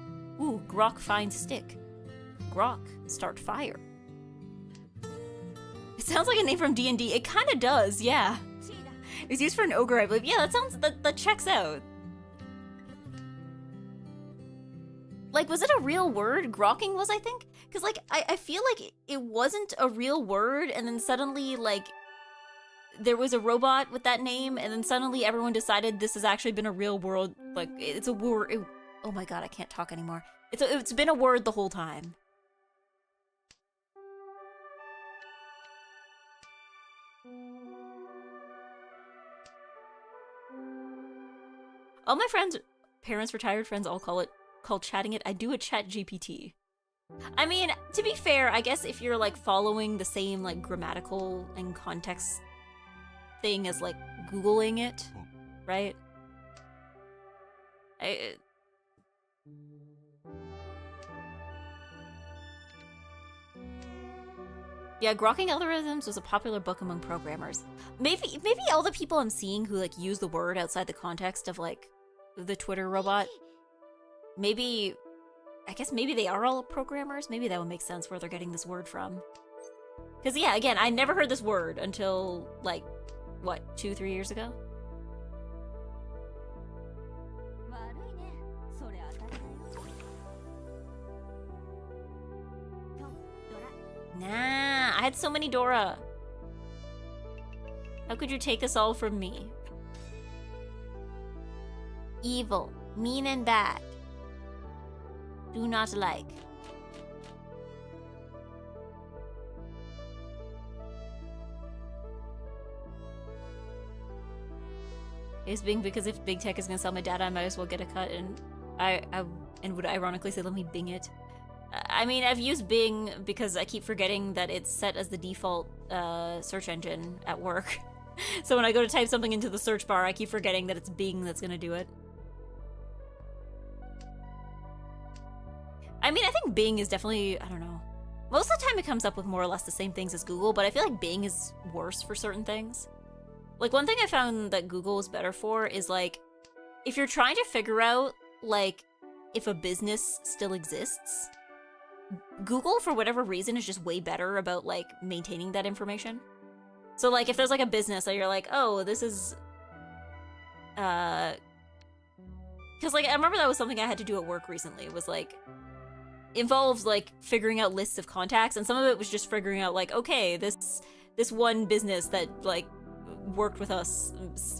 Speaker 1: ooh, grok find stick. Grok, start fire. It sounds like a name from D&D. It kind of does, yeah. It's used for an ogre, I believe. Yeah, that checks out. Like, was it a real word? Grokking was, I think? Because, like, I feel like it wasn't a real word, and then suddenly, like, there was a robot with that name, and then suddenly everyone decided this has actually been a real word. Like, it's a word. Oh my god, I can't talk anymore. It's been a word the whole time. All my friends, parents, retired friends all call chatting it. I do a chat GPT. I mean, to be fair, I guess if you're like following the same like grammatical and context thing as like Googling it, right? Yeah, grokking algorithms was a popular book among programmers. Maybe all the people I'm seeing who like use the word outside the context of like the Twitter robot, I guess maybe they are all programmers. Maybe that would make sense where they're getting this word from. Because yeah, again, I never heard this word until like, what, 2-3 years ago? Nah, I had so many Dora. How could you take this all from me? Evil, mean and bad. Do not like. It's Bing because if big tech is gonna sell my data, I might as well get a cut, and I would ironically say, let me Bing it. I mean, I've used Bing because I keep forgetting that it's set as the default search engine at work. So when I go to type something into the search bar, I keep forgetting that it's Bing that's gonna do it. I mean, I think Bing is definitely, I don't know. Most of the time it comes up with more or less the same things as Google, but I feel like Bing is worse for certain things. Like, one thing I found that Google is better for is, like, if you're trying to figure out, like, if a business still exists. Google, for whatever reason, is just way better about, like, maintaining that information. So, like, if there's, like, a business that you're like, oh, this is... Because, like, I remember that was something I had to do at work recently. It was, like... involves, like, figuring out lists of contacts, and some of it was just figuring out, like, okay, this one business that, like, worked with us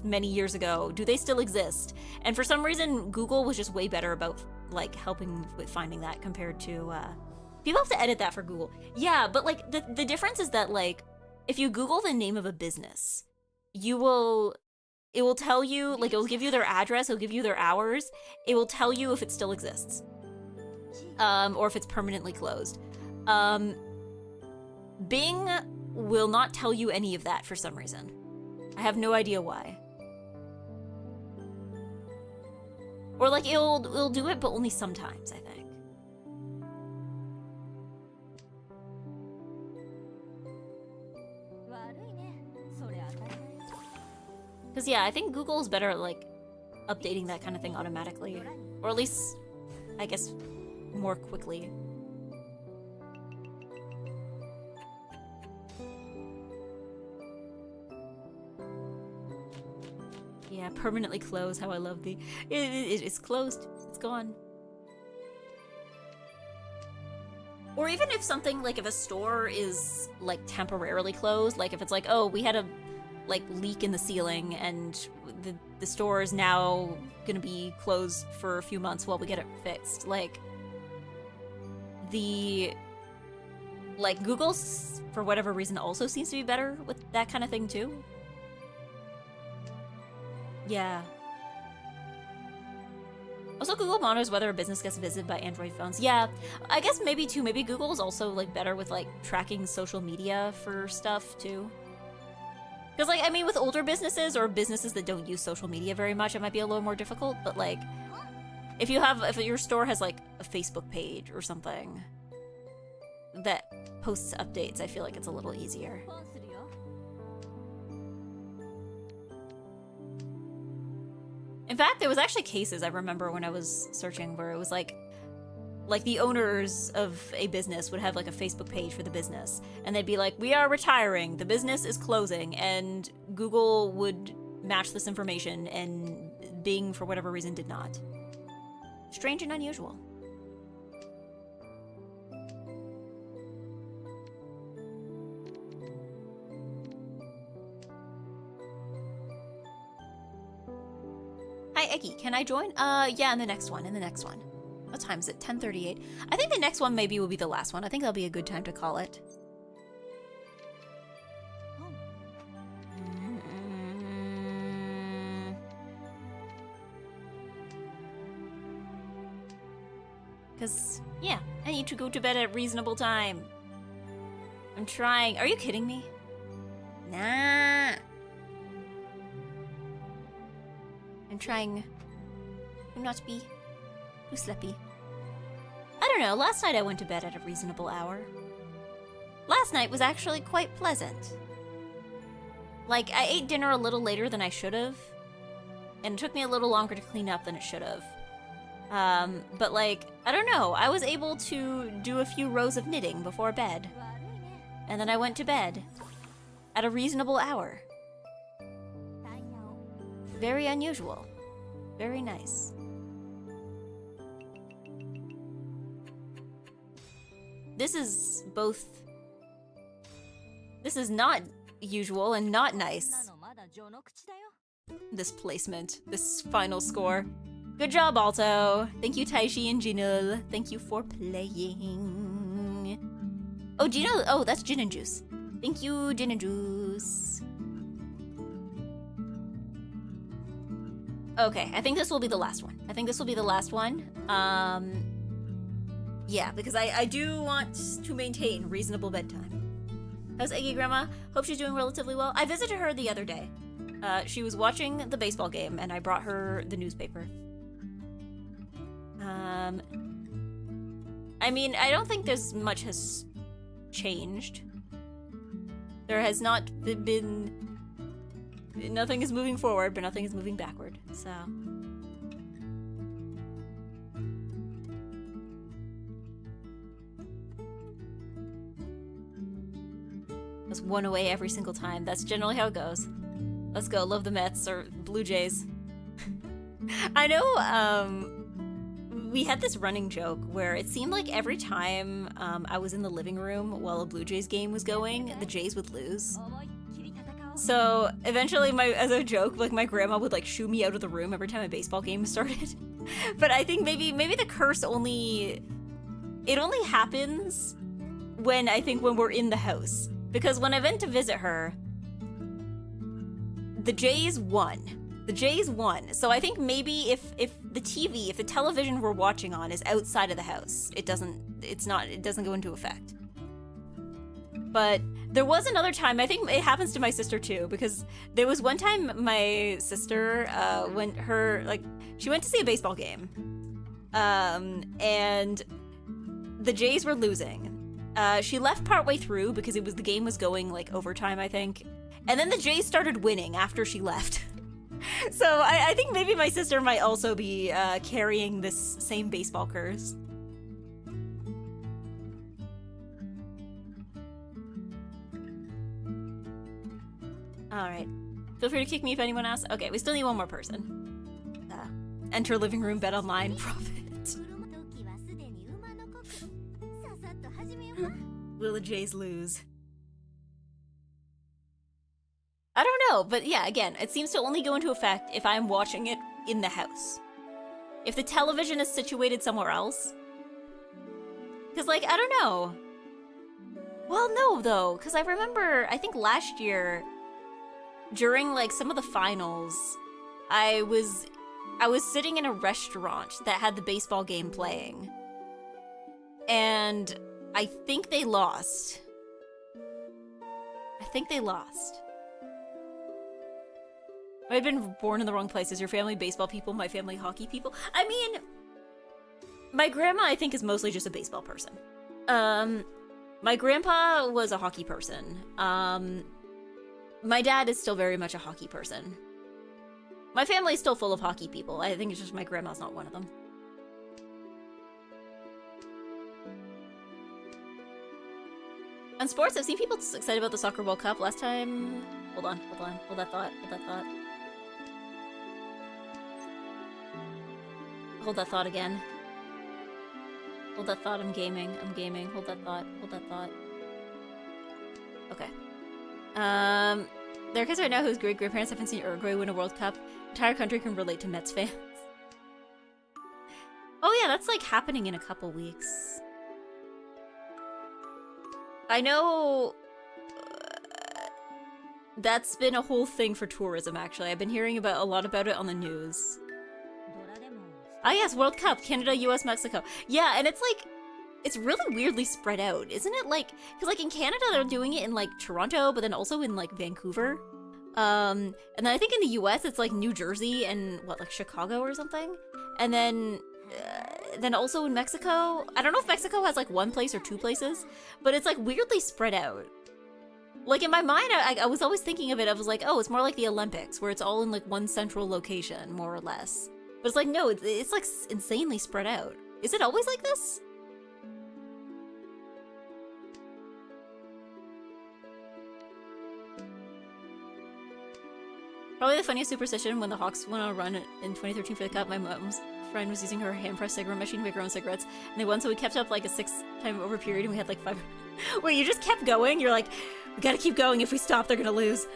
Speaker 1: many years ago, do they still exist? And for some reason, Google was just way better about, like, helping with finding that compared to, people have to edit that for Google. Yeah, but, like, the difference is that, like, if you Google the name of a business, it will tell you, like, it will give you their address, it'll give you their hours, it will tell you if it still exists. Or if it's permanently closed. Bing will not tell you any of that for some reason. I have no idea why. Or, like, it'll do it, but only sometimes, I think. Because, yeah, I think Google is better at, like, updating that kind of thing automatically. Or at least, I guess, more quickly. Yeah, permanently closed, how I love the... It's closed. It's gone. Or even if something, like, if a store is, like, temporarily closed, like, if it's like, oh, we had a, like, leak in the ceiling and the store is now gonna be closed for a few months while we get it fixed. Like, Google's, for whatever reason, also seems to be better with that kind of thing, too. Yeah. Also, Google monitors whether a business gets visited by Android phones. Yeah, I guess maybe, too. Maybe Google's also, like, better with, like, tracking social media for stuff, too. Because, like, I mean, with older businesses or businesses that don't use social media very much, it might be a little more difficult, but, like, if your store has, like, a Facebook page or something that posts updates, I feel like it's a little easier. In fact, there was actually cases I remember when I was searching where it was like the owners of a business would have, like, a Facebook page for the business, and they'd be like, we are retiring, the business is closing, and Google would match this information, and Bing, for whatever reason, did not. Strange and unusual. Hi, Eggy. Can I join? Yeah, in the next one. What time is it? 10:38. I think the next one maybe will be the last one. I think that'll be a good time to call it. Because, yeah, I need to go to bed at a reasonable time. I'm trying. Are you kidding me? Nah. I'm trying to not be too sleepy. I don't know, last night I went to bed at a reasonable hour. Last night was actually quite pleasant. Like, I ate dinner a little later than I should have, and it took me a little longer to clean up than it should have. But, like, I don't know, I was able to do a few rows of knitting before bed. And then I went to bed at a reasonable hour. Very unusual. Very nice. This is not usual and not nice. This placement, this final score. Good job, Alto. Thank you, Taishi and Jinul. Thank you for playing. Oh, Jinul. Oh, that's Gin and Juice. Thank you, Gin and Juice. Okay, I think this will be the last one. Yeah, because I do want to maintain reasonable bedtime. How's Eggy Grandma? Hope she's doing relatively well. I visited her the other day. She was watching the baseball game, and I brought her the newspaper. I mean, I don't think there's much has changed. There has not been... Nothing is moving forward, but nothing is moving backward, so... was one away every single time. That's generally how it goes. Let's go. Love the Mets or Blue Jays. I know, we had this running joke where it seemed like every time I was in the living room while a Blue Jays game was going, the Jays would lose. So eventually, as a joke, like my grandma would like shoo me out of the room every time a baseball game started. But I think maybe the curse only happens when we're in the house, because when I went to visit her, the Jays won. The Jays won. So I think maybe if the television we're watching on is outside of the house, it doesn't go into effect. But there was another time, I think it happens to my sister too, because there was one time my sister, she went to see a baseball game, and the Jays were losing. She left partway through because the game was going like overtime, I think, and then the Jays started winning after she left. So I think maybe my sister might also be carrying this same baseball curse. Alright. Feel free to kick me if anyone asks. Okay, we still need one more person. Enter living room, bet online, profit. Will the Jays lose? I don't know, but yeah, again, it seems to only go into effect if I'm watching it in the house. If the television is situated somewhere else. Because, like, I don't know. Well, no, though, because I remember, I think last year, during, like, some of the finals, I was sitting in a restaurant that had the baseball game playing. And I think they lost. I've been born in the wrong place. Is your family baseball people? My family hockey people? I mean, my grandma, I think, is mostly just a baseball person. My grandpa was a hockey person. My dad is still very much a hockey person. My family is still full of hockey people. I think it's just my grandma's not one of them. On sports, I've seen people excited about the Soccer World Cup. Last time... Hold on. Hold that thought. Hold that thought again. Hold that thought, I'm gaming. Hold that thought. Okay. There are kids right now whose great-grandparents haven't seen Uruguay win a World Cup. The entire country can relate to Mets fans. Oh yeah, that's like happening in a couple weeks. I know... that's been a whole thing for tourism, actually. I've been hearing a lot about it on the news. Ah yes, World Cup, Canada, US, Mexico. Yeah, and it's like, it's really weirdly spread out, isn't it? Like, because like in Canada, they're doing it in like Toronto, but then also in like Vancouver. And then I think in the US, it's like New Jersey and what, like Chicago or something? And then also in Mexico, I don't know if Mexico has like one place or two places, but it's like weirdly spread out. Like in my mind, I was always thinking of it, I was like, oh, it's more like the Olympics, where it's all in like one central location, more or less. But it's like, no, it's like insanely spread out. Is it always like this? Probably the funniest superstition when the Hawks went on a run in 2013 for the Cup. My mom's friend was using her hand-pressed cigarette machine to make her own cigarettes, and they won, so we kept up like a 6-time over period, and we had like 5... Wait, you just kept going? You're like, we gotta keep going. If we stop, they're gonna lose.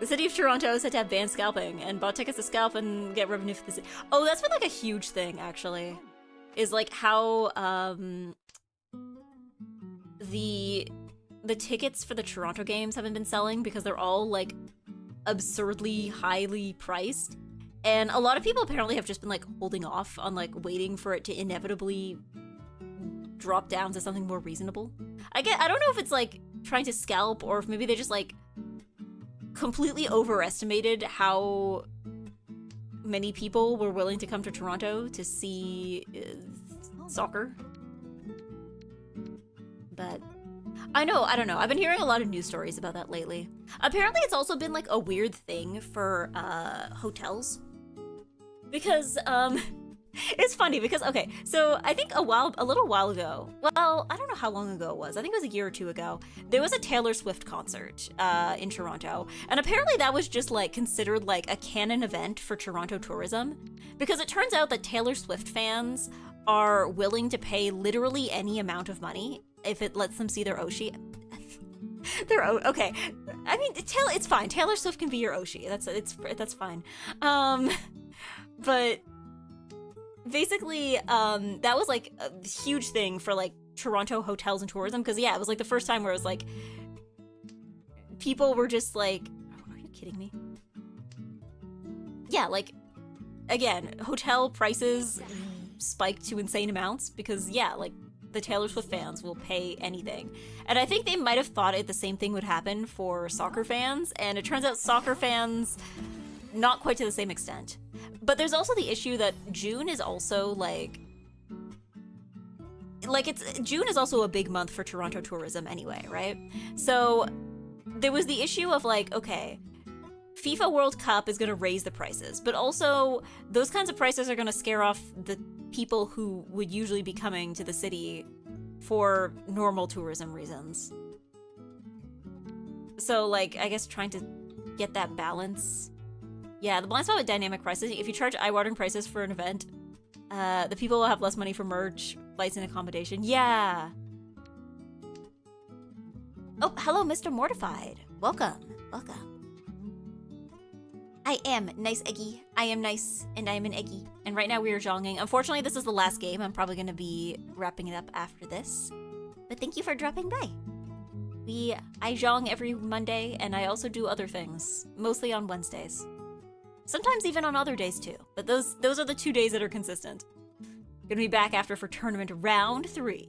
Speaker 1: The city of Toronto said to have banned scalping and bought tickets to scalp and get revenue for the city. Oh, that's been like a huge thing, actually. Is like how the tickets for the Toronto games haven't been selling because they're all like absurdly highly priced. And a lot of people apparently have just been like holding off on like waiting for it to inevitably drop down to something more reasonable. I don't know if it's like trying to scalp or if maybe they just like completely overestimated how many people were willing to come to Toronto to see soccer. But I don't know. I've been hearing a lot of news stories about that lately. Apparently it's also been like a weird thing for hotels. Because It's funny because, okay, so I think a little while ago, well, I don't know how long ago it was. I think it was a year or two ago. There was a Taylor Swift concert in Toronto, and apparently that was just like considered like a canon event for Toronto tourism, because it turns out that Taylor Swift fans are willing to pay literally any amount of money if it lets them see their Oshi. Okay. I mean, it's fine. Taylor Swift can be your Oshi. That's fine. But basically, that was like a huge thing for like Toronto hotels and tourism, because yeah, it was like the first time where it was like people were just like, are you kidding me? Yeah, like again, hotel prices spiked to insane amounts because yeah, like the Taylor Swift fans will pay anything. And I think they might have thought the same thing would happen for soccer fans, and it turns out soccer fans, not quite to the same extent. But there's also the issue that June is also June is also a big month for Toronto tourism anyway, right? So there was the issue of like, okay, FIFA World Cup is gonna raise the prices, but also those kinds of prices are gonna scare off the people who would usually be coming to the city for normal tourism reasons. So like, I guess trying to get that balance. Yeah, the blind spot with dynamic prices, if you charge eye-watering prices for an event, the people will have less money for merch, flights, and accommodation. Yeah. Oh, hello, Mr. Mortified. Welcome. Welcome. I am NiceEggy. I am nice, and I am an eggy. And right now we are zhonging. Unfortunately, this is the last game. I'm probably going to be wrapping it up after this. But thank you for dropping by. I zhong every Monday, and I also do other things, mostly on Wednesdays. Sometimes even on other days too, but those are the 2 days that are consistent. Gonna be back after for tournament round 3.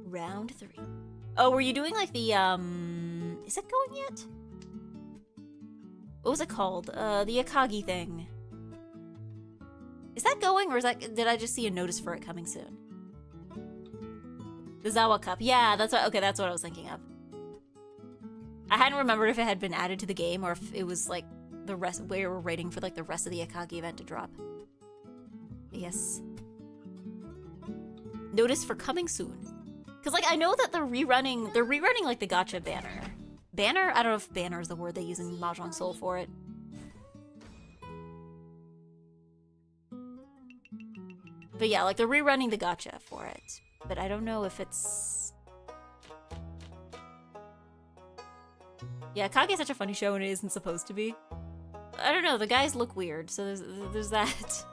Speaker 1: Round 3. Oh, were you doing like the, is it going yet? What was it called? The EGGY thing. Is that going, or did I just see a notice for it coming soon? The Zawa Cup. Yeah, that's what I was thinking of. I hadn't remembered if it had been added to the game or if it was like the rest, where we're waiting for like the rest of the EGGY event to drop. Yes. Notice for coming soon. Cause like I know that they're rerunning like the gacha banner. Banner? I don't know if banner is the word they use in Mahjong Soul for it. But yeah, like they're rerunning the gacha for it. But I don't know if it's... Yeah, Kage is such a funny show and it isn't supposed to be. I don't know, the guys look weird, so there's that.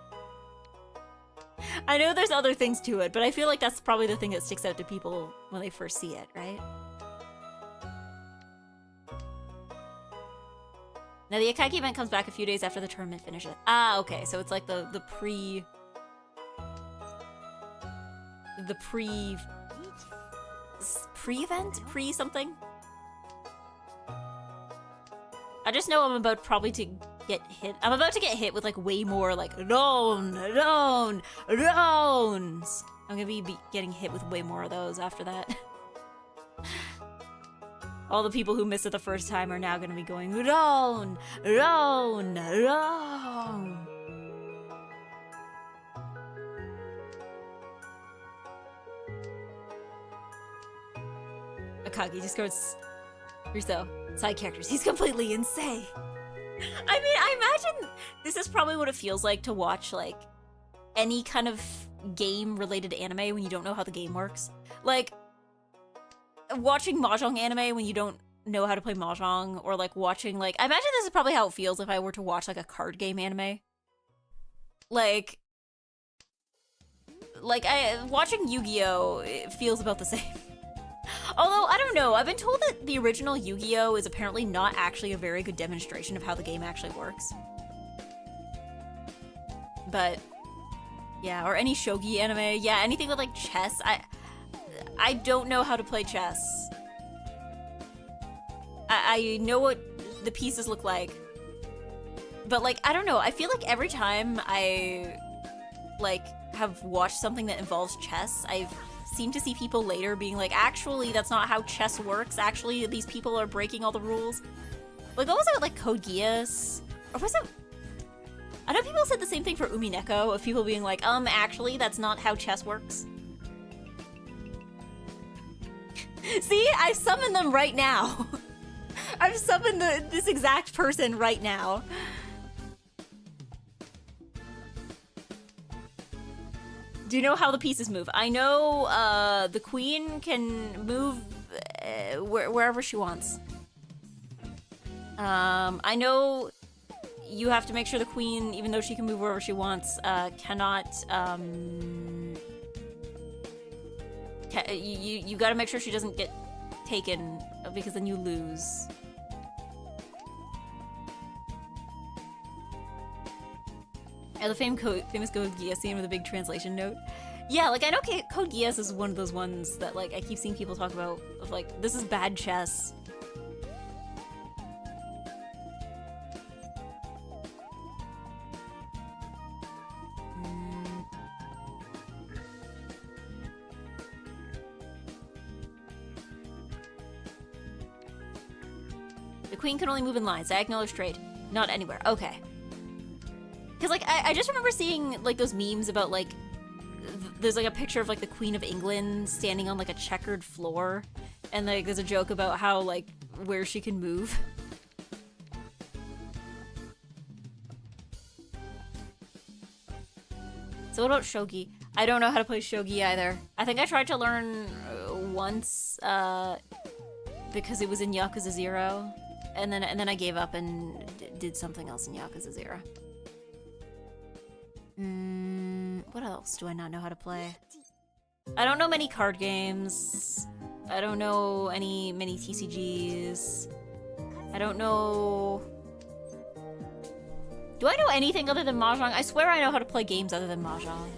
Speaker 1: I know there's other things to it, but I feel like that's probably the thing that sticks out to people when they first see it, right? Now the EGGY event comes back a few days after the tournament finishes. Ah, okay, so it's like the pre-event? Pre-something? I just know I'm about probably to get hit. I'm about to get hit with like way more like roans. I'm gonna be getting hit with way more of those after that. All the people who missed it the first time are now gonna be going roan. EGGY just goes, Russo, side characters, he's completely insane. I mean, I imagine this is probably what it feels like to watch, like, any kind of game-related anime when you don't know how the game works. Like, watching Mahjong anime when you don't know how to play Mahjong, or, like, watching, like... I imagine this is probably how it feels if I were to watch, like, a card game anime. Like, watching Yu-Gi-Oh! It feels about the same. Although, I don't know, I've been told that the original Yu-Gi-Oh! Is apparently not actually a very good demonstration of how the game actually works. But, yeah, or any shogi anime. Yeah, anything with, like, chess. I don't know how to play chess. I know what the pieces look like. But, like, I don't know, I feel like every time I, like, have watched something that involves chess, I've seem to see people later being like, actually, that's not how chess works. Actually, these people are breaking all the rules. Like, what was it, like, Code Geass? Or was it... I know people said the same thing for Umineko, of people being like, actually, that's not how chess works. See, I've summoned them right now. I've summoned this exact person right now. Do you know how the pieces move? I know the queen can move wherever she wants. I know you have to make sure the queen, even though she can move wherever she wants, cannot, you gotta make sure she doesn't get taken, because then you lose. Yeah, the famous Code Geass scene with a big translation note. Yeah, like, I know Code Geass is one of those ones that, like, I keep seeing people talk about, of like, this is bad chess. The queen can only move in lines, diagonal or straight, not anywhere. Okay. Because, like, I just remember seeing, like, those memes about, like, there's, like, a picture of, like, the Queen of England standing on, like, a checkered floor. And, like, there's a joke about how, like, where she can move. So what about Shogi? I don't know how to play Shogi either. I think I tried to learn once, because it was in Yakuza 0. And then I gave up and did something else in Yakuza 0. What else do I not know how to play? I don't know many card games. I don't know many TCGs. I don't know... Do I know anything other than Mahjong? I swear I know how to play games other than Mahjong.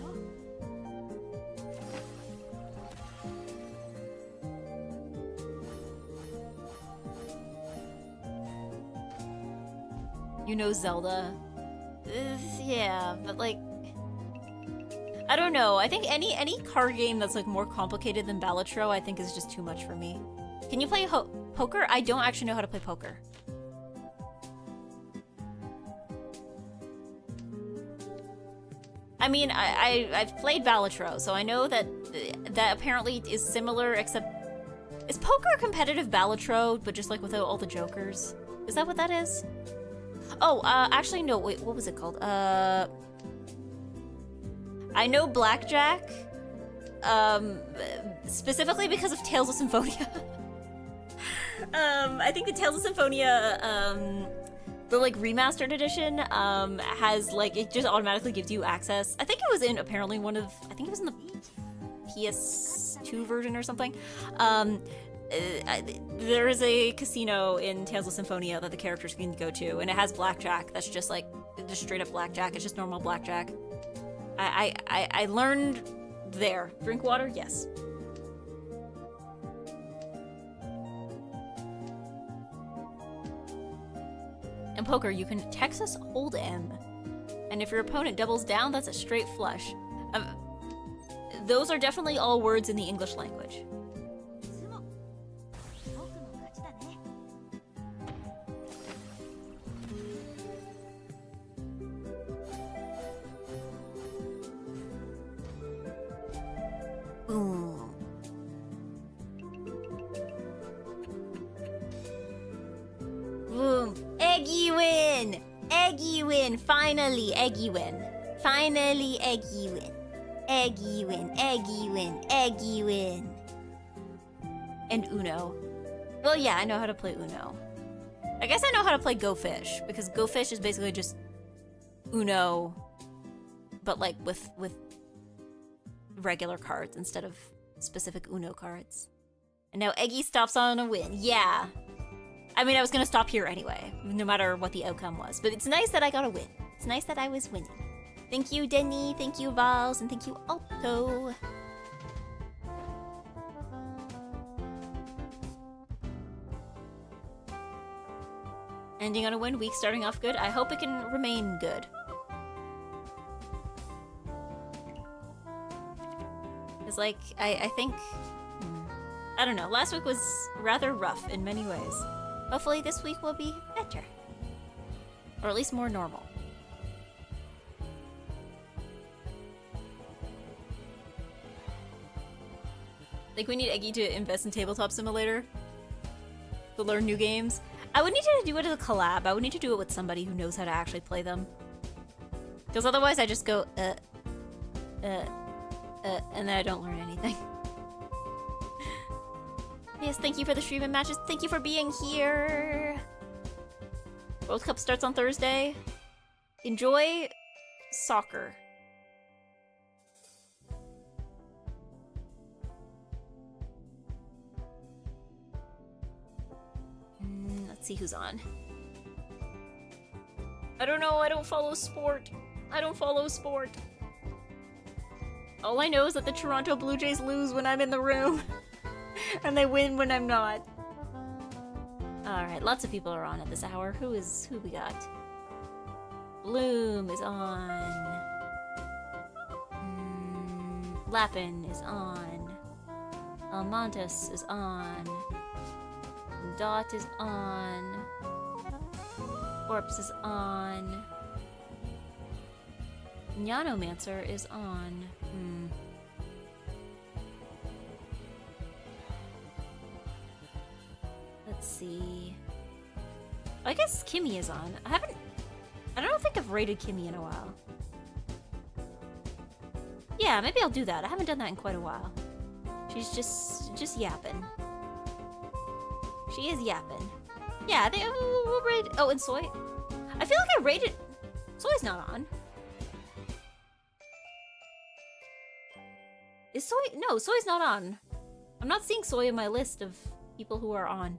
Speaker 1: You know Zelda? Yeah, but like... I don't know. I think any card game that's like more complicated than Balatro, I think is just too much for me. Can you play poker? I don't actually know how to play poker. I mean, I've played Balatro, so I know that apparently is similar, except... Is poker a competitive Balatro, but just like without all the jokers? Is that what that is? Oh, actually no, wait, what was it called? I know Blackjack, specifically because of Tales of Symphonia. I think the Tales of Symphonia, the like remastered edition, has like, it just automatically gives you access. I think it was in apparently one of, I think it was in the PS2 version or something. There is a casino in Tales of Symphonia that the characters can go to, and it has blackjack. That's just like, just straight up blackjack. It's just normal blackjack. I learned there. Drink water? Yes. In poker, you can Texas Hold'em, and if your opponent doubles down, that's a straight flush. Those are definitely all words in the English language. Boom. Boom. Eggy win! Eggy win! Finally, Eggy win. Finally, Eggy win. Eggy win, Eggy win, Eggy win. And Uno. Well, yeah, I know how to play Uno. I guess I know how to play Go Fish, because Go Fish is basically just Uno, but like with regular cards instead of specific Uno cards. And now Eggy stops on a win. Yeah. I mean, I was gonna stop here anyway, no matter what the outcome was. But it's nice that I got a win. It's nice that I was winning. Thank you, Denny. Thank you, Vals. And thank you, Alto. Ending on a win, week starting off good. I hope it can remain good. Because, like, I think... I don't know. Last week was rather rough in many ways. Hopefully this week will be better. Or at least more normal. Think we need Eggy to invest in Tabletop Simulator to learn new games. I would need to do it as a collab. I would need to do it with somebody who knows how to actually play them. Because otherwise I just go, and then I don't learn anything. Yes, thank you for the stream and matches. Thank you for being here. World Cup starts on Thursday. Enjoy soccer. Let's see who's on. I don't know, I don't follow sport. I don't follow sport. All I know is that the Toronto Blue Jays lose when I'm in the room. And they win when I'm not. Alright, lots of people are on at this hour. Who we got? Bloom is on. Lapin is on. Almontes is on. Dot is on. Corpse is on. Nyanomancer is on. Let's see. I guess Kimmy is on. I don't think I've rated Kimmy in a while. Yeah, maybe I'll do that. I haven't done that in quite a while. She's just yapping. She is yapping. Yeah, I think we'll rate. Oh, and Soy. I feel like I rated. Soy's not on. Is Soy? No, Soy's not on. I'm not seeing Soy in my list of people who are on.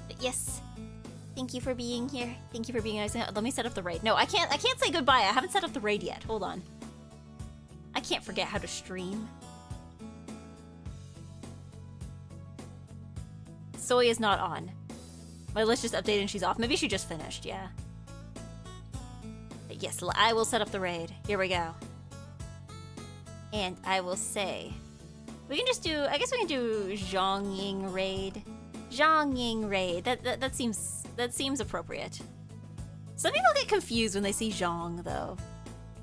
Speaker 1: But yes. Thank you for being here. Thank you for being nice. Let me set up the raid. No, I can't say goodbye. I haven't set up the raid yet. Hold on. I can't forget how to stream. Soy is not on. My list just updated and she's off. Maybe she just finished, yeah. But yes, I will set up the raid. Here we go. And I will say... We can just do... I guess we can do Zhongying raid. Zhongying raid. That seems appropriate. Some people get confused when they see Zhong, though.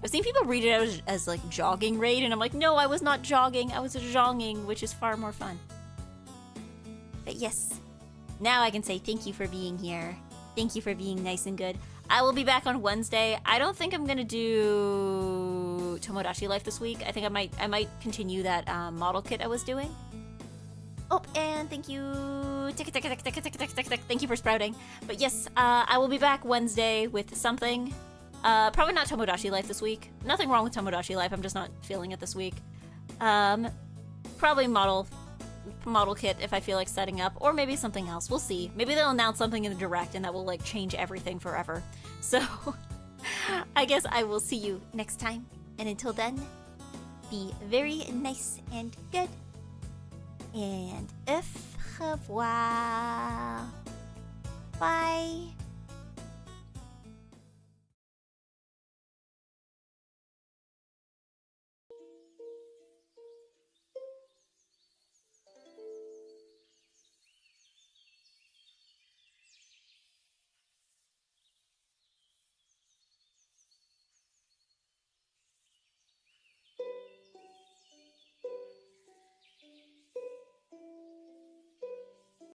Speaker 1: I've seen people read it as like jogging raid, and I'm like, no, I was not jogging, I was zhonging, which is far more fun. But yes, now I can say thank you for being here. Thank you for being nice and good. I will be back on Wednesday. I don't think I'm gonna do Tomodachi Life this week. I think I might continue that model kit I was doing. Oh, and thank you. Thank you for sprouting. But yes, I will be back Wednesday with something. Probably not Tomodachi Life this week. Nothing wrong with Tomodachi Life, I'm just not feeling it this week. Probably model kit if I feel like setting up, or maybe something else. We'll see. Maybe they'll announce something in the direct and that will like change everything forever. So, I guess I will see you next time. And until then, be very nice and good. And au revoir. Bye.